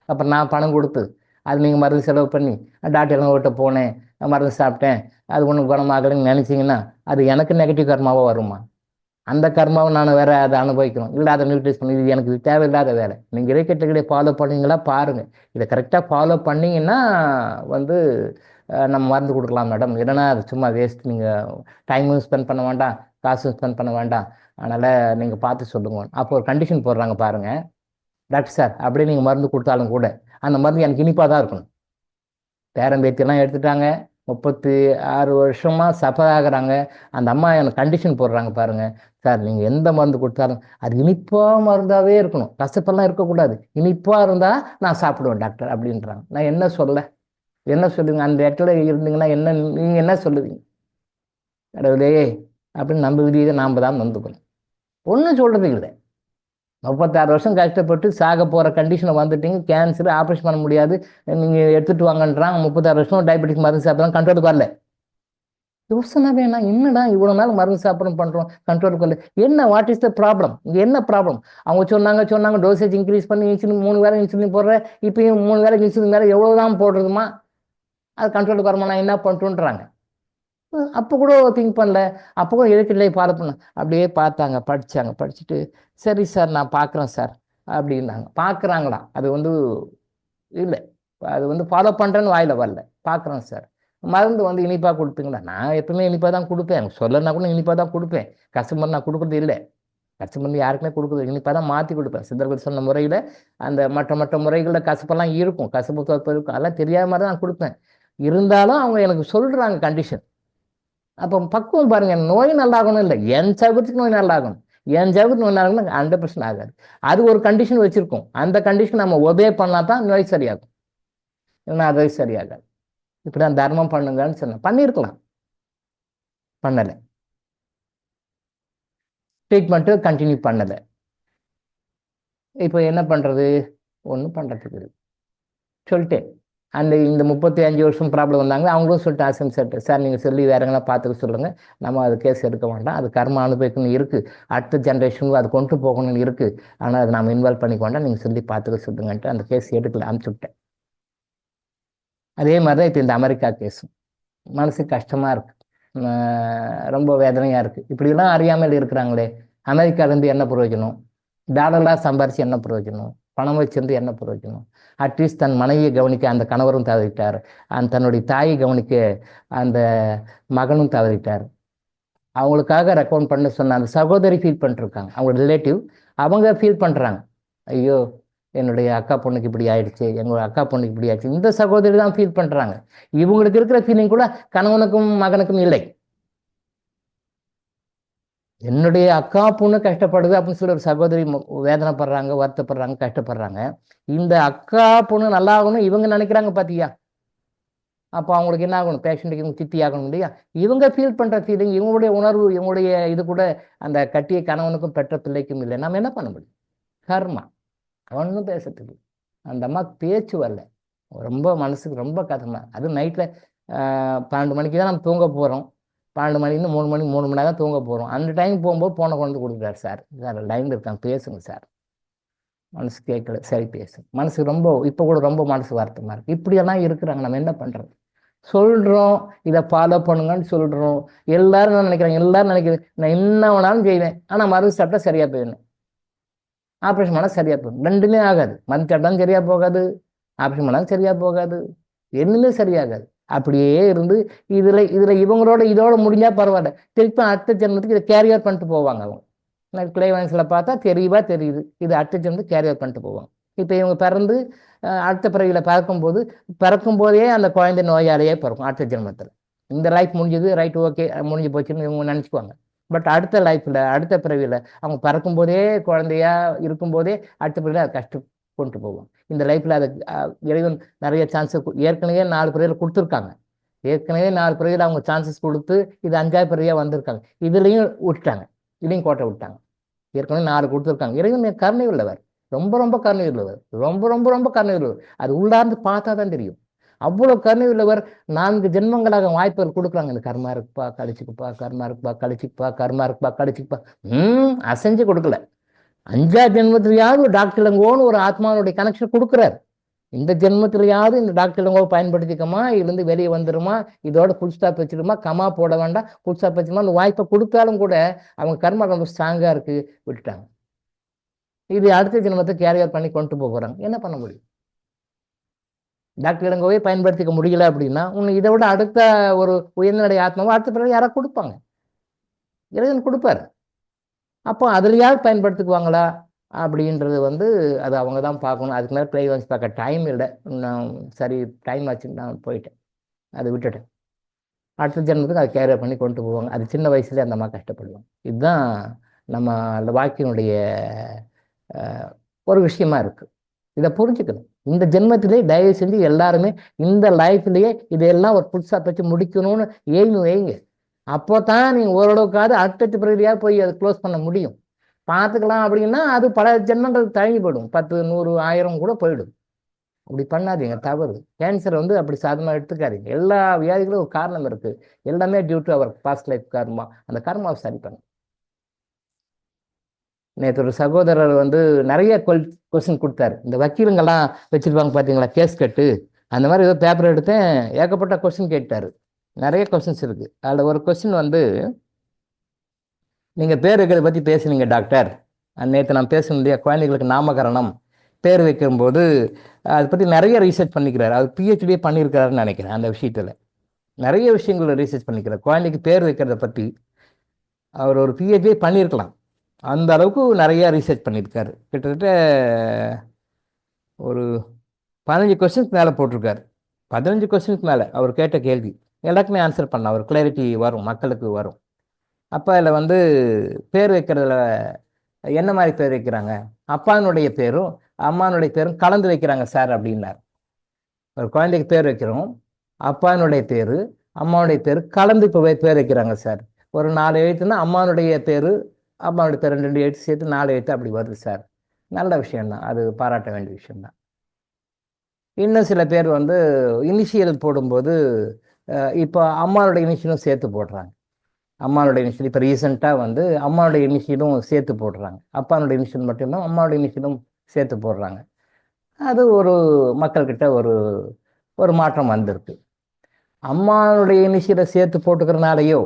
அப்புறம் நான் பணம் கொடுத்து அது நீங்கள் மருந்து செலவு பண்ணி டாக்டர் கிட்ட போனேன், மருந்து சாப்பிட்டேன் அது ஒன்றும் குணமாகலைன்னு நினைச்சீங்கன்னா அது எனக்கு நெகட்டிவ் கர்மாவா வருமா? அந்த கர்மாவை நான் வேற அதை அனுபவிக்கணும். இல்லை அதை நியூட்ரலைஸ் பண்ணி இது எனக்கு தேவையில்லாத வேலை. நீங்கள் இறைக்கட்டுகளை ஃபாலோ பண்ணீங்களா பாருங்க. இதை கரெக்டாக ஃபாலோ பண்ணீங்கன்னா வந்து நம்ம மருந்து கொடுக்கலாம் மேடம். இல்லைன்னா அது சும்மா வேஸ்ட். நீங்கள் டைமும் ஸ்பெண்ட் பண்ண வேண்டாம், காசும் ஸ்பெண்ட் பண்ண வேண்டாம். அதனால் நீங்கள் பார்த்து சொல்லுங்க. அப்போ ஒரு கண்டிஷன் போடுறாங்க பாருங்க, டாக்டர் சார் அப்படியே நீங்கள் மருந்து கொடுத்தாலும் கூட அந்த மருந்து எனக்கு இனிப்பாக தான் இருக்கணும். பேரம்பேத்தியெல்லாம் எடுத்துட்டாங்க, 36 வருஷமா சஃபர் ஆகுறாங்க. அந்த அம்மா எனக்கு கண்டிஷன் போடுறாங்க பாருங்க, சார் நீங்கள் எந்த மருந்து கொடுத்தாலும் அது இனிப்பாக மருந்தாவே இருக்கணும், கசப்பெல்லாம் இருக்கக்கூடாது, இனிப்பாக இருந்தால் நான் சாப்பிடுவேன் டாக்டர் அப்படின்றாங்க. நான் என்ன சொல்லுங்க? அந்த இடத்துல இருந்தீங்கன்னா என்ன நீங்கள் என்ன சொல்லுவீங்க? கடவுளே அப்படின்னு நம்ம விதியை நாம் தான் வந்துக்கணும். ஒன்றும் சொல்கிறது இல்லை. 36 வருஷம் கஷ்டப்பட்டு சாக போகிற கண்டிஷனை வந்துட்டீங்க, கேன்சர் ஆப்ரேஷன் பண்ண முடியாது, நீங்கள் எடுத்துகிட்டு வாங்கன்றாங்க. 36 வருஷம் டயபெட்டிஸ் மருந்து சாப்பிட்றோம், கண்ட்ரோலுக்கு வரல. யோசனை வேணாம், என்னடா இவ்வளோ நாள் மருந்து சாப்பிட்றோம் பண்ணுறோம், கண்ட்ரோலுக்கு வரல, என்ன வாட் இஸ் த ப்ராப்ளம்? இங்கே என்ன ப்ராப்ளம்? அவங்க சொன்னாங்க டோசேஜ் இன்க்ரீஸ் பண்ணி இன்சுலின் 3 வேளை இன்சுலின் போடுறேன், இப்பயும் 3 வேளை இன்சுலின் மேலே எவ்வளோ தான் போடுறதுமா, அது கண்ட்ரோலுக்கு வரமா, நான் என்ன பண்ணுறோன்றாங்க. அப்போ கூட திங்க் பண்ணல, அப்போ கூட இலக்கிலே ஃபாலோ பண்ண. அப்படியே பார்த்தாங்க, படிச்சுட்டு சரி சார் நான் பார்க்குறேன் சார் அப்படின்னாங்க. பார்க்குறாங்களா? அது வந்து இல்லை, அது வந்து ஃபாலோ பண்ணுறேன்னு வாயில் வரல, பார்க்குறேன் சார். மருந்து வந்து இனிப்பாக கொடுப்பீங்களா? நான் எப்பவுமே இனிப்பாக தான் கொடுப்பேன், சொல்லனா கூட இனிப்பாக தான் கொடுப்பேன். கஸ்டமர் நான் கொடுக்குறது இல்லை, கஸ்டமர் யாருக்குமே கொடுக்குறது இனிப்பாக தான் மாற்றி கொடுப்பேன். சித்தர்கள் சொன்ன முறையில் அந்த மற்ற முறைகளில் கசப்பெல்லாம் இருக்கும், கசப்பு தோப்பு இருக்கும், அதெல்லாம் தெரியாத மாதிரி தான் நான் கொடுப்பேன். இருந்தாலும் அவங்க எனக்கு சொல்கிறாங்க கண்டிஷன். அப்போ பக்குவம் பாருங்க, நோய் நல்லாகணும் இல்லை, என் சகுத்துக்கு நோய் நல்லாகணும், என் சகுத்து நோய் நல்லாகணும் 100% ஆகாது. அது ஒரு கண்டிஷன் வச்சிருக்கோம், அந்த கண்டிஷன் நம்ம ஒபே பண்ணா தான் நோய் சரியாகும், இல்லைன்னா அது சரியாகாது. இப்படி தான் தர்மம் பண்ணுங்கன்னு சொன்னேன், பண்ணியிருக்கலாம், பண்ணலை. ட்ரீட்மெண்ட்டு கண்டினியூ பண்ணலை. இப்போ என்ன பண்ணுறது? ஒன்றும் பண்ணுறதுக்கு சொல்லிட்டேன். இந்த 35 வருஷம் ப்ராப்ளம் வந்தாங்க, அவங்களும் சொல்லிட்டு ஆசம் சார் நீங்கள் சொல்லி வேற எங்கன்னா பார்த்துக்க சொல்லுங்கள், நம்ம அது கேஸ் எடுக்க வேண்டாம், அது கர்ம அனுபவிக்கணும் இருக்குது, அடுத்த ஜென்ரேஷனுக்கு அது கொண்டு போகணும்னு இருக்குது, ஆனால் அதை நம்ம இன்வால்வ் பண்ணிக்க வேண்டாம், நீங்கள் சொல்லி பார்த்துக்க சொல்லுங்கன்ட்டு அந்த கேஸ் எடுக்கல, அனுப்பிச்சு விட்டேன். அதே மாதிரி தான் இப்போ இந்த அமெரிக்கா கேஸும் மனசுக்கு கஷ்டமாக இருக்குது, ரொம்ப வேதனையாக இருக்குது. இப்படிலாம் அறியாமல் இருக்கிறாங்களே, அமெரிக்காவிலேருந்து என்ன பிரயோஜனம்? டாலர்லாம் சம்பாரிச்சு என்ன பிரயோஜனம்? பணம் வச்சிருந்து என்ன பிரயோஜனம்? அட்லீஸ்ட் தன் மனைவியை கவனிக்க அந்த கணவரும் தவறிட்டார், தன்னுடைய தாயை கவனிக்க அந்த மகனும் தவறிட்டார். அவங்களுக்காக ரெக்கமெண்ட் பண்ண சொன்ன அந்த சகோதரி ஃபீல் பண்ணிருக்காங்க, அவங்க ரிலேட்டிவ், அவங்க ஃபீல் பண்ணுறாங்க, ஐயோ என்னுடைய அக்கா பொண்ணுக்கு இப்படி ஆயிடுச்சு, எங்களோட அக்கா பொண்ணுக்கு இப்படி ஆயிடுச்சு, இந்த சகோதரி தான் ஃபீல் பண்ணுறாங்க. இவங்களுக்கு இருக்கிற ஃபீலிங் கூட கணவனுக்கும் மகனுக்கும் இல்லை. என்னுடைய அக்கா பொண்ணு கஷ்டப்படுது அப்படின்னு சொல்லி ஒரு சகோதரி வேதனைப்படுறாங்க, வருத்தப்படுறாங்க, கஷ்டப்படுறாங்க. இந்த அக்கா பொண்ணு நல்லா ஆகணும் இவங்க நினைக்கிறாங்க பார்த்தியா? அப்போ அவங்களுக்கு என்ன ஆகணும்? பேஷண்ட்டுக்கு இவங்க திட்டி ஆகணும் இல்லையா? இவங்க ஃபீல் பண்ணுற ஃபீலிங், இவங்களுடைய உணர்வு, இவங்களுடைய இது கூட அந்த கட்டிய கணவனுக்கும் பெற்ற பிள்ளைக்கும் இல்லை. நம்ம என்ன பண்ண முடியும்? கர்மா. ஒன்றும் பேசுறதுக்கு அந்த அம்மாவுக்கு பேச்சு வரல, ரொம்ப மனசுக்கு ரொம்ப கஷ்டமா. அதுவும் நைட்டில் 12 மணிக்கு தான் நம்ம தூங்க போகிறோம், 12 மணிலேருந்து 3 மணி நேரம் தூங்க போகிறோம். அந்த டைம் போகும்போது போனை கொண்டு கொடுக்குறாரு, சார் லைனில் இருக்காங்க பேசுங்க சார். மனசு கேட்கல, சரி பேசு. மனசுக்கு ரொம்ப இப்போ கூட ரொம்ப மனசு வருத்தமாக இருக்குது. இப்படியெல்லாம் இருக்கிறாங்க, நம்ம என்ன பண்ணுறது? சொல்கிறோம் இதை ஃபாலோ பண்ணுங்கன்னு சொல்கிறோம். எல்லாரும் என்ன நினைக்கிறாங்க? எல்லாரும் நினைக்கிறது நான் என்ன வேணாலும் செய்வேன், ஆனால் மருந்து சாப்பிட்டா சரியாக போயிடணும், ஆப்ரேஷன் பண்ணால் சரியாக போகும். ரெண்டுமே ஆகாது, மருந்து சாப்பிட்டாலும் சரியாக போகாது, ஆப்ரேஷன் பண்ணாலும் சரியாக போகாது, என்னமே சரியாகாது. அப்படியே இருந்து இதில் இவங்களோட இதோட முடிஞ்சால் பரவாயில்ல, திருப்பி அடுத்த ஜென்மத்துக்கு இதை கேரியர் பண்ணிட்டு போவாங்க. அவங்க கிளைவன்ஸில் பார்த்தா தெரியுது, இது அடுத்த ஜென்மத்துக்கு கேரியர் பண்ணிட்டு போவாங்க. இப்போ இவங்க பிறந்து அடுத்த பிறவியில் பிறக்கும் போதே அந்த குழந்தை நோயாலேயே பிறக்கும். அடுத்த ஜென்மத்தில் இந்த லைஃப் முடிஞ்சது, ரைட், ஓகே முடிஞ்சு போச்சுன்னு இவங்க நினச்சிக்குவாங்க. பட் அடுத்த லைஃப்பில், அடுத்த பிறவியில் அவங்க பிறக்கும் போதே, குழந்தையா இருக்கும்போதே அடுத்த பிறவியில் அதை கஷ்டம் கொண்டு போவோம். இந்த லைஃப்பில் அதை இறைவன் நிறைய சான்சஸ் ஏற்கனவே 4 பிறவியில் கொடுத்துருக்காங்க. ஏற்கனவே 4 பிறவியில் அவங்க சான்சஸ் கொடுத்து இது 5ஆவது பிறவியாக வந்திருக்காங்க. இதுலேயும் விட்டுட்டாங்க, இதுலேயும் கோட்டை விட்டாங்க. ஏற்கனவே 4 கொடுத்துருக்காங்க. இறைவன் கருணை உள்ளவர், ரொம்ப ரொம்ப கருணை உள்ளவர், ரொம்ப ரொம்ப ரொம்ப கருணை உள்ளவர். அது உள்ளார்ந்து பார்த்தா தான் தெரியும். அவ்வளோ கருணை உள்ளவர் 4 ஜென்மங்களாக வாய்ப்புகள் கொடுக்குறாங்க. இந்த கர்மா இருக்குப்பா கழிச்சுக்குப்பா, கர்மா இருக்குப்பா கழிச்சுக்குப்பா, கர்மா இருக்குப்பா கழிச்சுக்குப்பா, அசைஞ்சு கொடுக்கல. 5ஆவது ஜென்மத்திலேயாவது டாக்டர் இளங்கோன்னு ஒரு ஆத்மாவுடைய கனெக்ஷன் கொடுக்குறாரு. இந்த ஜென்மத்திலையாவது இந்த டாக்டர் இளங்கோவை பயன்படுத்திக்கமா, இதுலேருந்து வெளியே வந்துருமா, இதோட ஃபுல் ஸ்டாப் வச்சிருமா, கமா போட வேண்டாம், ஃபுல் ஸ்டாப் வச்சிருமா, அந்த வாய்ப்பை கொடுத்தாலும் கூட அவங்க கர்மா ரொம்ப ஸ்ட்ராங்காக இருக்கு, விட்டுட்டாங்க. இது அடுத்த ஜென்மத்தை கேரியர் பண்ணி கொண்டு போகிறாங்க. என்ன பண்ண முடியும்? டாக்டர் இளங்கோவை பயன்படுத்திக்க முடியல அப்படின்னா உனக்கு இதை விட அடுத்த ஒரு உயர்நிலை ஆத்மாவை அடுத்த பிறகு யாராவது கொடுப்பாங்க, இறைவன் கொடுப்பாரு. அப்போ அதுலையாவது பயன்படுத்திக்குவாங்களா அப்படின்றது அது அவங்க தான் பார்க்கணும். அதுக்கு மேலே ப்ளே வந்து பார்க்க டைம் இல்லை. நான் சரி டைம் ஆச்சு, நான் போயிட்டேன், அதை விட்டுட்டேன். அடுத்த ஜென்மத்துக்கு அதை கேரியர் பண்ணி கொண்டு போவாங்க. அது சின்ன வயசுலேயே அந்த அம்மா கஷ்டப்படுவாங்க. இதுதான் நம்ம அந்த வாழ்க்கையினுடைய ஒரு விஷயமா இருக்கு. இதை புரிஞ்சுக்கணும். இந்த ஜென்மத்திலே தயவு செஞ்சு எல்லாருமே இந்த லைஃப்லேயே இதையெல்லாம் ஒரு புதுசாக பற்றி முடிக்கணும்னு எய்ம் வைங்க. அப்போ தான் நீங்கள் ஓரளவுக்காவது அடுத்த பிறகுலையாவது போய் அதை க்ளோஸ் பண்ண முடியும். பார்த்துக்கலாம் அப்படின்னா அது பல ஜென்மங்கள் தழுவி போயிடும், 10, 100, 1000 கூட போயிடும். அப்படி பண்ணாதீங்க, தவறு. கேன்சர் அப்படி சாதமாக எடுத்துக்காதீங்க. எல்லா வியாதிகளும் ஒரு காரணம் இருக்கு. எல்லாமே due to our past life karma. அந்த கர்மாவை சரி பண்ணு. நேற்று ஒரு சகோதரர் நிறைய கொஸ்டின் கொடுத்தாரு. இந்த வக்கீலுங்கெல்லாம் வச்சிருப்பாங்க பார்த்தீங்களா, கேஸ் கட்டு, அந்த மாதிரி ஏதோ பேப்பர் எடுத்தேன், ஏகப்பட்ட கொஸ்டின் கேட்டார். நிறைய கொஸ்டின்ஸ் இருக்கு. அதில் ஒரு கொஸ்டின் நீங்கள் பேர் வைக்கிறத பற்றி பேசுனீங்க டாக்டர். நேற்று நான் பேசணும் இல்லையா, குழந்தைகளுக்கு நாமகரணம் பேர் வைக்கும்போது அதை பற்றி நிறைய ரீசர்ச் பண்ணிக்கிறார். அவர் பிஹெச்டியே பண்ணியிருக்கிறாருன்னு நினைக்கிறேன். அந்த விஷயத்தில் நிறைய விஷயங்களை ரீசர்ச் பண்ணிக்கிறார். குழந்தைக்கு பேர் வைக்கிறத பற்றி அவர் ஒரு பிஹெச்டியே பண்ணியிருக்கலாம். அந்த அளவுக்கு நிறைய ரீசர்ச் பண்ணியிருக்காரு. கிட்டத்தட்ட ஒரு 15 கொஸ்டின்ஸ் மேலே போட்டிருக்காரு. 15 கொஸ்டின்ஸ் மேலே அவர் கேட்ட கேள்வி எல்லாருக்குமே ஆன்சர் பண்ண ஒரு கிளாரிட்டி வரும், மக்களுக்கு வரும். அப்போ அதில் பேர் வைக்கிறதுல என்ன மாதிரி பேர் வைக்கிறாங்க, அப்பானுடைய பேரும் அம்மானுடைய பேரும் கலந்து வைக்கிறாங்க சார் அப்படின்னார். ஒரு குழந்தைக்கு பேர் வைக்கிறோம், அப்பானுடைய பேர் அம்மாவுடைய பேர் கலந்து இப்போ பேர் வைக்கிறாங்க சார். ஒரு 4 எழுத்துன்னா அம்மானுடைய பேர் அம்மாவுடைய பேர் 2 எழுத்து சேர்த்து 4 எழுத்து அப்படி வருது சார். நல்ல விஷயம்தான், அது பாராட்ட வேண்டிய விஷயம்தான். இன்னும் சில பேர் இனிஷியல் போடும்போது இப்போ அம்மாவுடைய இனிஷியலும் சேர்த்து போடுறாங்க. அம்மாவுடைய இனிஷியல் இப்போ ரீசெண்டாக அம்மாவுடைய இனிஷியலும் சேர்த்து போடுறாங்க. அப்பானுடைய இனிஷியல் மட்டும்தான் அம்மாவுடைய இனிஷியலும் சேர்த்து போடுறாங்க. அது ஒரு மக்கள்கிட்ட ஒரு மாற்றம் வந்திருக்கு. அம்மாவுடைய இனிஷியலை சேர்த்து போட்டுக்கிறனாலையோ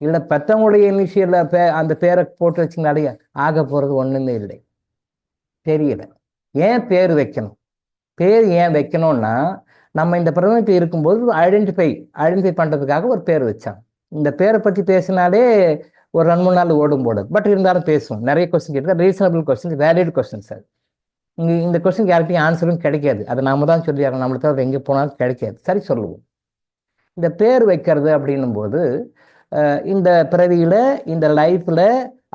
இல்லை பெற்றவங்களுடைய இனிஷியலை அந்த பேரை போட்டு வச்சுனாலேயோ ஆக போகிறது ஒன்றுமே இல்லை. தெரியல ஏன் பேர் வைக்கணும். பேர் ஏன் வைக்கணும்னா நம்ம இந்த பிரபஞ்சத்தை இருக்கும்போது ஐடென்டிஃபை பண்ணுறதுக்காக ஒரு பேர் வச்சாங்க. இந்த பேரை பற்றி பேசினாலே ஒரு 2-3 நாள் ஓடும் போடுது. பட் இருந்தாலும் பேசுவோம். நிறைய கொஸ்டின் கேட்டு reasonable question, valid question sir. இந்த கொஸ்டின் யார்கிட்டையும் ஆன்சரும் கிடைக்காது. அதை நாம தான் சொல்லி நம்மளை தவிர எங்கே போனாலும் கிடைக்காது. சரி சொல்லுவோம். இந்த பேர் வைக்கிறது அப்படின்னும் போது இந்த பிறவியில் இந்த லைஃப்பில்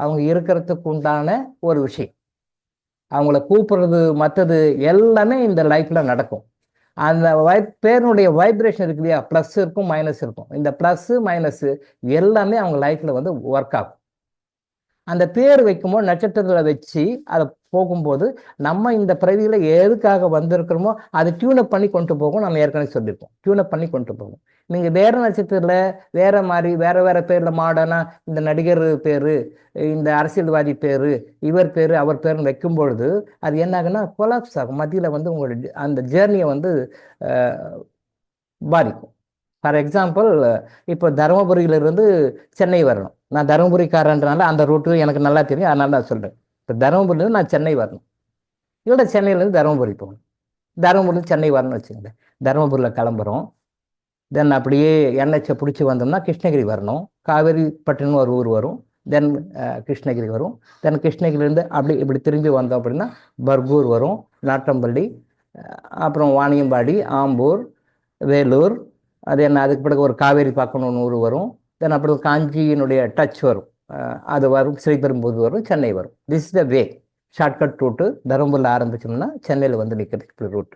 அவங்க இருக்கிறதுக்கு உண்டான ஒரு விஷயம், அவங்கள கூப்பிடுறது மற்றது எல்லாமே இந்த லைஃப்பில் நடக்கும். அந்த பேருனுடைய வைப்ரேஷன் இருக்கு இல்லையா, ப்ளஸ் இருக்கும் மைனஸ் இருக்கும். இந்த ப்ளஸ்ஸு மைனஸு எல்லாமே அவங்க லைஃப்பில் ஒர்க் ஆகும். அந்த பேர் வைக்கும்போது நட்சத்திரத்தில் வச்சு அதை போகும்போது நம்ம இந்த பிறவியில் எதுக்காக வந்திருக்கிறோமோ அதை டியூனப் பண்ணி கொண்டு போகும். நம்ம ஏற்கனவே சொல்லியிருப்போம், டியூனப் பண்ணி கொண்டு போகும். நீங்கள் வேறு நட்சத்திரத்தில் வேறு மாதிரி வேறு பேரில் மாடர்னாக இந்த நடிகர் பேர், இந்த அரசியல்வாதி பேர், இவர் பேர், அவர் பேர்னு வைக்கும்பொழுது அது என்ன ஆகுன்னா கொலாப்ஸ் ஆகும். மத்தியில் உங்களோட அந்த ஜேர்னியை பாதிக்கும். ஃபார் எக்ஸாம்பிள், இப்போ தருமபுரியிலிருந்து சென்னை வரணும். நான் தருமபுரிக்காரன்றனால அந்த ரூட்டு எனக்கு நல்லா தெரியும், அதனால நான் சொல்கிறேன். இப்போ தருமபுரியிலேருந்து நான் சென்னை வரணும், இல்லை சென்னையிலேருந்து தருமபுரி போகணும். தருமபுரியிலேருந்து சென்னை வரணும்னு வச்சுக்கோங்களேன். தருமபுரியில் கிளம்புறோம், தென் அப்படியே என்ஹெச்சை பிடிச்சி வந்தோம்னா கிருஷ்ணகிரி வரணும். காவேரிப்பட்டினம் ஒரு ஊர் வரும், தென் கிருஷ்ணகிரி வரும். தென் கிருஷ்ணகிரிலேருந்து அப்படி இப்படி திரும்பி வந்தோம் அப்படின்னா பர்கூர் வரும், நாட்டம்பள்ளி, அப்புறம் வாணியம்பாடி, ஆம்பூர், வேலூர். அது என்ன, அதுக்கு பிறகு ஒரு காவேரி பார்க்கணுன்னு ஊர் வரும். தென் அப்புறம் காஞ்சியினுடைய டச் வரும், அது வரும். ஸ்ரீபெரும்புதூர் வரும், சென்னை வரும். This is the way, shortcut route. தருமபுரியில் ஆரம்பிச்சோம்னா சென்னையில் நிற்கிறதுக்கு இப்படி ரூட்.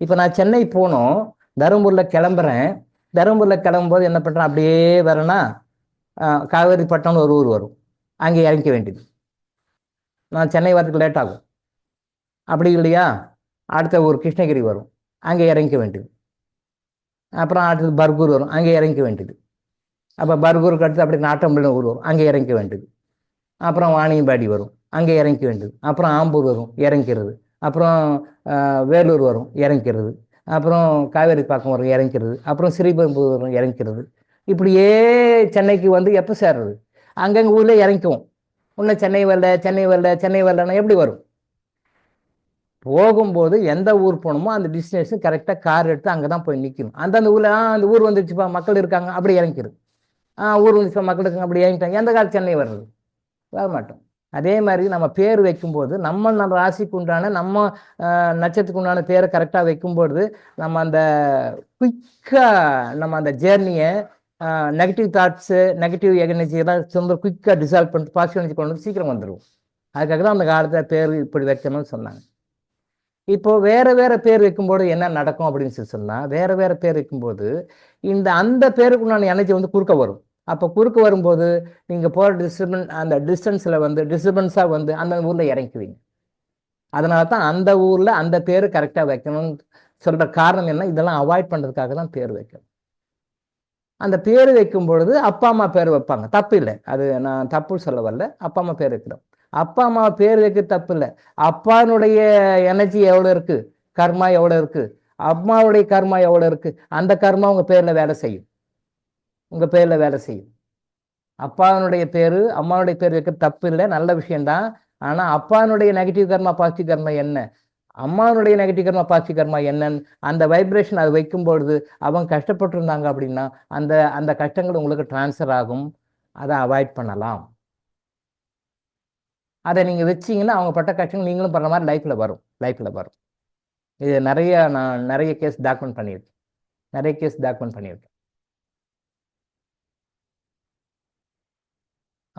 இப்போ நான் சென்னை போனோம், தருமபுரியில் கிளம்புறேன். தருமபுரியில் கிளம்பும்போது என்ன பண்ணுறேன், அப்படியே வரேன்னா காவேரிப்பட்டினம்னு ஒரு ஊர் வரும், அங்கே இறங்க வேண்டியது. நான் சென்னை வரதுக்கு லேட் ஆகும். அப்படி இல்லையா, அடுத்த ஊர் கிருஷ்ணகிரி வரும், அங்கே இறங்க வேண்டியது. அப்புறம் அடுத்தது பர்கூர் வரும், அங்கே இறங்க வேண்டியது. அப்போ பர்கூருக்கு அடுத்து அப்படி நாட்டம்பள்ளி ஊர் வரும், அங்கே இறங்க வேண்டியது. அப்புறம் வாணியம்பாடி வரும், அங்கே இறங்க வேண்டியது. அப்புறம் ஆம்பூர் வரும், இறங்கிறது. அப்புறம் வேலூர் வரும் இறங்கிக்கிறது, அப்புறம் காவேரி பாக்கம் வரும் இறங்கிக்கிறது, அப்புறம் ஸ்ரீபெரும்புதூர் வரும் இறங்கிக்கிறது. இப்படியே சென்னைக்கு வந்து எப்போ சேர்றது? அங்கங்கே ஊரில் இறங்கிக்குவோம். இன்னும் சென்னை வரல, சென்னை வரல, சென்னை வரலன்னா எப்படி வரும்? போகும்போது எந்த ஊர் போகணுமோ அந்த டெஸ்டினேஷன் கரெக்டாக கார் எடுத்து அங்கே தான் போய் நிற்கணும். அந்தந்த ஊரில் அந்த ஊர் வந்துருச்சுப்பா, மக்கள் இருக்காங்க, அப்படி இறங்கிக்கிறது. ஊர் வந்துச்சுப்பா, மக்கள் இருக்காங்க, அப்படி இறங்கிட்டாங்க. எந்த காலம் சென்னை வர்றது? வர மாட்டோம். அதே மாதிரி நம்ம பேர் வைக்கும்போது நம்ம ராசிக்கு உண்டான, நம்ம நட்சத்திரத்துக்கு உண்டான பேரை கரெக்டாக வைக்கும்போது நம்ம அந்த குயிக்காக நம்ம அந்த ஜேர்னியை நெகட்டிவ் தாட்ஸு, நெகட்டிவ் எனர்ஜி எல்லாம் ரொம்ப குயிக்காக டிசால்வ் பண்ணிட்டு பாசிட்டிவ் எனர்ஜி கொண்டு வந்து சீக்கிரம் வந்துடும். அதுக்காக தான் அந்த காலத்தில் பேர் இப்படி வைக்கணும்னு சொன்னாங்க. இப்போ வேற வேற பேர் வைக்கும்போது என்ன நடக்கும் அப்படின்னு சொல்லி சொன்னால், வேற வேற பேர் வைக்கும்போது அந்த பேருக்கு உண்டான எனர்ஜி வந்து குறுக்க வரும். அப்போ குறுக்க வரும்போது நீங்கள் போகிற அந்த டிஸ்டன்ஸில் வந்து டிஸ்டர்பன்ஸாக வந்து அந்த ஊரில் இறங்கிக்குவீங்க. அதனால தான் அந்த ஊரில் அந்த பேர் கரெக்டாக வைக்கணும்னு சொல்கிற காரணம் என்ன? இதெல்லாம் அவாய்ட் பண்ணுறதுக்காக தான் பேர் வைக்கணும். அந்த பேர் வைக்கும் பொழுது அப்பா அம்மா பேர் வைப்பாங்க, தப்பு இல்லை, அது நான் தப்பு சொல்ல வரல. அப்பா அம்மா பேர் வைக்கிறோம், அப்பா அம்மா பேர் வைக்க தப்பு இல்லை. அப்பானுடைய எனர்ஜி எவ்வளோ இருக்குது, கர்மா எவ்வளோ இருக்குது, அம்மாவுடைய கர்மா எவ்வளோ இருக்குது, அந்த கர்மா உங்கள் பேரில் வேலை செய்யும், உங்கள் பேரில் வேலை செய்யும். அப்பானுடைய பேர் அம்மாவுடைய பேர் வைக்க தப்பு இல்லை, நல்ல விஷயம்தான். ஆனால் அப்பானுடைய நெகட்டிவ் கர்மா பாசிட்டிவ் கர்மா என்ன, அம்மானுடைய நெகட்டிவ் கர்மா பாசிட்டிவ் கர்மா என்னன்னு அந்த வைப்ரேஷன் அது வைக்கும்பொழுது அவங்க கஷ்டப்பட்டுருந்தாங்க அப்படின்னா அந்த அந்த கஷ்டங்கள் உங்களுக்கு டிரான்ஸ்ஃபர் ஆகும். அதை அவாய்ட் பண்ணலாம். அதை நீங்கள் வச்சிங்கன்னா அவங்க பட்ட கஷ்டங்கள் நீங்களும் பண்ணுற மாதிரி லைஃப்பில் வரும். இது நான் நிறைய கேஸ் டாக்குமெண்ட் பண்ணியிருக்கேன்.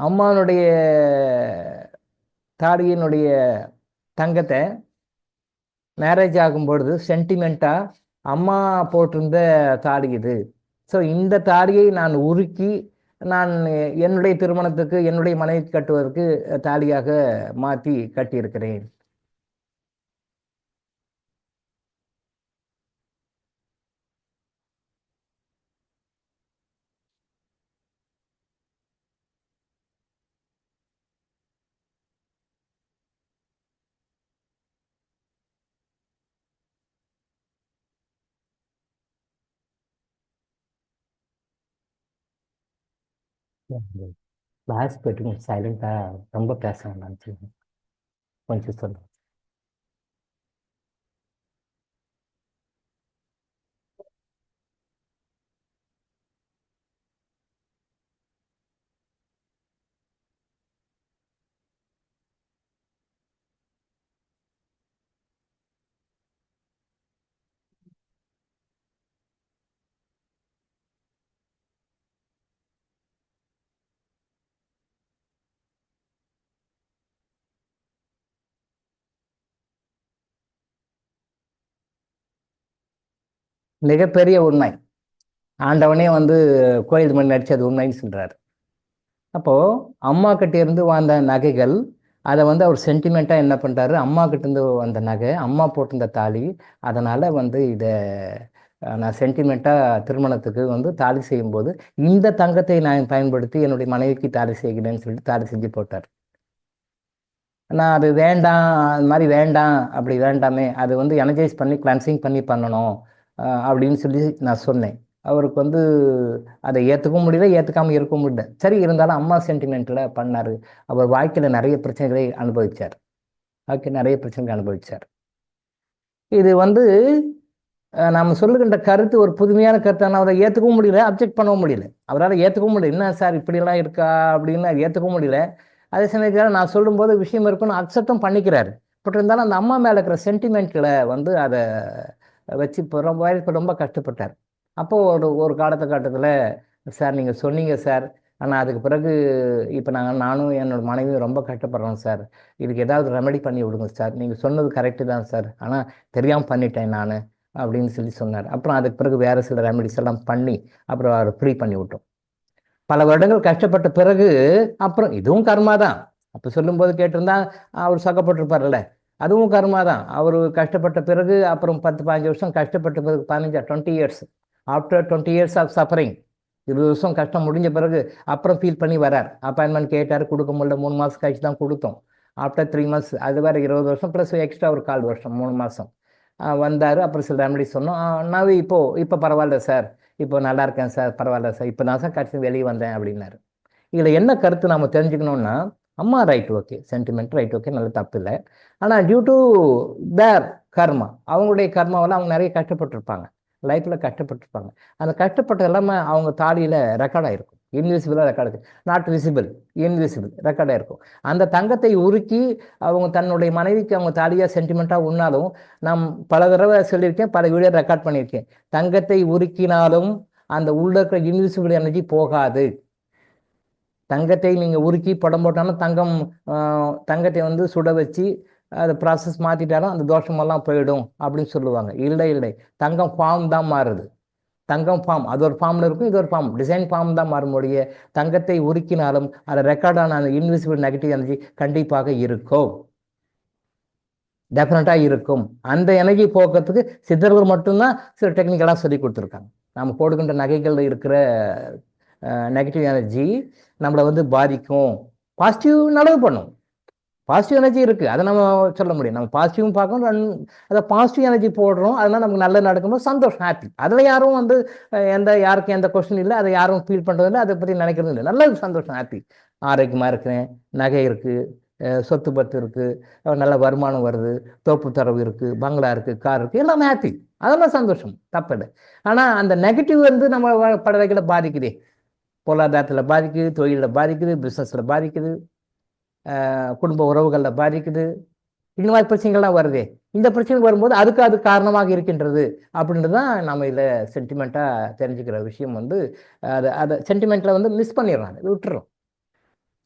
அம்மானுடைய தாடியினுடைய தங்கத்தை மேரேஜ் ஆகும்பொழுது சென்டிமெண்ட்டாக அம்மா போட்டிருந்த தாடி இது. ஸோ இந்த தாடியை நான் உருக்கி நான் என்னுடைய திருமணத்துக்கு என்னுடைய மனைவிக்கு கட்டுவதற்கு தாலியாக மாற்றி கட்டியிருக்கிறேன். கிளாஸ் போய்ட்டு சைலண்டாக ரொம்ப பேச வேண்டாம், கொஞ்சம் சொல்லுங்கள். மிகப்பெரிய உண்மை. ஆண்டவனே வந்து கோயில் மணி நடிச்சது உண்மைன்னு சொல்கிறார். அப்போது அம்மா கிட்டேருந்து வந்த நகைகள் அதை வந்து அவர் சென்டிமெண்ட்டாக என்ன பண்ணுறாரு, அம்மா கிட்டேருந்து வந்த நகை, அம்மா போட்டிருந்த தாலி, அதனால் வந்து இதை நான் சென்டிமெண்ட்டாக திருமணத்துக்கு வந்து தாலி செய்யும்போது இந்த தங்கத்தை நான் பயன்படுத்தி என்னுடைய மனைவிக்கு தாலி செய்கிறேன்னு சொல்லிட்டு தாலி செஞ்சு போட்டார். நான் அது வேண்டாம், அது மாதிரி வேண்டாம், அப்படி வேண்டாமே, அது வந்து எனர்ஜைஸ் பண்ணி கிளன்சிங் பண்ணி பண்ணணும் அப்படின்னு சொல்லி நான் சொன்னேன். அவருக்கு வந்து அதை ஏற்றுக்கவும் முடியல, ஏற்றுக்காமல் இருக்கவும் முடியல. சரி, இருந்தாலும் அம்மா சென்டிமெண்ட்டில் பண்ணார். அவர் வாழ்க்கையில் நிறைய பிரச்சனைகளை அனுபவித்தார். இது வந்து நம்ம சொல்லுகின்ற கருத்து ஒரு புதுமையான கருத்து. ஆனால் அவரை ஏற்றுக்கவும் முடியல, அப்ஜெக்ட் பண்ணவும் முடியல. அவரால் ஏற்றுக்கவும் முடியல. என்ன சார் இப்படியெல்லாம் இருக்கா அப்படின்னு ஏற்றுக்கவும் முடியல. அதே சமயத்தில் நான் சொல்லும்போது விஷயம் இருக்குன்னு அக்செப்டும் பண்ணிக்கிறாரு. பட் இருந்தாலும் அந்த அம்மா மேலே இருக்கிற சென்டிமெண்ட்டில் வந்து அதை வச்சு இப்போ ரொம்ப கஷ்டப்பட்டார். அப்போது ஒரு காலகட்டத்தில் சார் நீங்கள் சொன்னீங்க சார், ஆனால் அதுக்கு பிறகு இப்போ நானும் என்னோடய மனைவியும் ரொம்ப கஷ்டப்படுறோம் சார், இதுக்கு ஏதாவது ரெமெடி பண்ணி விடுங்க சார், நீங்கள் சொன்னது கரெக்டு தான் சார், ஆனால் தெரியாமல் பண்ணிட்டேன் நான் அப்படின்னு சொல்லி சொன்னார். அப்புறம் அதுக்கு பிறகு வேறு சில ரெமெடிஸ் எல்லாம் பண்ணி அப்புறம் அவரை ஃப்ரீ பண்ணி விட்டோம். பல வருடங்கள் கஷ்டப்பட்ட பிறகு அப்புறம் இதுவும் கர்மா தான். அப்போ சொல்லும்போது கேட்டிருந்தா அவர் சக்கப்பட்டிருப்பார்ல, அதுவும் கர்மா தான். அவர் கஷ்டப்பட்ட பிறகு அப்புறம் 10-15 வருஷம் கஷ்டப்பட்ட பிறகு 20 years after 20 years of suffering, 20 வருஷம் கஷ்டம் முடிஞ்ச பிறகு அப்புறம் ஃபீல் பண்ணி வரார். அப்பாயின்மெண்ட் கேட்டார், கொடுக்க முடியல, 3 மாதம் கழிச்சு தான் கொடுத்தோம். ஆஃப்டர் 3 months அது வேறு 20 வருஷம் ப்ளஸ் எக்ஸ்ட்ரா ஒரு 1/4 வருஷம் 3 மாதம் வந்தார். அப்புறம் சில ரெமெடி சொன்னோம். நான் இப்போ பரவாயில்ல சார், இப்போ நல்லா இருக்கேன் சார், பரவாயில்ல சார், இப்போ நான் சார் கடைசி வெளியே வந்தேன் அப்படின்னாரு. இதில் என்ன கருத்து நம்ம தெரிஞ்சுக்கணும்னா, அம்மா right okay, sentiment right okay, நல்ல தப்பு இல்லை. ஆனால் டியூ டு தேர் கர்மா, அவங்களுடைய கர்மாவில் அவங்க நிறைய கஷ்டப்பட்டுருப்பாங்க, லைஃப்பில் கஷ்டப்பட்டுருப்பாங்க. அந்த கஷ்டப்பட்ட எல்லாமே அவங்க தாலியில் ரெக்கார்டாக இருக்கும். இன்விசிபிளாக ரெக்கார்டு இருக்கு, நாட் விசிபிள், இன்விசிபிள் ரெக்கார்டாக இருக்கும். அந்த தங்கத்தை உருக்கி அவங்க தன்னுடைய மனைவிக்கு அவங்க தாலியாக சென்டிமெண்ட்டாக உண்ணாலும், நான் பல தடவை சொல்லியிருக்கேன், பல வீடியோ ரெக்கார்ட் பண்ணியிருக்கேன், தங்கத்தை உருக்கினாலும் அந்த உள்ள இருக்கிற இன்விசிபிள் எனர்ஜி போகாது. தங்கத்தை நீங்கள் உருக்கி படம் போட்டாலும் தங்கத்தை வந்து சுட வச்சு அதை ப்ராசஸ் மாற்றிட்டாலும் அந்த தோஷமெல்லாம் போயிடும் அப்படின்னு சொல்லுவாங்க. இல்லை, தங்கம் ஃபார்ம் தான் மாறுது. தங்கம் ஃபார்ம் அது ஒரு ஃபார்மில் இருக்கும், இது ஒரு ஃபார்ம், டிசைன் ஃபார்ம் தான் மாறும்போடைய தங்கத்தை உருக்கினாலும் அதை ரெக்கார்டான அந்த இன்விசிபிள் நெகட்டிவ் எனர்ஜி கண்டிப்பாக இருக்கும், டெஃபினட்டாக இருக்கும். அந்த எனர்ஜி போக்குறதுக்கு சித்தர்கள் மட்டும்தான் சில டெக்னிக்கலாக சொல்லி கொடுத்துருக்காங்க. நம்ம போடுகின்ற நகைகளில் இருக்கிற நெகட்டிவ் எனர்ஜி நம்மளை வந்து பாதிக்கும், பாசிட்டிவ் நல்லது பண்ணும். பாசிட்டிவ் எனர்ஜி இருக்குது, அதை நம்ம சொல்ல முடியும். நம்ம பாசிட்டிவும் பார்க்கணும், அதை பாசிட்டிவ் எனர்ஜி போடுறோம், அதனால் நமக்கு நல்லது நடக்கும்போது சந்தோஷம், ஹாப்பி. அதில் யாரும் வந்து யாருக்கும் எந்த கொஸ்டின் இல்லை, அதை யாரும் ஃபீல் பண்ணுறதில்லை, அதை பற்றி நினைக்கிறது இல்லை. நல்ல சந்தோஷம், ஹாப்பி, ஆரோக்கியமாக இருக்கிறேன், நகை இருக்குது, சொத்து பத்து இருக்குது, நல்ல வருமானம் வருது, தோப்பு தரவு இருக்குது, பங்களா இருக்குது, கார் இருக்குது, எல்லாமே ஹாப்பி, அதெல்லாம் சந்தோஷம், தப்பில்லை. ஆனால் அந்த நெகட்டிவ் வந்து நம்ம படவைகளை பாதிக்குதே, பொருளாதாரத்தில் பாதிக்குது, தொழிலில் பாதிக்குது, பிஸ்னஸில் பாதிக்குது, குடும்ப உறவுகளில் பாதிக்குது, இந்த மாதிரி பிரச்சனைகள்லாம் வருதே. இந்த பிரச்சனைகள் வரும்போது அது காரணமாக இருக்கின்றது அப்படின்றது தான் நம்ம இதில் சென்டிமெண்ட்டாக தெரிஞ்சுக்கிற விஷயம். வந்து அதை சென்டிமெண்ட்டில் வந்து மிஸ் பண்ணிடுறாங்க, விட்டுறோம்.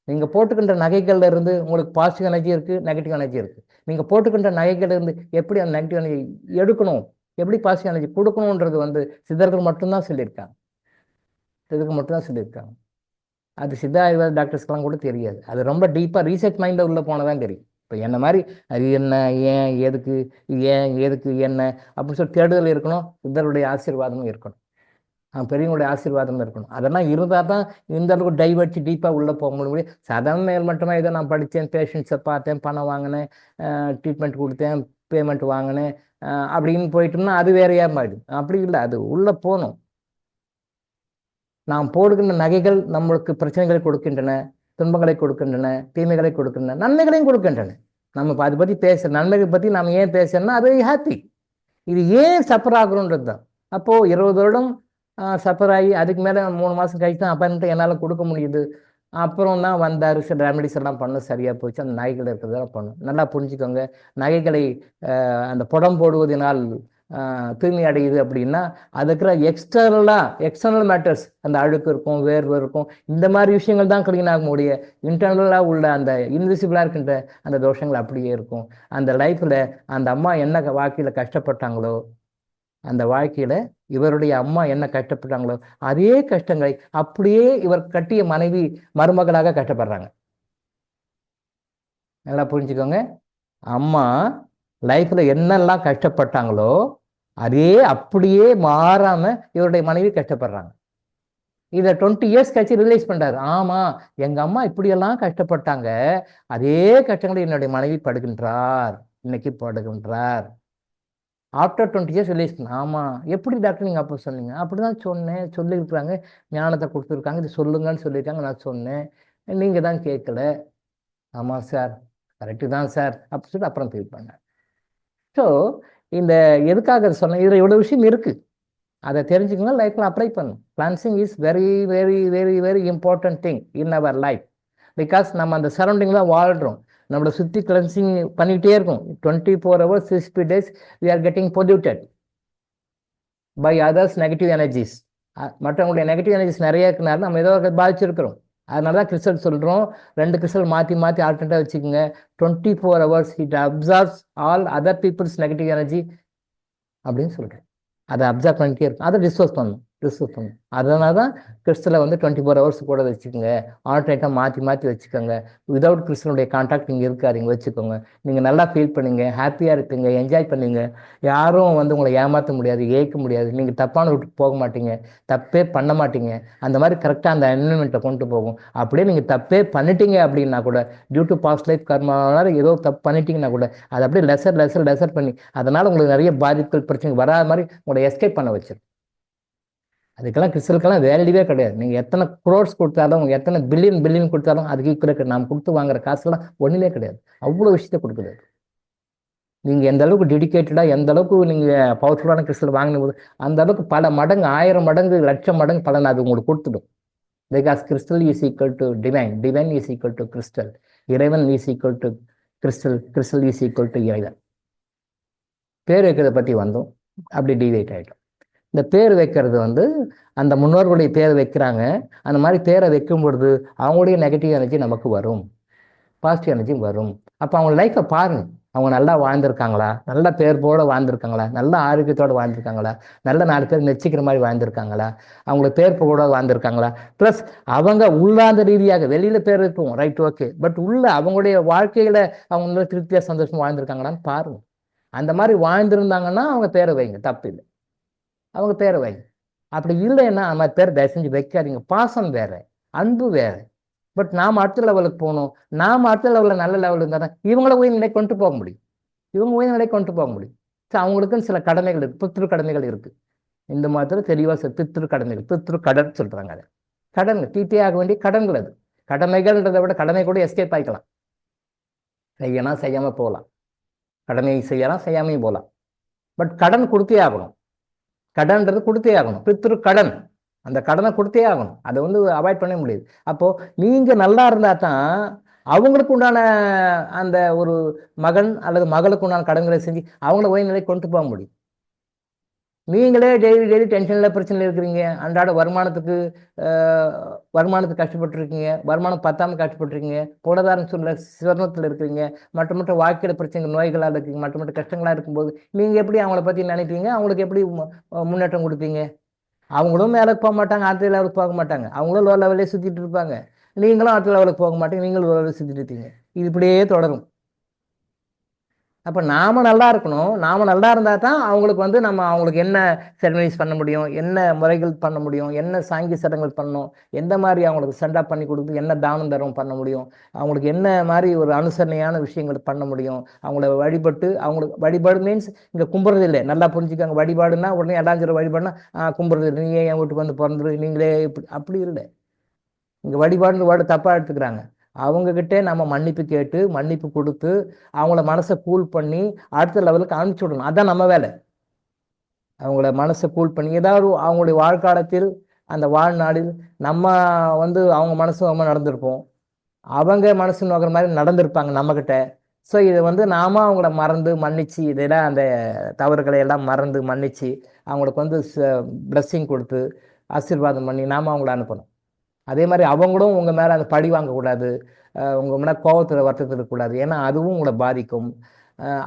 நீங்கள் போட்டுக்கின்ற நகைகள்ல இருந்து உங்களுக்கு பாசிட்டிவ் எனர்ஜி இருக்குது, நெகட்டிவ் எனர்ஜி இருக்குது. நீங்கள் போட்டுக்கின்ற நகைகள்ல இருந்து எப்படி அந்த நெகட்டிவ் எனர்ஜி எடுக்கணும், எப்படி பாசிட்டிவ் எனர்ஜி கொடுக்கணுன்றது வந்து சித்தர்கள் மட்டும்தான் சொல்லியிருக்காங்க, அது சித்தா ஆயுர்வேத டாக்டர்ஸ்க்கெல்லாம் கூட தெரியாது. அது ரொம்ப டீப்பாக ரீசர்ச் மைண்டில் உள்ளே போனதான் தெரியும். இப்போ என்ன மாதிரி அது என்ன, ஏன், எதுக்கு, என்ன அப்படின்னு சொல்லி தேடுதல் இருக்கணும், சித்தருடைய ஆசீர்வாதமும் இருக்கணும், பெரியவங்களுடைய ஆசீர்வாதமும் இருக்கணும். அதெல்லாம் இருந்தால் தான் இந்த அளவுக்கு டைவர்ட்சி டீப்பாக உள்ளே போக முடியும். சாதாரண மேல்மட்டமாக இதை நான் படித்தேன், பேஷண்ட்ஸை பார்த்தேன், பணம் வாங்கினேன், ட்ரீட்மெண்ட் கொடுத்தேன், பேமெண்ட் வாங்கினேன் அப்படின்னு போயிட்டோம்னா அது வேறையா மாறிடும். அப்படி இல்லை, அது உள்ளே போகணும். நாம் போடுகின்ற நகைகள் நம்மளுக்கு பிரச்சனைகளை கொடுக்கின்றன, துன்பங்களை கொடுக்கின்றன, தீமைகளை கொடுக்கின்றன, நன்மைகளையும் கொடுக்கின்றன. நம்ம அதை பற்றி நன்மைகளை பற்றி நாம் ஏன் பேசணும்னா அது ஹாப்பி. இது ஏன் சஃபர் ஆகுறோன்றது தான். அப்போது 20 வருடம் சஃபர் ஆகி அதுக்கு மேலே 3 மாதம் கழிச்சு தான் அப்பாயின்மெண்ட் என்னால் கொடுக்க முடியுது. அப்புறம் தான் வந்தார், சில ரெமெடிஸ் எல்லாம் பண்ண சரியாக போச்சு. அந்த நகைகள் இருக்கிறதெல்லாம் பண்ணும். நல்லா புரிஞ்சுக்கோங்க, நகைகளை அந்த புடம் போடுவதனால் தூய்மை அடையுது அப்படின்னா அதுக்குற எக்ஸ்டர்னல் மேட்டர்ஸ், அந்த அழுக்கு இருக்கும், வேர்வை இருக்கும், இந்த மாதிரி விஷயங்கள் தான் கிளீன் ஆக முடியும். இன்டர்னலாக உள்ள அந்த இன்விசிபிளாக இருக்கின்ற அந்த தோஷங்கள் அப்படியே இருக்கும். அந்த லைஃப்பில் அந்த அம்மா என்ன வாழ்க்கையில் கஷ்டப்பட்டாங்களோ, அந்த வாழ்க்கையில் இவருடைய அம்மா என்ன கஷ்டப்பட்டாங்களோ அதே கஷ்டங்களை அப்படியே இவர் கட்டிய மனைவி மருமகளாக கஷ்டப்படுறாங்க. நல்லா புரிஞ்சுக்கோங்க, அம்மா லைஃப்பில் என்னெல்லாம் கஷ்டப்பட்டாங்களோ அதே அப்படியே மாறாமல் இவருடைய மனைவி கஷ்டப்படுறாங்க. இதை 20 இயர்ஸ் கழிச்சு ரியலைஸ் பண்ணுறாரு, ஆமாம் எங்கள் அம்மா இப்படியெல்லாம் கஷ்டப்பட்டாங்க, அதே கஷ்டங்களை என்னுடைய மனைவி இன்னைக்கு படுகின்றார். ஆஃப்டர் 20 இயர்ஸ் ரிலீஸ் பண்ண, ஆமாம் எப்படி டாக்டர் நீங்கள் அப்போ சொன்னீங்க, அப்படி தான் சொன்னேன், சொல்லியிருக்கிறாங்க, ஞானத்தை கொடுத்துருக்காங்க, இது சொல்லுங்கன்னு சொல்லியிருக்காங்க, நான் சொன்னேன், நீங்கள் தான் கேட்கல. ஆமாம் சார், கரெக்டு தான் சார் அப்படி சொல்லிட்டு அப்புறம் ஃபீல் பண்ணேன். ஸோ இந்த எதுக்காக சொன்னேன், இதில் இவ்வளோ விஷயம் இருக்குது, அதை தெரிஞ்சுக்கோங்க, லைஃப்பில் அப்ளை பண்ணும். Cleansing is very very very very important thing in our life. Because நம்ம அந்த சரௌண்டிங் தான் வாழ்கிறோம், நம்மளை சுற்றி கிளென்சிங் பண்ணிக்கிட்டே இருக்கும். 24 hours 60 days we are getting polluted by others negative energies. மற்றவங்களுடைய நெகட்டிவ் எனர்ஜிஸ் நிறைய இருக்கிறனால நம்ம ஏதோ பாதிச்சிருக்கிறோம். அதனால தான் கிறிஸ்டல் சொல்கிறோம், 2 கிறிஸ்டல் மாற்றி ஆல்டர்னேட்டாக வச்சுக்கோங்க. 24 hours it absorbs all other people's negative energy அப்படின்னு சொல்கிறேன். அதை அப்சர்வ் பண்ணிட்டே இருக்கும், அதை டிஸ்போஸ் பண்ணணும். ரிசீவ் பண்ணும். அதனால தான் கிறிஸ்டலை வந்து 24 ஹவர்ஸ் கூட வச்சுக்கோங்க, ஆல்டர்னேட்டாக மாற்றி மாற்றி வச்சுக்கோங்க. விதவுட் கிறிஸ்டனுடைய கான்டாக்ட் நீங்கள் இருக்காதீங்க, வச்சுக்கோங்க. நீங்கள் நல்லா ஃபீல் பண்ணுங்க, ஹாப்பியாக இருப்பீங்க, என்ஜாய் பண்ணுங்க. யாரும் வந்து உங்களை ஏமாற்ற முடியாது, ஏற்க முடியாது. நீங்கள் தப்பான ரூட்டுக்கு போக மாட்டீங்க, தப்பே பண்ண மாட்டீங்க. அந்த மாதிரி கரெக்டாக அந்த என்விரான்மெண்ட்டை கொண்டு போகும். அப்படியே நீங்கள் தப்பே பண்ணிட்டீங்க அப்படின்னா கூட, டியூ டு பாஸ்ட் லைஃப் கர்மானால ஏதோ தப்பு பண்ணிட்டீங்கன்னா கூட, அதை அப்படியே லெசர் பண்ணி, அதனால் உங்களுக்கு நிறைய பாதிப்புகள் பிரச்சனை வராத மாதிரி உங்களை எஸ்கேப் பண்ண வச்சிடும். அதுக்கெல்லாம் கிறிஸ்டலுக்கெல்லாம் வேல்யூவே கிடையாது. நீங்கள் எத்தனை குரோர்ஸ் கொடுத்தாலும், எத்தனை பில்லியன் கொடுத்தாலும் அதுக்கு ஈக்குவலாக நாம் கொடுத்து வாங்குற காசுலாம் ஒன்றுமே கிடையாது. அவ்வளோ விஷயத்தை கொடுக்குது. நீங்கள் எந்த அளவுக்கு டெடிக்கேட்டடாக, எந்த அளவுக்கு நீங்கள் பவர்ஃபுல்லான கிறிஸ்டல் வாங்கின போது அந்த அளவுக்கு பல மடங்கு, 1000 மடங்கு, 1,00,000 மடங்கு பலன் அது உங்களுக்கு கொடுத்துடும். Because crystal is equal to divine, divine is equal to crystal, இறைவன் is equal to crystal, crystal is equal to இறைவன். பேர் வைக்கிறத பற்றி வந்தோம், அப்படி டிவைட் ஆகிட்டோம். இந்த பேர் வைக்கிறது வந்து அந்த முன்னோர்களுடைய பேர் வைக்கிறாங்க. அந்த மாதிரி பேரை வைக்கும் பொழுது அவங்களுடைய நெகட்டிவ் எனர்ஜி நமக்கு வரும், பாசிட்டிவ் எனர்ஜி வரும். அப்போ அவங்க லைஃப்பை பாருங்கள், அவங்க நல்லா வாழ்ந்திருக்காங்களா, நல்ல பேர் போட வாழ்ந்திருக்காங்களா, நல்ல ஆரோக்கியத்தோடு வாழ்ந்திருக்காங்களா, நல்ல 4 பேர் மெச்சிக்கிற மாதிரி வாழ்ந்திருக்காங்களா, அவங்களுக்கு பேர் போட வாழ்ந்திருக்காங்களா. ப்ளஸ் அவங்க உள்ளாந்த ரீதியாக வெளியில் பேர் இருக்கும், ரைட், ஓகே, பட் உள்ள அவங்களுடைய வாழ்க்கையில் அவங்க நல்ல திருப்தியாக சந்தோஷமாக வாழ்ந்திருக்காங்களான்னு பாருங்கள். அந்த மாதிரி வாழ்ந்திருந்தாங்கன்னா அவங்க பேரை வைங்க, தப்பு இல்லை, அவங்க பேரை வைங்க. அப்படி இல்லைன்னா அந்த பேர் தயவு செஞ்சு வைக்காதீங்க. பாசம் வேற, அன்பு வேற. பட் நாம் அடுத்த லெவலுக்கு போகணும். நாம் அடுத்த லெவலில் நல்ல லெவல் இருந்தால் தான் இவங்கள உயிர் நிலை கொண்டு போக முடியும், இவங்க உயிர் நிலை கொண்டு போக முடியும். ஸோ அவங்களுக்குன்னு சில கடமைகள் இருக்குது, பித்ரு கடமைகள் இருக்குது. இந்த மாதிரி தெளிவாக பித்ரு கடமைகள், பித்ரு கடன் சொல்கிறாங்க. அதை கடன் தீட்டே ஆக வேண்டிய கடன்கள். அது கடமைகள்ன்றதை விட கடமை கூட எஸ்கேப் ஆகிக்கலாம். செய்யலாம், செய்யாமல் போகலாம். கடமையை செய்யலாம், செய்யாமையும் போகலாம். பட் கடன் கொடுத்தே ஆகணும். கடன்றது கொடுத்தே ஆகணும். பித்ரு கடன், அந்த கடனை கொடுத்தே ஆகணும். அதை வந்து அவாய்ட் பண்ண முடியாது. அப்போது நீங்கள் நல்லா இருந்தால் தான் அவங்களுக்கு உண்டான அந்த ஒரு மகன் அல்லது மகளுக்கு உண்டான கடன்களை செஞ்சு அவங்கள உயர்நிலை கொண்டு போக முடியும். நீங்களே டெய்லி டென்ஷனில் பிரச்சனையில் இருக்கிறீங்க, அன்றாட வருமானத்துக்கு கஷ்டப்பட்டுருக்கீங்க, வருமானம் பத்தாமல் கஷ்டப்பட்டுருக்கீங்க, பொருளாதாரம் சொல்ல சிரமத்தில் இருக்கிறீங்க, மற்ற வாழ்க்கையில் பிரச்சனைகள், நோய்களாக இருக்கீங்க, மற்ற கஷ்டங்களாக இருக்கும்போது நீங்கள் எப்படி அவங்கள பற்றி நினைப்பீங்க, அவங்களுக்கு எப்படி முன்னேற்றம் கொடுப்பீங்க? அவங்களும் மேலே போக மாட்டாங்க, அடுத்த லெவலுக்கு போக மாட்டாங்க, அவங்களும் லோ லெவலே சுற்றிட்டு இருப்பாங்க, நீங்களும் அடுத்த லெவலுக்கு போக மாட்டீங்க, நீங்களும் லோ லெவலில் சுற்றிட்டு இருப்பீங்க. இது இப்படியே தொடரும். அப்போ நாம் நல்லா இருக்கணும். நாம் நல்லா இருந்தால் தான் அவங்களுக்கு வந்து நம்ம அவங்களுக்கு என்ன செரமனிஸ் பண்ண முடியும், என்ன முறைகள் பண்ண முடியும், என்ன சாங்கிய சடங்குகள் பண்ணணும், எந்த மாதிரி அவங்களுக்கு சென்டாப் பண்ணி கொடுத்து என்ன தானம் தர்மம் பண்ண முடியும், அவங்களுக்கு என்ன மாதிரி ஒரு அனுசரணையான விஷயங்கள் பண்ண முடியும், அவங்கள வழிபட்டு. அவங்களுக்கு வழிபாடு மீன்ஸ் இங்கே கும்பிட்றது இல்லை, நல்லா புரிஞ்சுக்காங்க. வழிபாடுன்னா உடனே எல்லாம் சொல்கிற வழிபாடுனா கும்பிட்றது இல்லை, நீங்கள் என் வீட்டுக்கு வந்து பிறந்துரு, நீங்களே இப்படி அப்படி இல்லை. இங்கே வழிபாடுன்ற வேர்டு தப்பாக எடுத்துக்கிறாங்க. அவங்கக்கிட்டே நம்ம மன்னிப்பு கேட்டு, மன்னிப்பு கொடுத்து, அவங்கள மனசை கூல் பண்ணி அடுத்த லெவலுக்கு அனுப்பிச்சி விடணும். அதுதான் நம்ம வேலை. அவங்கள மனசை கூல் பண்ணி ஏதாவது அவங்களுடைய வாழ்க்காலத்தில், அந்த வாழ்நாளில் நம்ம வந்து அவங்க மனசு நம்ம நடந்திருப்போம், அவங்க மனசு நோக்கிற மாதிரி நடந்திருப்பாங்க நம்மக்கிட்ட. ஸோ இதை வந்து நாம் அவங்கள மறந்து மன்னிச்சு, இதெல்லாம் அந்த தவறுகளை எல்லாம் மறந்து மன்னிச்சு அவங்களுக்கு வந்து பிளஸ்ஸிங் கொடுத்து ஆசீர்வாதம் பண்ணி நாம் அவங்கள அனுப்பணும். அதே மாதிரி அவங்களும் உங்கள் மேலே அந்த பழி வாங்கக்கூடாது, உங்கள் மேலே கோபத்தில் வருத்தத்தில் இருக்கக்கூடாது. ஏன்னா அதுவும் உங்களை பாதிக்கும்.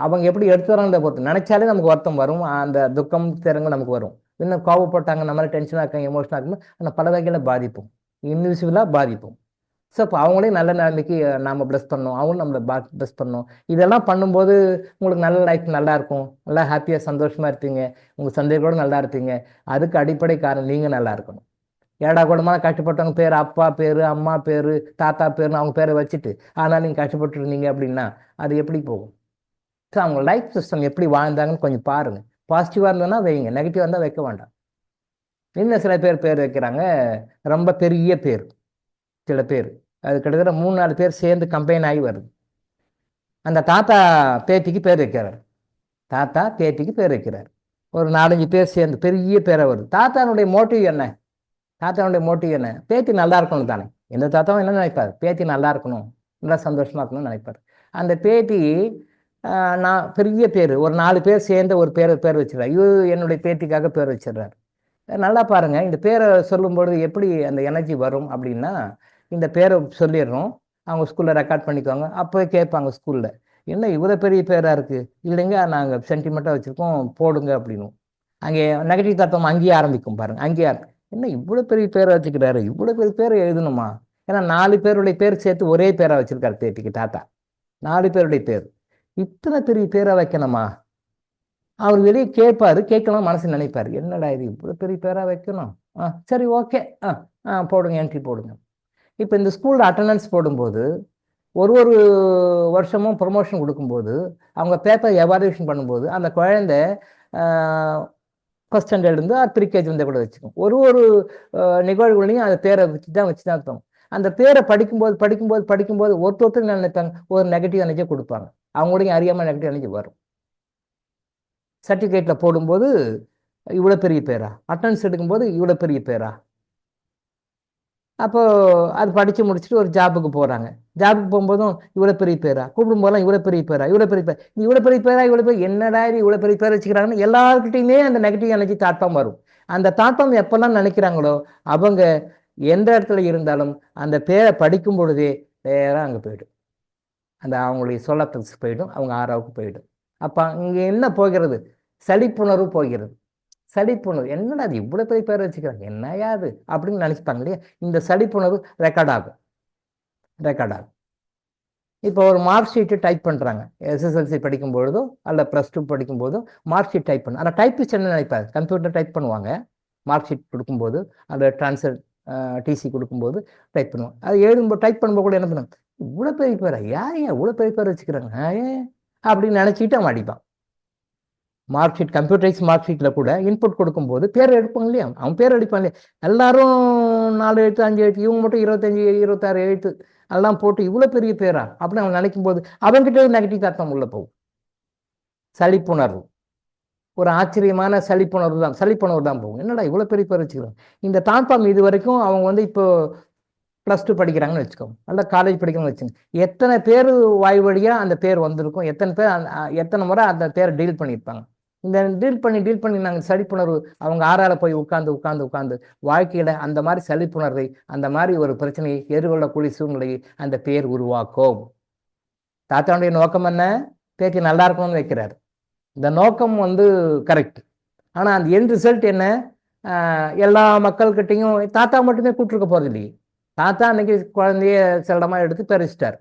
அவங்க எப்படி எடுத்துறாங்க பொறுத்து நினச்சாலே நமக்கு வருத்தம் வரும், அந்த துக்கம் திறங்க நமக்கு வரும். இன்னும் கோவப்பட்டாங்க, நம்ம டென்ஷனாக இருக்காங்க, எமோஷனாக இருக்கும்போது அந்த பல வகையில் பாதிப்போம், இன்விசிபிளாக பாதிப்போம். ஸோ இப்போ அவங்களையும் நல்ல நிலைமைக்கு நாம் ப்ளஸ் பண்ணணும், அவங்களும் நம்மளை ப்ளஸ் பண்ணணும். இதெல்லாம் பண்ணும்போது உங்களுக்கு நல்ல லைஃப் நல்லாயிருக்கும், நல்லா ஹாப்பியாக சந்தோஷமாக இருப்பீங்க, உங்கள் சந்தேகத்தோடு நல்லா இருப்பீங்க. அதுக்கு அடிப்படை காரணம் நீங்கள் நல்லா இருக்கணும். ஏடா கூடமான கஷ்டப்பட்டவங்க பேர், அப்பா பேர், அம்மா பேர், தாத்தா பேர்னு அவங்க பேரை வச்சுட்டு ஆனால் நீங்கள் கஷ்டப்பட்டு இருந்தீங்க அப்படின்னா அது எப்படி போகும்? ஸோ அவங்க லைஃப் சிஸ்டம் எப்படி வாழ்ந்தாங்கன்னு கொஞ்சம் பாருங்கள். பாசிட்டிவாக இருந்ததுன்னா வைங்க, நெகட்டிவாக இருந்தால் வைக்க வேண்டாம். இன்னும் சில பேர் வைக்கிறாங்க ரொம்ப பெரிய பேர், சில பேர் அது கிட்டத்தட்ட 3-4 பேர் சேர்ந்து கம்பைன் ஆகி வருது. அந்த தாத்தா பேத்திக்கு பேர் வைக்கிறார், தாத்தா பேத்திக்கு பேர் வைக்கிறார், ஒரு 4-5 பேர் சேர்ந்து பெரிய பேரை வருது. தாத்தானுடைய மோட்டிவ் என்ன? தாத்தாவுடைய மோட்டிவ் என்ன? பேத்தி நல்லா இருக்கணும் தானே. எந்த தாத்தாவும் என்ன நினைப்பார்? பேத்தி நல்லா இருக்கணும், நல்லா சந்தோஷமாக இருக்கணும்னு நினைப்பார். அந்த பேத்தி நான் பெரிய பேர், ஒரு 4 பேர் சேர்ந்து ஒரு பேர் வச்சிடறார். என்னுடைய பேத்திக்காக பேர் வச்சிடுறார். நல்லா பாருங்கள், இந்த பேரை சொல்லும்பொழுது எப்படி அந்த எனர்ஜி வரும் அப்படின்னா, இந்த பேரை சொல்லிடுறோம், அவங்க ஸ்கூலில் ரெக்கார்ட் பண்ணிக்குவாங்க. அப்போ கேட்பாங்க ஸ்கூலில், என்ன இவ்வளோ பெரிய பேராக இருக்குது? இல்லைங்க, நாங்கள் சென்டிமெண்ட்டாக வச்சுருக்கோம், போடுங்க அப்படின்னு. அங்கே நெகட்டிவ் தத்துவம் அங்கேயே ஆரம்பிக்கும் பாருங்க. அங்கேயே என்ன இவ்வளோ பெரிய பேரை வச்சுக்கிறாரு, இவ்வளோ பெரிய பேரை எழுதணுமா? ஏன்னா 4 பேருடைய பேர் சேர்த்து ஒரே பேரா வச்சிருக்காரு பேத்திக்கு தாத்தா. 4 பேருடைய பேர், இத்தனை பெரிய பேரை வைக்கணுமா? அவர் வெளியே கேட்பாரு, கேட்கலாம், மனசு நினைப்பாரு, என்னடா இது இவ்வளோ பெரிய பேரா வைக்கணும். சரி ஓகே, போடுங்க, என்ட்ரி போடுங்க. இப்போ இந்த ஸ்கூலில் அட்டண்டன்ஸ் போடும்போது ஒரு வருஷமும் ப்ரொமோஷன் கொடுக்கும்போது அவங்க பேப்பர் எவாலுவேஷன் பண்ணும்போது அந்த குழந்தை ஃபர்ஸ்ட் ஸ்டாண்டர்ட் இருந்து ப்ரீகேஜி இருந்தால் கூட வச்சுக்கோம். ஒரு நிகழ்வுகளையும் அந்த பேரை வச்சு தான் இருக்கும். அந்த பேரை படிக்கும்போது ஒருத்தர் நினைப்பாங்க, ஒரு நெகட்டிவ் எனர்ஜியை கொடுப்பாங்க, அவங்களுடைய அறியாமல் நெகட்டிவ் எனர்ஜி வரும். சர்டிஃபிகேட்டில் போடும்போது இவ்வளோ பெரிய பேரா, அட்டண்டன்ஸ் எடுக்கும்போது இவ்வளோ பெரிய பேரா. அப்போ அது படித்து முடிச்சுட்டு ஒரு ஜாபுக்கு போகிறாங்க. ஜாபுக்கு போகும்போதும் இவ்வளோ பெரிய பேரா, கூப்பிடும் போதெல்லாம் இவ்வளோ பெரிய பேரா, இவ்வளோ பெரிய பேர், இவ்வளோ பெரிய பேரா, இவ்வளோ பேர், என்னடா இது இவ்வளோ பெரிய பேர் வச்சுக்கிறாங்கன்னு எல்லாருக்கிட்டையுமே அந்த நெகட்டிவ் எனர்ஜி தாட்பாம் வரும். அந்த தாட்பாம் எப்பெல்லாம் நினைக்கிறாங்களோ அவங்க எந்த இடத்துல இருந்தாலும் அந்த பேரை படிக்கும் பொழுதே நேராக அங்கே போயிடும், அந்த அவங்களுடைய சொல்லத்துக்கு போயிடும், அவங்க ஆறாவுக்கு போயிடும். அப்போ இங்கே என்ன போகிறது? சலிப்புணர்வு போகிறது. சலிப்புணர்வு, என்னடா அது இவ்வளோ பெரிய பேர் வச்சுக்கிறாங்க, என்னையா அது அப்படின்னு நினச்சிப்பாங்க இல்லையா? இந்த சலிப்புணர்வு ரெக்கார்ட் ஆகும். இப்போ ஒரு மார்க் ஷீட்டு டைப் பண்ணுறாங்க, எஸ்எஸ்எல்சி படிக்கும்பொழுதோ அல்ல +2 படிக்கும்போதோ மார்க் ஷீட் டைப் பண்ண, ஆனால் டைப்பிஸ்ட் என்ன நினைப்பாரு, கம்ப்யூட்டர் டைப் பண்ணுவாங்க, மார்க் ஷீட் கொடுக்கும்போது அந்த ட்ரான்ஸ்ஃபர் டிசி கொடுக்கும்போது டைப் பண்ணுவாங்க. அது எழுதும்போது டைப் பண்ணும்போது கூட என்ன பண்ணுவாங்க, இவ்வளோ பெரிய பேரா, ஏன் இவ்வளோ பெரிய பேர் வச்சுக்கிறாங்க அப்படின்னு நினச்சிக்கிட்டு அவன் அடிப்பான். மார்க் ஷீட், கம்ப்யூட்டரைஸ் மார்க் ஷீட்டில் கூட இன்புட் கொடுக்கும்போது பேர் எடுப்பாங்க இல்லையா, அவன் பேர் அடிப்பான் இல்லையா, எல்லாரும் 4 எழுத்து 5 எழுத்து, இவங்க மட்டும் 25 26 எழுத்து எல்லாம் போட்டு இவ்வளோ பெரிய பேரா அப்படின்னு அவன் நினைக்கும் போது அவன்கிட்ட நெகட்டிவ் தாக்கம் உள்ள போகும். சலிப்புணர்வு, ஒரு ஆச்சரியமான சலிப்புணர்வு தான் போகும். என்னடா இவ்வளோ பெரிய பேர் வச்சுக்கிறாங்க. இந்த தாட்பாம் இது வரைக்கும் அவங்க இப்போ +2 படிக்கிறாங்கன்னு வச்சுக்கோங்க, அல்ல காலேஜ் படிக்கணும்னு வச்சுங்க, எத்தனை பேர் வாய் வழியாக அந்த பேர் வந்திருக்கும், எத்தனை பேர் எத்தனை முறை அந்த பேரை டீல் பண்ணியிருப்பாங்க. இந்த டீல் பண்ணி நாங்கள் சலிப்புணர்வு அவங்க ஆறால போய் உட்காந்து வாழ்க்கையில் அந்த மாதிரி சலிப்புணர்வை, அந்த மாதிரி ஒரு பிரச்சனையை எதிர்கொள்ளக்கூடிய சூழ்நிலையை அந்த பேர் உருவாக்கும். தாத்தாவுடைய நோக்கம் என்ன? பேத்தி நல்லா இருக்கணும்னு வைக்கிறார். இந்த நோக்கம் கரெக்ட். ஆனால் அந்த எண்ட் ரிசல்ட் என்ன? எல்லா மக்கள்கிட்டையும் தாத்தா மட்டுமே கூப்பிட்டுருக்க போகிறது இல்லையே. தாத்தா அன்னைக்கு குழந்தைய செல்லமாக எடுத்து பெருசிட்டார்.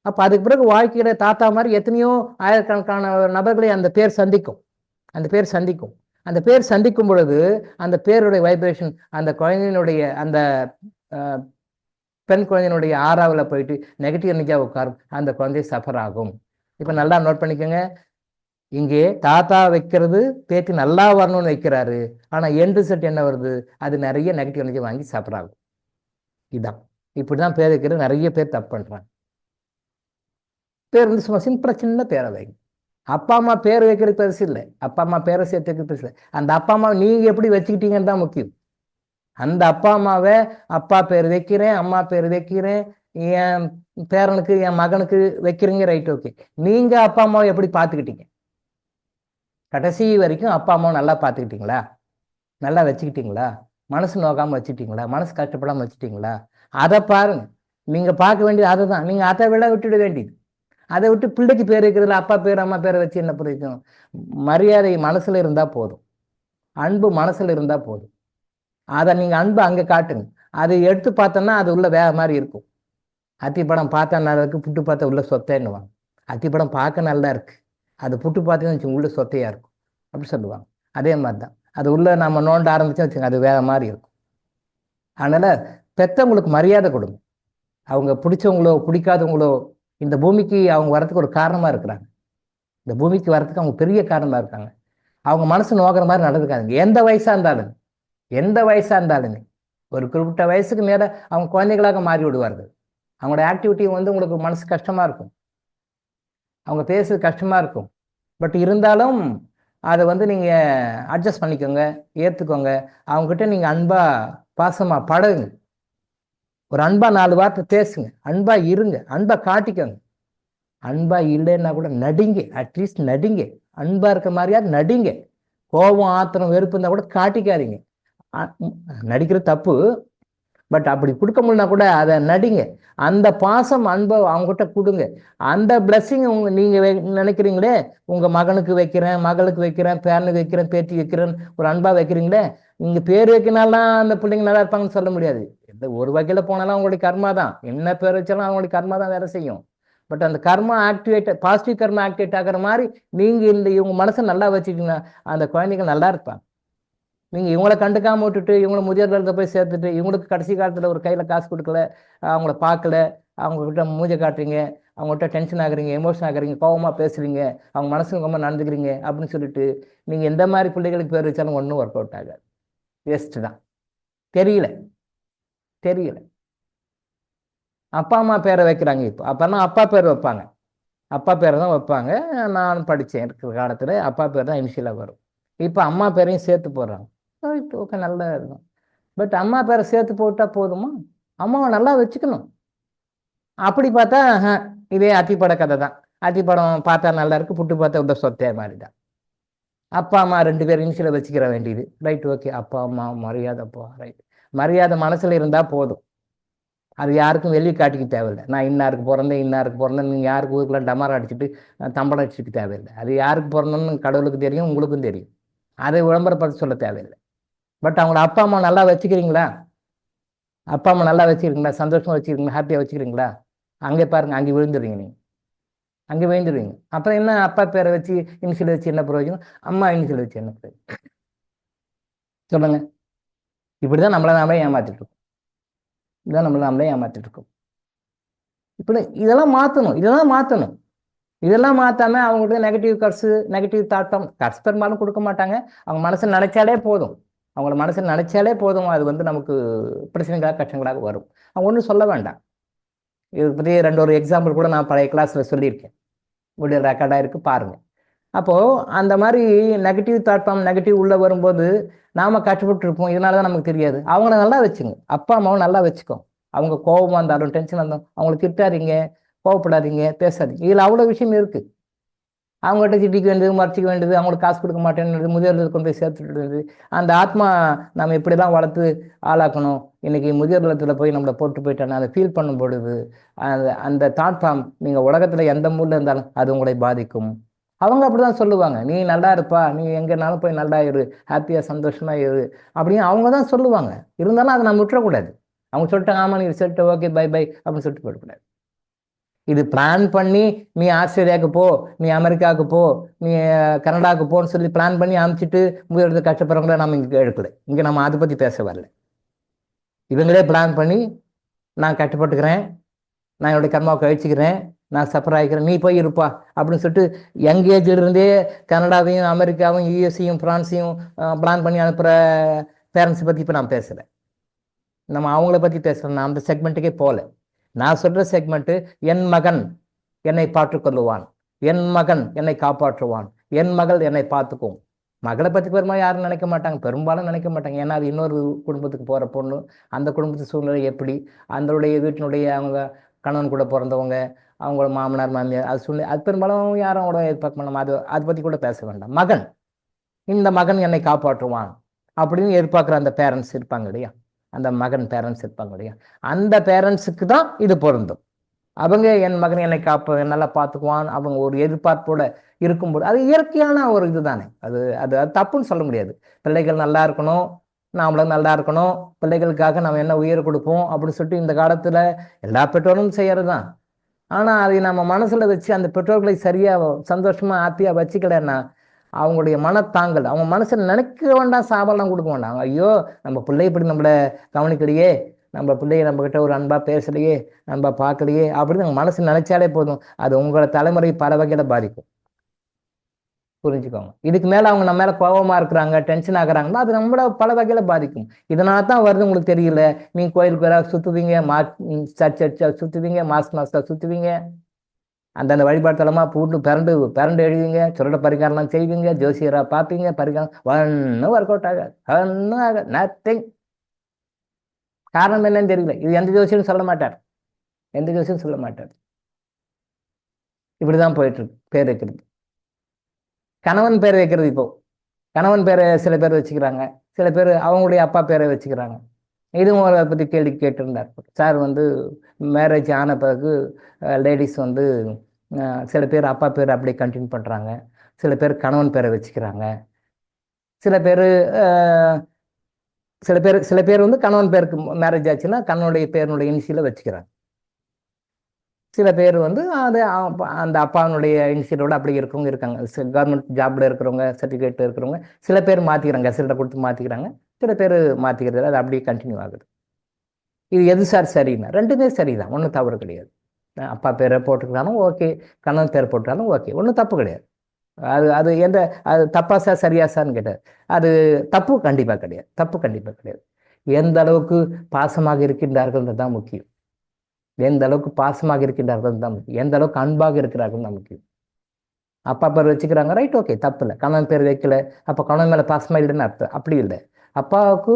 அப்போ அதுக்கு பிறகு வாழ்க்கையில தாத்தா மாதிரி எத்தனையோ ஆயிரக்கணக்கான நபர்களை அந்த பேர் சந்திக்கும். அந்த பேர் சந்திக்கும் பொழுது அந்த பேருடைய வைப்ரேஷன் அந்த குழந்தையினுடைய, அந்த பெண் குழந்தையினுடைய ஆறாவில் போயிட்டு நெகட்டிவ் எனர்ஜியாக உட்காரும், அந்த குழந்தை சஃபர் ஆகும். இப்போ நல்லா நோட் பண்ணிக்கோங்க, இங்கே தாத்தா வைக்கிறது பேத்தி நல்லா வரணும்னு வைக்கிறாரு, ஆனால் எண்ட் ரிசல்ட் என்ன வருது? அது நிறைய நெகட்டிவ் எனர்ஜி வாங்கி சஃபர் ஆகும். இதான் இப்படிதான் பேர் வைக்கிறது. நிறைய பேர் தப்பு பண்றாங்க. பேர் சும்மா சிம்பிளா சின்ன பேரை வைங்க. அப்பா அம்மா பேர் வைக்கிறது பெருசு இல்லை, அப்பா அம்மா பேரை சேர்த்து வைக்கிறது பெருசு இல்லை. அந்த அப்பா அம்மாவை நீங்க எப்படி வச்சுக்கிட்டீங்கன்னு தான் முக்கியம். அந்த அப்பா அம்மாவை அப்பா பேர் வைக்கிறேன், அம்மா பேர் வைக்கிறேன், என் பேரனுக்கு என் மகனுக்கு வைக்கிறீங்க, ரைட், ஓகே. நீங்க அப்பா அம்மாவை எப்படி பார்த்துக்கிட்டீங்க? கடைசி வரைக்கும் அப்பா அம்மாவை நல்லா பார்த்துக்கிட்டீங்களா? நல்லா வச்சுக்கிட்டீங்களா? மனசு நோக்காமல் வச்சுட்டீங்களா? மனசு கஷ்டப்படாமல் வச்சுட்டீங்களா? அதை பாருங்க. நீங்கள் பார்க்க வேண்டியது அதை தான். நீங்கள் அதை விட்டுட வேண்டியது. அதை விட்டு பிள்ளைக்கு பேர் வைக்கிறதுல அப்பா பேர் அம்மா பேரை வச்சு என்ன பிடிக்கும்? மரியாதை மனசில் இருந்தால் போதும், அன்பு மனசில் இருந்தால் போதும். அதை நீங்கள் அன்பு அங்கே காட்டுங்க. அதை எடுத்து பார்த்தோன்னா அது உள்ள வேற மாதிரி இருக்கும். அத்திப்படம் பார்த்தா நல்லா இருக்கு, புட்டு பார்த்தா உள்ள சொத்தைன்னுவாங்க. அத்திப்படம் பார்க்க நல்லா இருக்கு, அது புட்டு பார்த்தீங்கன்னு வச்சுங்க உள்ள சொத்தையாக இருக்கும் அப்படி சொல்லுவாங்க. அதே மாதிரி தான் அது உள்ள நம்ம நோண்ட ஆரம்பிச்சா வச்சுங்க அது வேற மாதிரி இருக்கும். அதனால பெத்தவங்களுக்கு மரியாதை கொடுங்க. அவங்க பிடிச்சவங்களோ பிடிக்காதவங்களோ இந்த பூமிக்கு அவங்க வரத்துக்கு ஒரு காரணமா இருக்கிறாங்க. இந்த பூமிக்கு வரத்துக்கு அவங்க பெரிய காரணமா இருக்காங்க. அவங்க மனசு நோக்கிற மாதிரி நடந்துக்காதுங்க. எந்த வயசா இருந்தாலுமே ஒரு குறிப்பிட்ட வயசுக்கு மேல அவங்க குழந்தைகளாக மாறி விடுவார்கள். அவங்களோட ஆக்டிவிட்டி உங்களுக்கு மனசு கஷ்டமா இருக்கும், அவங்க பேசுறது கஷ்டமா இருக்கும். பட் இருந்தாலும் அதை நீங்க அட்ஜஸ்ட் பண்ணிக்கோங்க, ஏற்றுக்கோங்க. அவங்ககிட்ட நீங்க அன்பா பாசமா பழகுங்க. ஒரு அன்பா 4 வார்த்தை பேசுங்க, அன்பா இருங்க, அன்பா காட்டிக்கோங்க. அன்பா இல்லைன்னா கூட நடிங்க, அட்லீஸ்ட் நடிங்க. அன்பா இருக்க மாதிரியாவது நடிங்க. கோபம் ஆத்திரம் வெறுப்பு இருந்தால் கூட காட்டிக்காதீங்க. நடிக்கிற தப்பு, பட் அப்படி கொடுக்க முடியலனா கூட அதை நடிங்க. அந்த பாசம் அன்பை அவங்ககிட்ட கொடுங்க. அந்த பிளஸ்ஸிங் நீங்கள் நினைக்கிறீங்களே, உங்கள் மகனுக்கு வைக்கிறேன், மகளுக்கு வைக்கிறேன், பேரனுக்கு வைக்கிறேன், பேட்டி வைக்கிறேன், ஒரு அன்பாக வைக்கிறீங்களே, நீங்கள் பேர் வைக்கினாலாம் அந்த பிள்ளைங்க நல்லா இருப்பாங்கன்னு சொல்ல முடியாது. எந்த ஒரு வகையில் போனாலும் அவங்களுடைய கர்மா தான். என்ன பேர் வச்சாலும் அவங்களுடைய கர்மா தான் வேலை செய்யும். பட் அந்த கர்மா ஆக்டிவேட், பாசிட்டிவ் கர்மா ஆக்டிவேட் ஆகிற மாதிரி நீங்கள் இவங்க மனசை நல்லா வச்சுக்கிங்கன்னா அந்த குழந்தைகள் நல்லா இருப்பாங்க. நீங்கள் இவங்கள கண்டுக்காம விட்டுட்டு இவங்கள முதியோர் போய் சேர்த்துட்டு இவங்களுக்கு கடைசி காலத்தில் ஒரு கையில் காசு கொடுக்கல, அவங்கள பார்க்கல, அவங்கக்கிட்ட மூஞ்சை காட்டுறீங்க, அவங்ககிட்ட டென்ஷன் ஆகுறீங்க, எமோஷன் ஆகுறீங்க, கோபமாக பேசுகிறீங்க, அவங்க மனசுக்கு ரொம்ப நடந்துக்கிறீங்க அப்படின்னு சொல்லிட்டு நீங்கள் எந்த மாதிரி பிள்ளைகளுக்கு பேர் வச்சாலும் ஒன்றும் ஒர்க் அவுட் ஆகாது. வேஸ்ட்டு தான். தெரியல. அப்பா அம்மா பேரை வைக்கிறாங்க. இப்போ அப்போனா அப்பா பேர் வைப்பாங்க. அப்பா பேரை தான் வைப்பாங்க. நான் படித்தேன் இருக்கிற காலத்தில் அப்பா பேர் தான் இனிஷியலாக வரும். இப்போ அம்மா பேரையும் சேர்த்து போடுறாங்க. ரைட், ஓகே, நல்லா இருக்கும். பட் அம்மா பேரை சேர்த்து போட்டால் போதுமா? அம்மாவை நல்லா வச்சுக்கணும். அப்படி பார்த்தா இதே அத்திப்பட கதை தான். அத்திப்படம் பார்த்தா நல்லா இருக்கு, புட்டு பார்த்தா உள்ள சொத்தே மாதிரி தான். அப்பா அம்மா 2 பேரும் இனிஷியலை வச்சுக்கிற வேண்டியது. ரைட், ஓகே, அப்பா அம்மா மரியாதை. ரைட், மரியாதை மனசில் இருந்தால் போதும். அது யாருக்கும் வெளியே காட்டிக்க தேவையில்லை. நான் இன்னாருக்கு பிறந்தேன் நீங்கள் யாருக்கு ஊருக்குலாம் டமாரம் அடிச்சுட்டு தம்படம் அடிச்சுக்க தேவையில்லை. அது யாருக்கு பிறந்தோன்னு கடவுளுக்கு தெரியும், உங்களுக்கும் தெரியும். அதை விளம்பரப்படுத்த சொல்ல தேவையில்லை. பட் அவங்கள அப்பா அம்மா நல்லா வச்சுக்கிறீங்களா? அப்பா அம்மா நல்லா வச்சுக்கிறீங்களா? சந்தோஷமாக வச்சுக்கிறீங்களா? ஹாப்பியாக வச்சுக்கிறீங்களா? அங்கே பாருங்க, அங்கே விழுந்துடுவீங்க. நீங்கள் அங்கே விழுந்துடுவீங்க. அப்புறம் என்ன அப்பா பேரை வச்சு இனிஷியல் வச்சு என்ன பிரயோஜனம்? அம்மா இனிஷியல் வச்சு என்ன பிரயோஜனம்? சொல்லுங்க. இப்படி தான் நம்மளை நாமளே ஏமாத்திட்டு இருக்கோம். இப்படி இதெல்லாம் மாற்றணும். இதெல்லாம் மாற்றாம அவங்களுக்கு நெகட்டிவ் கர்ஸு, நெகட்டிவ் தாட்டம் கர்ஸ் பெரும்பாலும் கொடுக்க மாட்டாங்க. அவங்க மனசில் நினைச்சாலே போதும். அது நமக்கு பிரச்சனைகளாக கஷ்டங்களாக வரும். அவங்க ஒன்றும் சொல்ல வேண்டாம். இதை பற்றி 2 எக்ஸாம்பிள் கூட நான் பழைய கிளாஸில் சொல்லியிருக்கேன். வீடியோ ரெக்கார்டாக இருக்குது, பாருங்கள். அப்போது அந்த மாதிரி நெகட்டிவ் தாட்டம், நெகட்டிவ் உள்ளே வரும்போது நாம் கஷ்டப்பட்டு இருப்போம். இதனால தான் நமக்கு தெரியாது. அவங்கள நல்லா வச்சுங்க. அப்பா அம்மாவை நல்லா வச்சுக்கோ. அவங்க கோபமாக இருந்தாலும் டென்ஷனாக இருந்தாலும் அவங்கள திட்டாதீங்க, கோவப்படாதீங்க, பேசாதீங்க. இதில் அவ்வளோ விஷயம் இருக்குது. அவங்ககிட்ட திட்டிக்க வேண்டியது, மறைச்சிக்க வேண்டியது, அவங்களுக்கு காசு கொடுக்க மாட்டேன்னு முதியோர்கள் கொண்டு போய் சேர்த்துட்டு அந்த ஆத்மா நம்ம இப்படிலாம் வளர்த்து ஆளாக்கணும். இன்னைக்கு முதியோர் இல்லத்தில் போய் நம்மளை போட்டு போயிட்டானே அதை ஃபீல் பண்ணும் பொழுது அந்த தாட் ஃபார்ம் நீங்கள் உலகத்தில் எந்த மூலில் இருந்தாலும் அது உங்களை பாதிக்கும். அவங்க அப்படிதான் சொல்லுவாங்க, நீ நல்லா இருப்பா, நீ எங்கேனாலும் போய் நல்லா இரு, ஹாப்பியாக சந்தோஷமாக இரு அப்படின்னு அவங்க தான் சொல்லுவாங்க. இருந்தாலும் அதை நம்ம விட்டுறக்கூடாது. அவங்க சொல்லிட்டாங்க, ஆமாம் நீ சொல்லிட்டு ஓகே பை பை அப்படின்னு சொல்லிட்டு போயிடக்கூடாது. இது பிளான் பண்ணி நீ ஆஸ்திரேலியாவுக்கு போ, நீ அமெரிக்காவுக்கு போ, நீ கனடாவுக்கு போன்னு சொல்லி பிளான் பண்ணி அனுப்பிச்சிட்டு முயற்சி கஷ்டப்படுறவங்கள நம்ம இங்கே எடுக்கல. இங்கே நம்ம அதை பற்றி பேச வரல. இவங்களே பிளான் பண்ணி நான் கஷ்டப்பட்டுக்கிறேன், நான் என்னுடைய கர்மாவை கழிச்சுக்கிறேன், நான் சஃபர் ஆகிக்கிறேன், நீ போய் இருப்பா அப்படின்னு சொல்லிட்டு யங் ஏஜ்லேருந்தே கனடாவையும் அமெரிக்காவும் யூஎஸ்ஸையும் ஃப்ரான்ஸையும் பிளான் பண்ணி அனுப்புகிற பேரண்ட்ஸை பற்றி இப்போ நான் பேசுகிறேன். நம்ம அவங்கள பற்றி பேசுகிறேன். நான் அந்த செக்மெண்ட்டுக்கே போகல. நான் சொல்கிற செக்மெண்ட்டு, என் மகன் என்னை பார்த்துக்கொள்ளுவான், என் மகன் என்னை காப்பாற்றுவான், என் மகள் என்னை பார்த்துக்கும். மகளை பற்றி பெரும்பாலும் யாரும் நினைக்க மாட்டாங்க, பெரும்பாலும் நினைக்க மாட்டாங்க. ஏன்னா அது இன்னொரு குடும்பத்துக்கு போகிற பொண்ணு, அந்த குடும்பத்து சூழ்நிலை எப்படி, அதனுடைய வீட்டினுடைய அவங்க கணவன் கூட பிறந்தவங்க, அவங்களோட மாமனார் மாமியார், அது சூழ்நிலை, அது பெரும்பாலும் யாரும் அவங்களோட எதிர்பார்க்க மாட்டோம். அதை பற்றி கூட பேச வேண்டாம். மகன், இந்த மகன் என்னை காப்பாற்றுவான் அப்படின்னு எதிர்பார்க்குற அந்த பேரண்ட்ஸ் இருப்பாங்க இல்லையா, அந்த மகன் பேரண்ட்ஸ் இருப்பாங்க இல்லையா, அந்த பேரண்ட்ஸுக்கு தான் இது பொருந்தும். அவங்க என் மகன் என்னை நல்லா பார்த்துக்குவான், அவங்க ஒரு எதிர்பார்ப்போட இருக்கும்போது அது இயற்கையான ஒரு இது தானே. அது அது அது தப்புன்னு சொல்ல முடியாது. பிள்ளைகள் நல்லா இருக்கணும், நாமளும் நல்லா இருக்கணும், பிள்ளைகளுக்காக நம்ம என்ன உயிர் கொடுப்போம் அப்படின்னு சொல்லிட்டு இந்த காலத்தில் எல்லா பெற்றோரும் செய்யறது தான். ஆனால் அதை நம்ம மனசில் வச்சு அந்த பெற்றோர்களை சரியாக சந்தோஷமாக ஹாப்பியாக வச்சுக்கலன்னா அவங்களுடைய மனத்தாங்கல், அவங்க மனசில் நினைக்க வேண்டாம், சாபம்லாம் கொடுக்க வேண்டாம். ஐயோ நம்ம பிள்ளை இப்படி நம்மளை கவனிக்கலையே, நம்ம பிள்ளைய நம்மக்கிட்ட ஒரு அன்பாக பேசலையே, அன்பாக பார்க்கலையே அப்படின்னு நம்ம மனசு நினைச்சாலே போதும். அது உங்களோட தலைமுறை பல வகையில் பாதிக்கும். புரிஞ்சுக்கோங்க. இதுக்கு மேலே அவங்க நம்ம மேலே கோபமாக இருக்கிறாங்க, டென்ஷன் ஆகுறாங்கன்னா அது நம்மள பல வகையில் பாதிக்கும். இதனால தான் வருது உங்களுக்கு தெரியல. நீங்கள் கோயிலுக்கு வேற சுற்றுவீங்க, சர்ச்சை சுற்றுவீங்க, மாஸ்டர் சுற்றுவீங்க, அந்தந்த வழிபாட்டுத்தலமாக பூட்டு பிறண்டு எழுவீங்க, சுரட பரிகாரம்லாம் செய்வீங்க, ஜோசியராக பார்ப்பீங்க, பரிகாரம் ஒன்றும் ஒர்க் அவுட் ஆகாது, ஒன்றும் ஆகாது, நத்திங். காரணம் என்னன்னு தெரியல. இது எந்த ஜோசியரும் சொல்ல மாட்டார், இப்படிதான் போயிட்டு இருக்கு. பேர் வைக்கிறது, கணவன் பேர் வைக்கிறது. இப்போ கணவன் பேரை சில பேர் வச்சுக்கிறாங்க, சில பேர் அவங்களுடைய அப்பா பேரை வச்சுக்கிறாங்க. இதுவும் அதை பற்றி கேள்வி கேட்டிருந்தார் சார். வந்து மேரேஜ் ஆன பிறகு லேடிஸ் வந்து சில பேர் அப்பா பேர் அப்படியே கண்டினியூ பண்ணுறாங்க, சில பேர் கணவன் பேரை வச்சுக்கிறாங்க, சில பேர் சில பேர் வந்து கணவன் பேருக்கு மேரேஜ் ஆச்சுன்னா கணவனுடைய பேருனுடைய இனிஷியலை வச்சுக்கிறாங்க. சில பேர் வந்து அது அந்த அப்பாவுடைய இனிஷியலோட அப்படி இருக்கிறவங்க இருக்காங்க. கவர்மெண்ட் ஜாப்ல இருக்கிறவங்க, சர்டிஃபிகேட் இருக்கிறவங்க சில பேர் மாற்றிக்கிறாங்க, சிலரை கொடுத்து மாற்றிக்கிறாங்க, சில பேர் மாற்றிக்கிறது அது அப்படியே கண்டினியூ ஆகுது. இது எது சார் சரின்னா? ரெண்டுமே சரிதான், ஒன்றும் தவறு கிடையாது. அப்பா பேரை போட்டுக்கிறாலும் ஓகே, கணவன் பேரை போட்டுக்கிறாலும் ஓகே, ஒன்றும் தப்பு கிடையாது. அது எந்த அது தப்பா சார் சரியா சார்னு கேட்டார். அது தப்பு கண்டிப்பாக கிடையாது, தப்பு கண்டிப்பாக கிடையாது. எந்த அளவுக்கு பாசமாக இருக்கின்றார்கள் தான் முக்கியம். எந்த அளவுக்கு பாசமாக இருக்கின்றார்கள் தான் முக்கியம். எந்த அளவுக்கு அன்பாக இருக்கிறார்கள் தான் முக்கியம். அப்பா பேர் வச்சுக்கிறாங்க, ரைட், ஓகே, தப்பு இல்லை. கணவன் பேர் வைக்கல, அப்போ கணவன் மேலே பாசமாக இல்லைன்னு அர்த்தம். அப்படி இல்லை. அப்பாவுக்கு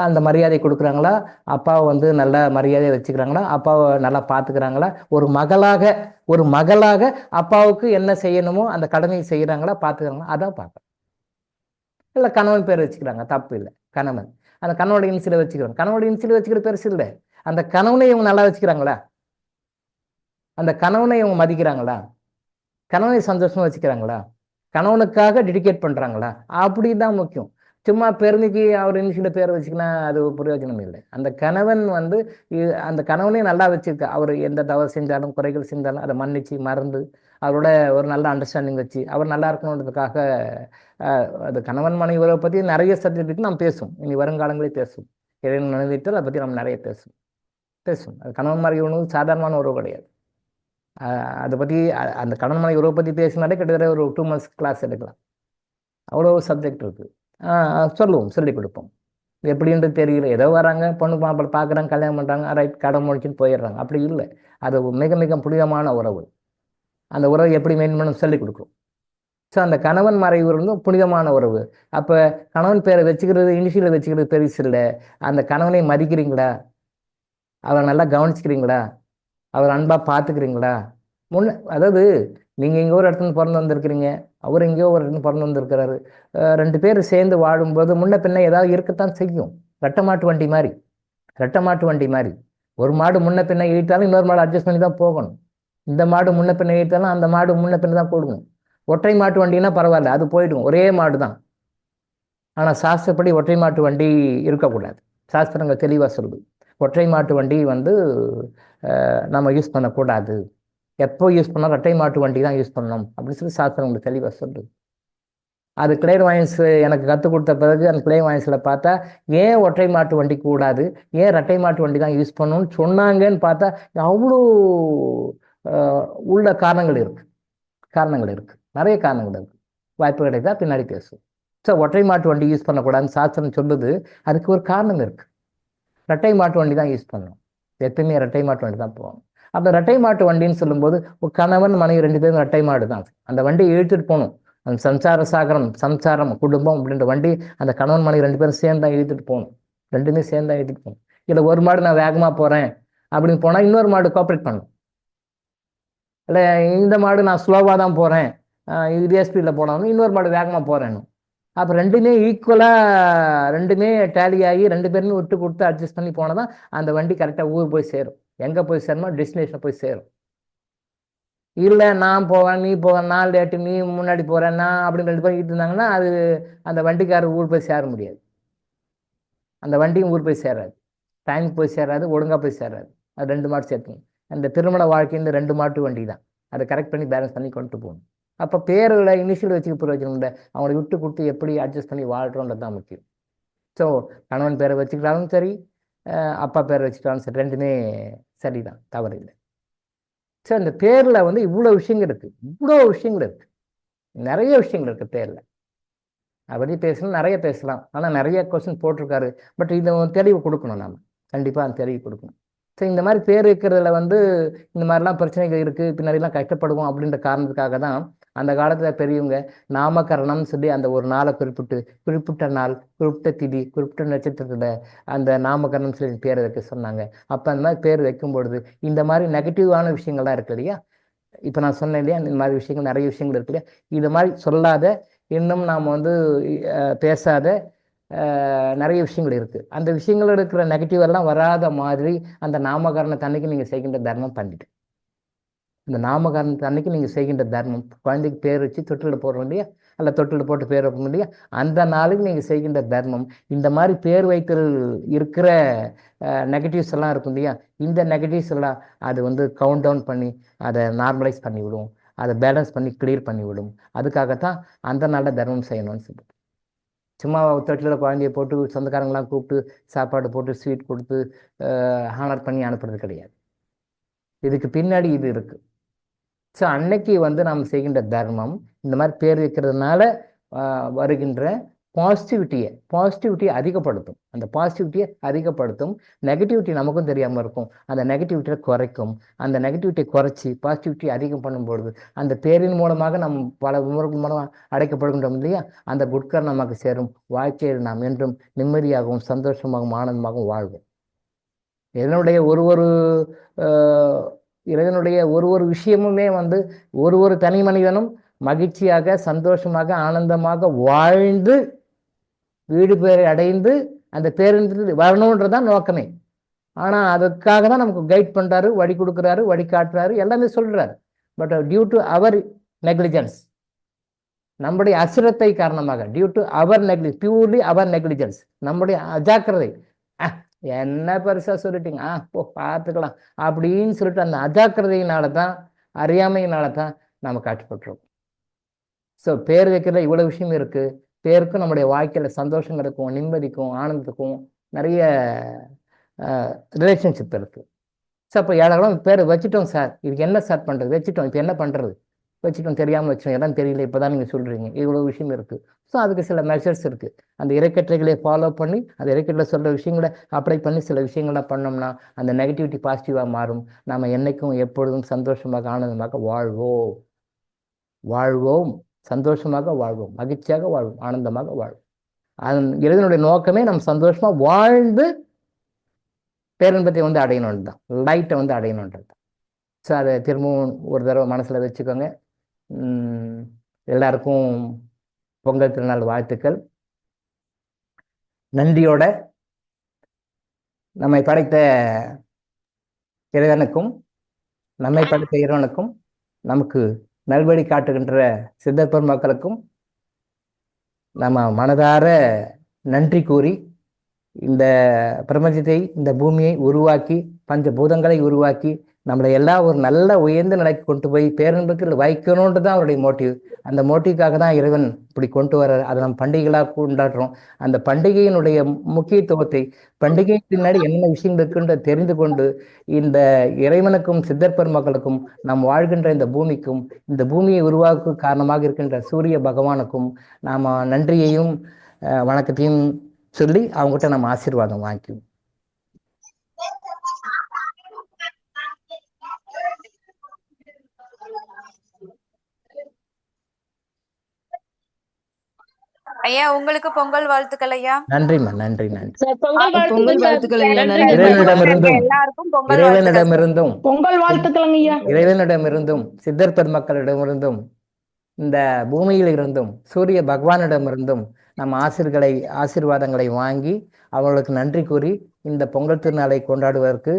அந்த மரியாதை கொடுக்குறாங்களா, அப்பாவை வந்து நல்ல மரியாதையை வச்சுக்கிறாங்களா, அப்பாவை நல்லா பார்த்துக்கிறாங்களா, ஒரு மகளாக அப்பாவுக்கு என்ன செய்யணுமோ அந்த கடமையை செய்கிறாங்களா, பார்த்துக்கிறாங்களா, அதான் பார்க்குறேன். இல்லை கணவன் பேர் வச்சுக்கிறாங்க, தப்பு இல்லை. கணவன் அந்த கணவனோட இன்சில வச்சுக்கிறாங்க, கணவனோட இன்சில வச்சுக்கிற பெருசு இல்லை. அந்த கணவனை இவங்க நல்லா வச்சுக்கிறாங்களா, அந்த கணவனை இவங்க மதிக்கிறாங்களா, கணவனை சந்தோஷமா வச்சுக்கிறாங்களா, கணவனுக்காக டெடிகேட் பண்ணுறாங்களா, அப்படி தான் முக்கியம். சும்மா பெருமைக்கு அவர் இனிஷியல பேரை வச்சுக்கினா அது பிரயோஜனம் இல்லை. அந்த கணவன் வந்து அந்த கணவனையும் நல்லா வச்சுருக்க, அவர் எந்த தவறு செஞ்சாலும் குறைகள் செஞ்சாலும் அதை மன்னிச்சு மறந்து அவரோட ஒரு நல்ல அண்டர்ஸ்டாண்டிங் வச்சு அவர் நல்லா இருக்கணுன்றதுக்காக அது கணவன் மனைவி உறவை பற்றி நிறைய சப்ஜெக்ட் நம்ம பேசுவோம், இனி வருங்காலங்களே பேசுவோம். இறைவன் நினைவிட்டால் அதை பற்றி நம்ம நிறைய பேசுவோம். அது கணவன் மனைவி உணவு சாதாரணமான உறவு கிடையாது. அதை பற்றி அந்த கணவன் மனைவி உறவை பற்றி பேசினாலே கிட்டத்தட்ட ஒரு 2 months கிளாஸ் எடுக்கலாம், அவ்வளோ சப்ஜெக்ட் இருக்குது. சொல்லுவோம், சொல்லிக் கொடுப்போம். எப்படின்றது தெரியல, ஏதோ வராங்க, பொண்ணு மாப்பிள்ளை பார்க்குறாங்க, கல்யாணம் பண்ணுறாங்க, ரைட், கடை முடிச்சுன்னு போயிடுறாங்க. அப்படி இல்லை, அது மிக மிக புனிதமான உறவு. அந்த உறவை எப்படி மெயின் பண்ணணும் சொல்லிக் கொடுக்குறோம். ஸோ அந்த கணவன் மறைவு வந்து புனிதமான உறவு. அப்போ கணவன் பேரை வச்சுக்கிறது, இனிஷியலை வச்சுக்கிறது பெருசு இல்லை. அந்த கணவனை மதிக்கிறீங்களா, அவரை நல்லா கவனிச்சுக்கிறீங்களா, அவர் அன்பாக பார்த்துக்கிறீங்களா? அதாவது நீங்கள் எங்கேயோ ஒரு இடத்துல பிறந்து வந்திருக்கிறீங்க, அவர் எங்கேயோ ஒரு இடத்துல பிறந்து வந்திருக்கிறாரு. 2 பேர் சேர்ந்து வாழும்போது முன்ன பின்ன ஏதாவது இருக்கத்தான் செய்யும். ரெட்டை மாட்டு வண்டி மாதிரி ஒரு மாடு முன்ன பின்ன ஈட்டாலும் இன்னொரு மாடு அட்ஜஸ்ட் பண்ணி தான் போகணும். இந்த மாடு முன்ன பின்ன ஈட்டாலும் அந்த மாடு முன்ன பின்ன தான் போடணும். ஒற்றை மாட்டு வண்டினா பரவாயில்ல, அது போயிடும், ஒரே மாடு தான். ஆனால் சாஸ்திரப்படி ஒற்றை மாட்டு வண்டி இருக்கக்கூடாது. சாஸ்திரங்கள் தெளிவாக சொல்லுது, ஒற்றை மாட்டு வண்டி வந்து நம்ம யூஸ் பண்ணக்கூடாது. எப்போ யூஸ் பண்ணால் ரெட்டை மாட்டு வண்டி தான் யூஸ் பண்ணணும் அப்படின்னு சொல்லி சாஸ்திரம் உங்களுக்கு தெளிவாக சொல்லுது. அது கிளேர் வாயின்ஸ் எனக்கு கற்றுக் கொடுத்த பிறகு அந்த கிளேர் வாயின்ஸில் பார்த்தா ஏன் ஒற்றை மாட்டு வண்டி கூடாது, ஏன் ரெட்டை மாட்டு வண்டி தான் யூஸ் பண்ணணும்னு சொன்னாங்கன்னு பார்த்தா அவ்வளோ உள்ள காரணங்கள் இருக்குது, நிறைய காரணங்கள் இருக்குது. வாய்ப்பு கிடைத்தா பின்னாடி பேசுவோம். ஸோ ஒற்றை மாட்டு வண்டி யூஸ் பண்ணக்கூடாதுன்னு சாஸ்திரம் சொல்லுது, அதுக்கு ஒரு காரணம் இருக்குது. ரெட்டை மாட்டு வண்டி தான் யூஸ் பண்ணணும், எப்பயுமே ரெட்டை மாட்டு வண்டி தான் போகணும். அப்போ ரெட்டை மாட்டு வண்டின்னு சொல்லும்போது ஒரு கணவன் மனைவி 2 பேரும் ரெட்டை மாடு தான். அந்த வண்டியை இழுத்துட்டு போகணும். அந்த சம்சாரம் குடும்பம் அப்படின்ற வண்டி அந்த கணவன் மனைவி 2 பேரும் சேர்ந்து தான் இழுத்துட்டு போகணும். 2மே சேர்ந்து தான் இழுத்துட்டு போகணும். இல்லை ஒரு மாடு நான் வேகமாக போகிறேன் அப்படின்னு போனால் இன்னொரு மாடு கோஆப்ரேட் பண்ணணும். இல்லை இந்த மாடு நான் ஸ்லோவாக தான் போகிறேன், இதே ஸ்பீடில் போனாலும் இன்னொரு மாடு வேகமாக போகிறேன்னு. அப்போ 2மே ஈக்குவலாக 2மே டேலி ஆகி 2 பேருமே விட்டு கொடுத்து அட்ஜஸ்ட் பண்ணி போனால் தான் அந்த வண்டி கரெக்டாக ஊர் போய் சேரும். எங்கே போய் சேரணுமோ டெஸ்டினேஷனை போய் சேரும். இல்லை நான் போவேன் நீ போவேன், நான் லேட்டு நீ முன்னாடி போகிறேன் நான் அப்படின்னு 2 பேரும் இருந்தாங்கன்னா அது அந்த வண்டிக்காரர் ஊர் போய் சேர முடியாது. அந்த வண்டியும் ஊர் போய் சேராது, டைமுக்கு போய் சேராது, ஒழுங்காக போய் சேராது. அது 2 மாடு சேர்த்துங்க. அந்த திருமண வாழ்க்கையில் 2 மாட்டு வண்டி தான், அதை கரெக்ட் பண்ணி பேலன்ஸ் பண்ணி கொண்டு போகணும். அப்போ பேர்களை இனிஷியல் வச்சுக்க பிரயோஜனம் இல்லை, அவங்களை விட்டு கொடுத்து எப்படி அட்ஜஸ்ட் பண்ணி வாழ்கிறோன்றது தான் முக்கியம். ஸோ கணவன் பேரை வச்சுக்கிட்டாலும் சரி, அப்பா பேரை வச்சுக்கிட்டாலும் சரி, 2மே சரிதான், தவறு இல்லை. ஸோ அந்த பேரில் வந்து இவ்வளோ விஷயங்கள் இருக்குது, நிறைய விஷயங்கள் இருக்குது பேரில். அதை பற்றி பேசணும், நிறைய பேசலாம். ஆனால் நிறைய கொஸ்டின் போட்டிருக்காரு. பட் இதை தெளிவு கொடுக்கணும், நாம் கண்டிப்பாக அந்த தெளிவு கொடுக்கணும். ஸோ இந்த மாதிரி பேர் இருக்கிறதுல வந்து இந்த மாதிரிலாம் பிரச்சனைகள் இருக்குது, பின்னாடிலாம் கஷ்டப்படுவோம் அப்படின்ற காரணத்துக்காக தான் அந்த காலத்தில் பெரியவங்க நாமகரணம்னு சொல்லி அந்த ஒரு நாளை குறிப்பிட்ட நாள், குறிப்பிட்ட திதி, குறிப்பிட்ட நட்சத்திரத்தில் அந்த நாமகரணம் சொல்லி பேர் வைக்க சொன்னாங்க. அப்போ அந்த மாதிரி பேர் வைக்கும் பொழுது இந்த மாதிரி நெகட்டிவான விஷயங்கள்லாம் இருக்கு இல்லையா, இப்போ நான் சொன்னேன் இல்லையா, இந்த மாதிரி விஷயங்கள் நிறைய விஷயங்கள் இருக்கு இல்லையா, இது மாதிரி சொல்லாத, இன்னும் நாம் வந்து பேசாத, நிறைய விஷயங்கள் இருக்குது. அந்த விஷயங்கள் இருக்கிற நெகட்டிவ் எல்லாம் வராத மாதிரி அந்த நாமகரண தன்னைக்கு நீங்கள் செய்கின்ற தர்மம் பண்ணிட்டு, இந்த நாமகரணத்து அன்னைக்கு நீங்கள் செய்கின்ற தர்மம், குழந்தைக்கு பேர் வச்சு தொட்டில் போடுறோம் இல்லையா, அல்ல தொட்டில் போட்டு பேர் வைப்போம் இல்லையா, அந்த நாளுக்கு நீங்கள் செய்கின்ற தர்மம், இந்த மாதிரி பேர் வைத்தல் இருக்கிற நெகட்டிவ்ஸ் எல்லாம் இருக்கும் இல்லையா, இந்த நெகட்டிவ்ஸ் எல்லாம் அது வந்து கவுண்ட் டவுன் பண்ணி அதை நார்மலைஸ் பண்ணி விடும், அதை பேலன்ஸ் பண்ணி கிளியர் பண்ணி விடும். அதுக்காகத்தான் அந்த நாளில் தர்மம் செய்யணும்னு சொல்லிட்டு, சும்மா தொட்டில் குழந்தைய போட்டு சொந்தக்காரங்களாம் கூப்பிட்டு சாப்பாடு போட்டு ஸ்வீட் கொடுத்து ஹானர் பண்ணி அனுப்புறது கிடையாது. இதுக்கு பின்னாடி இது இருக்குது. ஸோ அன்னைக்கு வந்து நாம் செய்கின்ற தர்மம் இந்த மாதிரி பேர் வைக்கிறதுனால வருகின்ற பாசிட்டிவிட்டியை அதிகப்படுத்தும். அந்த பாசிட்டிவிட்டியை அதிகப்படுத்தும். நெகட்டிவிட்டி நமக்கும் தெரியாமல் இருக்கும், அந்த நெகட்டிவிட்டியை குறைக்கும். அந்த நெகட்டிவிட்டியை குறைச்சி பாசிட்டிவிட்டி அதிகம் பண்ணும்பொழுது அந்த பேரின் மூலமாக நம் பல மூலமாக அடைக்கப்படுகின்றோம் இல்லையா, அந்த குட்கர் நமக்கு சேரும். வாழ்க்கையில் நாம் என்றும் நிம்மதியாகவும் சந்தோஷமாகவும் ஆனந்தமாகவும் வாழ்வோம். இறைவனுடைய ஒரு விஷயமுமே வந்து ஒரு தனி மனிதனும் மகிழ்ச்சியாக சந்தோஷமாக ஆனந்தமாக வாழ்ந்து வீடு பேரை அடைந்து அந்த பேருந்து வரணுன்றதான் நோக்கமே. ஆனால் அதுக்காக தான் நமக்கு கைட் பண்ணுறாரு, வழி கொடுக்குறாரு, வழி காட்டுறாரு, எல்லாமே சொல்கிறாரு. But due to our negligence, நம்முடைய அசுரத்தை காரணமாக, due to our purely our negligence, நம்முடைய அஜாக்கிரதை, என்ன பெருசாக சொல்லிட்டீங்க பார்த்துக்கலாம் அப்படின்னு சொல்லிட்டு அந்த அஜாக்கிரதையினால தான், அறியாமையினால தான் நம்ம காட்டுப்பட்டுருக்கோம். ஸோ பேர் வைக்கிறதுல இவ்வளோ விஷயம் இருக்குது. பேருக்கும் நம்முடைய வாழ்க்கையில் சந்தோஷம் இருக்கும், நிம்மதிக்கும் ஆனந்தத்துக்கும் நிறைய ரிலேஷன்ஷிப் இருக்குது. ஸோ அப்போ ஏழாம் பேர் வச்சுட்டோம் சார், இதுக்கு என்ன சார் பண்ணுறது, வச்சுட்டோம், இப்போ என்ன பண்ணுறது, வச்சுட்டோம், தெரியாமல் வச்சோம், எல்லாம் தெரியல, இப்போ தான் நீங்கள் சொல்கிறீங்க, இவ்வளோ விஷயம் இருக்குது. ஸோ அதுக்கு சில மெஷர்ஸ் இருக்குது. அந்த இறைக்கற்றைகளை ஃபாலோ பண்ணி அந்த இறைக்கற்றையில் சொல்கிற விஷயங்களை அப்ளை பண்ணி சில விஷயங்கள்லாம் பண்ணோம்னா அந்த நெகட்டிவிட்டி பாசிட்டிவாக மாறும். நம்ம என்றைக்கும் எப்பொழுதும் சந்தோஷமாக ஆனந்தமாக வாழ்வோம், சந்தோஷமாக வாழ்வோம், மகிழ்ச்சியாக வாழ்வோம், ஆனந்தமாக வாழ்வோம். இறைவனுடைய நோக்கமே நம்ம சந்தோஷமாக வாழ்ந்து பேரின்பத்தை வந்து அடையணுன்றது தான், லைட்டை வந்து அடையணுன்றது தான். ஸோ அதை திரும்பவும் ஒரு தடவை மனசில் வச்சுக்கோங்க. எல்லாருக்கும் பொங்கல் திருநாள் வாழ்த்துக்கள். நன்றியோட நம்மை படைத்த இறைவனுக்கும் நமக்கு நல்வழி காட்டுகின்ற சித்தர் பெருமக்களுக்கும் நம்ம மனதார நன்றி கூறி, இந்த பிரபஞ்சத்தை, இந்த பூமியை உருவாக்கி, பஞ்சபூதங்களை உருவாக்கி நம்மளை எல்லாம் ஒரு நல்ல உயர்ந்த நிலைக்கு கொண்டு போய் பேரன்பத்தில் வைக்கணுன்றது தான் அவருடைய மோட்டிவ். அந்த மோட்டிவ்காக தான் இறைவன் இப்படி கொண்டு வர்றார். அதை நம்ம பண்டிகைகளாக கொண்டாடுறோம். அந்த பண்டிகையினுடைய முக்கியத்துவத்தை, பண்டிகை பின்னாடி என்னென்ன விஷயங்கள் இருக்குன்ற தெரிந்து கொண்டு இந்த இறைவனுக்கும் சித்தர் பெருமக்களுக்கும் நாம் வாழ்கின்ற இந்த பூமிக்கும், இந்த பூமியை உருவாக்க காரணமாக இருக்கின்ற சூரிய பகவானுக்கும் நாம் நன்றியையும் வணக்கத்தையும் சொல்லி அவங்ககிட்ட நம்ம ஆசீர்வாதம் வாங்கிக்குவோம். ஐயா, உங்களுக்கு பொங்கல் வாழ்த்துக்கள் ஐயா. நன்றிம்மா, நன்றி. பொங்கல் வாழ்த்துக்கள் ஐயா. இறைவனிடமிருந்தும் சித்தர் பெருமக்களிடமிருந்தும் இந்த பூமியில் இருந்தும் சூரிய பகவானிடமிருந்தும் நம்ம ஆசீர்வாதங்களை வாங்கி அவங்களுக்கு நன்றி கூறி இந்த பொங்கல் திருநாளை கொண்டாடுவதற்கு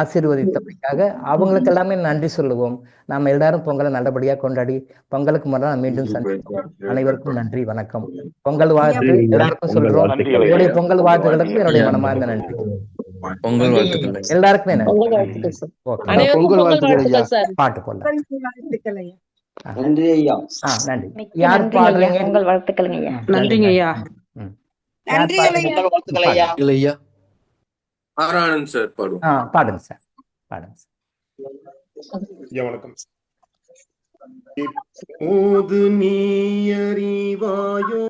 ஆசீர்வதித்தமைக்காக அவங்களுக்கு எல்லாமே நன்றி சொல்லுவோம். நாம் எல்லாரும் பொங்கலை நல்லபடியாக கொண்டாடி பொங்கலுக்கு முன்னாடி மீண்டும் சந்திப்போம். அனைவருக்கும் நன்றி, வணக்கம். பொங்கல் வாழ்த்து எல்லாருக்கும் சொல்றோம். என்னுடைய பொங்கல் வாழ்த்துகளுக்கு என்னுடைய மனமார்ந்த நன்றி. பொங்கல் வாழ்த்துக்கள் எல்லாருக்குமே நன்றி. பாட்டு போடலாம். நன்றி ஐயா. நன்றி. யார் பாடுறீங்க? பொங்கல் வாழ்த்துக்கள் ஐயா. நன்றிங்க ஐயா. ஐயா. ஆரானந்த் சார் பாடுங்க. பாடுங்க சார், பாடுங்க சார். வணக்கம். எப்போது நீ அறிவாயோ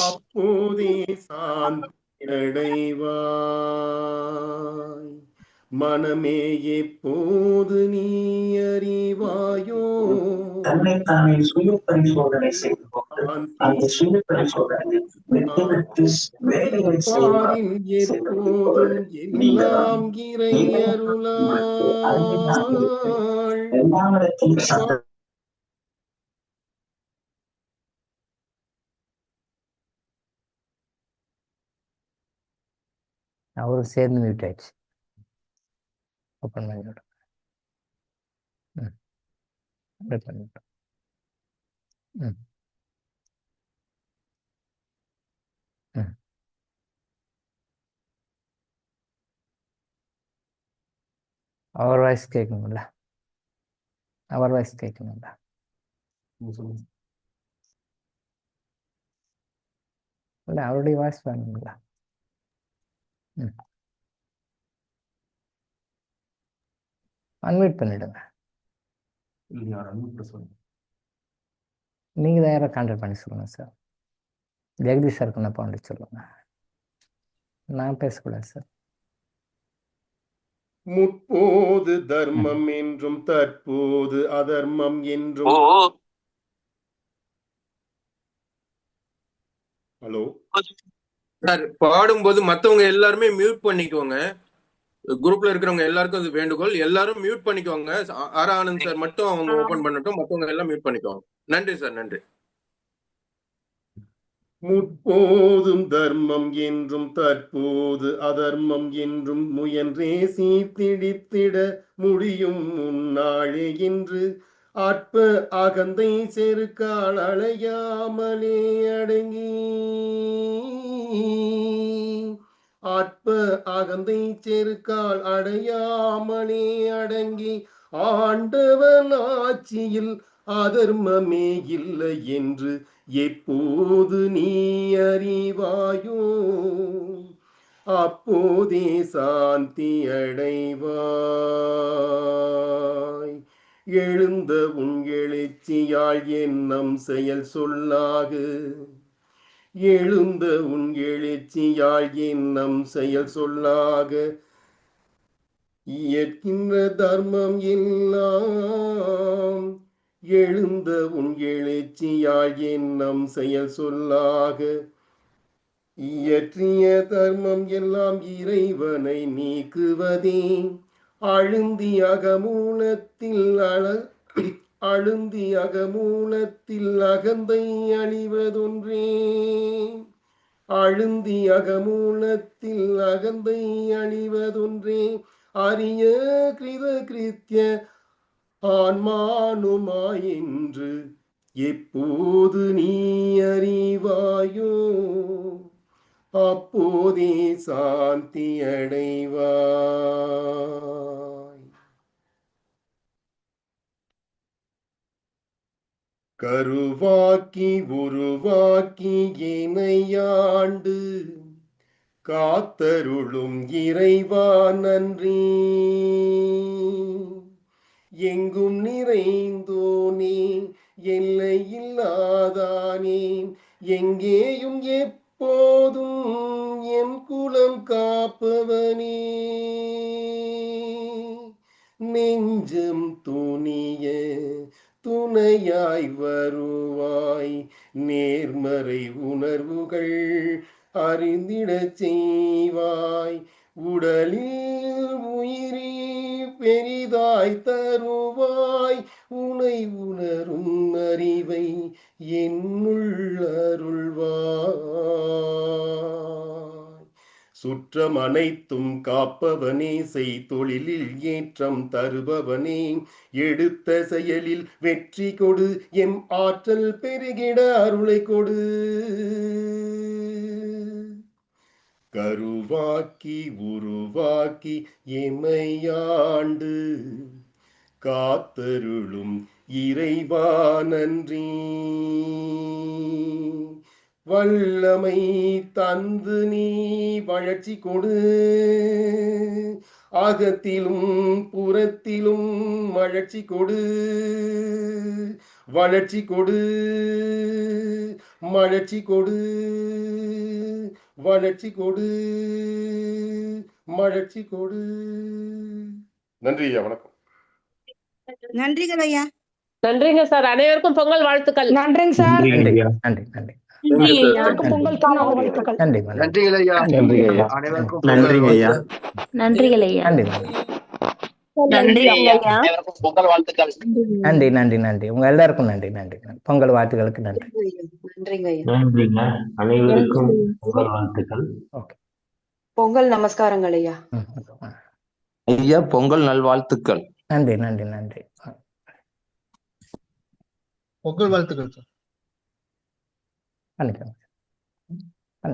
அப்போதே சாந்தி அடைவாய், மனமே எப்போது நீ அறிவாயோ தன்னைத்தானே சுய பரிசோதனை செய்து அந்த சுய பரிசோதனை வேலைகள் எப்போதும் எல்லாம் இறை அருளால் எல்லா அவரும் சேர்ந்து மியூட் ஆயிடுச்சு. ஓப்பன் பண்ணி விடும். அப்படியே பண்ணிவிட்டோம். ம் ம் அவர் வாய்ஸ் கேட்கணும்ல, அவர் வாய்ஸ் கேட்கணும்ல. இல்லை, அவருடைய வாய்ஸ் வேணுங்களா? ம் அன்மியூட் பண்ணிடுங்க. நீங்கள் தான் யாரை கான்டாக்ட் பண்ணி சொல்லுங்கள் சார். ஜெகதீஷ் சார் கொண்டு பண்ணி சொல்லுங்க. நான் பேசக்கூடாது சார். முற்போது தர்மம் என்றும் தற்போது அதர்மம் என்றும். ஹலோ சார், பாடும்போது மத்தவங்க எல்லாருமே மியூட் பண்ணிக்கோங்க. குரூப்ல இருக்கிறவங்க எல்லாருக்கும் அது வேண்டுகோள். எல்லாரும் மியூட் பண்ணிக்கோங்க. ஆர் ஆனந்த் சார் மட்டும் அவங்க ஓபன் பண்ணட்டும், மத்தவங்க எல்லாம் மியூட் பண்ணிக்கோங்க. நன்றி சார், நன்றி. முற்போதும் தர்மம் என்றும் தற்போது அதர்மம் என்றும் முயன்றே சீர்திடித்திட முடியும் முன்னாளே என்று அற்ப அகந்தை செருக்கால் அழையாமலே அடங்கி, அற்ப அகந்தை செருக்கால் அடையாமலே அடங்கி ஆண்டவன் ஆட்சியில் அதர்மமே இல்லை என்று எப்போது நீ அறிவாயோ அப்போதே சாந்தி அடைவாய். எழுந்த உன் எழுச்சியால் எண்ணம் செயல் சொல்லாக, எழுந்த உன் எழுச்சியால் எண்ணம் செயல் சொல்லாக இயற்கின்ற தர்மம் எல்லாம், எழுந்த உன் எழுச்சியால் எண்ணம் செயல் சொல்லாக இயற்றிய தர்மம் எல்லாம் இறைவனை நீக்குவதே. அழுந்தி அகமூலத்தில் அழுந்தி அகமூலத்தில் அகந்தை அழிவதொன்றே, அழுந்தி அகமூலத்தில் அகந்தை அழிவதொன்றே அரிய கிருத கிருத்திய ஆன்மானுமாயென்று எப்போது நீ அறிவாயோ அப்போதே சாந்தி அடைவாய். கருவாக்கி உருவாக்கி இணையாண்டு காத்தருளும் இறைவா நன்றி. எங்கும் நிறைந்தோனே எல்லையில்லாதானே எங்கேயும் எப்போதும் என் குலம் காப்பவனே. நெஞ்சம் துணிய துணையாய் வருவாய், நேர்மறை உணர்வுகள் அறிந்திடச் செய்வாய். உடலில் உயிரி பெரிதாய் தருவாய், உனை உணரும் அறிவை என்னுள் அருள்வாய். சுற்றம் அனைத்தும் காப்பவனே, செய் தொழிலில் ஏற்றம் தருபவனே, எடுத்த செயலில் வெற்றி கொடு, எம் ஆற்றல் பெருகிட அருளை கொடு. கருவாக்கி உருவாக்கி எமையாண்டு காத்தருளும் இறைவா நன்றி. வல்லமை தந்து நீ வளர்ச்சி கொடு, அகத்திலும் புறத்திலும் மலர்ச்சி கொடு. வளர்ச்சி கொடு, மலர்ச்சி கொடு, வளர்ச்சி கொடு, மலர்ச்சி கொடு. நன்றி ஐயா, வணக்கம். நன்றிகள் ஐயா. நன்றிங்க சார். அனைவருக்கும் பொங்கல் வாழ்த்துக்கள். நன்றிங்க சார். நன்றி நன்றி நன்றி எல்லாருக்கும் பொங்கல் திருநாள் வாழ்த்துக்கள். நன்றி நன்றிகள் ஐயா. நன்றி ஐயா. அனைவருக்கும் நன்றிங்க ஐயா. நன்றிகள் ஐயா. நன்றி நன்றி ஐயா. அனைவருக்கும் பொங்கல் வாழ்த்துக்கள். நன்றி நன்றி நன்றி உங்க எல்லாருக்கும் நன்றி நன்றி பொங்கல் வாழ்த்துக்களுக்கு நன்றி. நன்றிங்க ஐயா. நன்றிங்க, அனைவருக்கும் பொங்கல் வாழ்த்துக்கள். ஓகே. பொங்கல் நமஸ்காரங்கள் ஐயா. ஐயா பொங்கல் நல்வாழ்த்துக்கள். நன்றி நன்றி நன்றி. பொங்கல் வாழ்த்துக்கள் சார். பண்ணிக்கலாம்.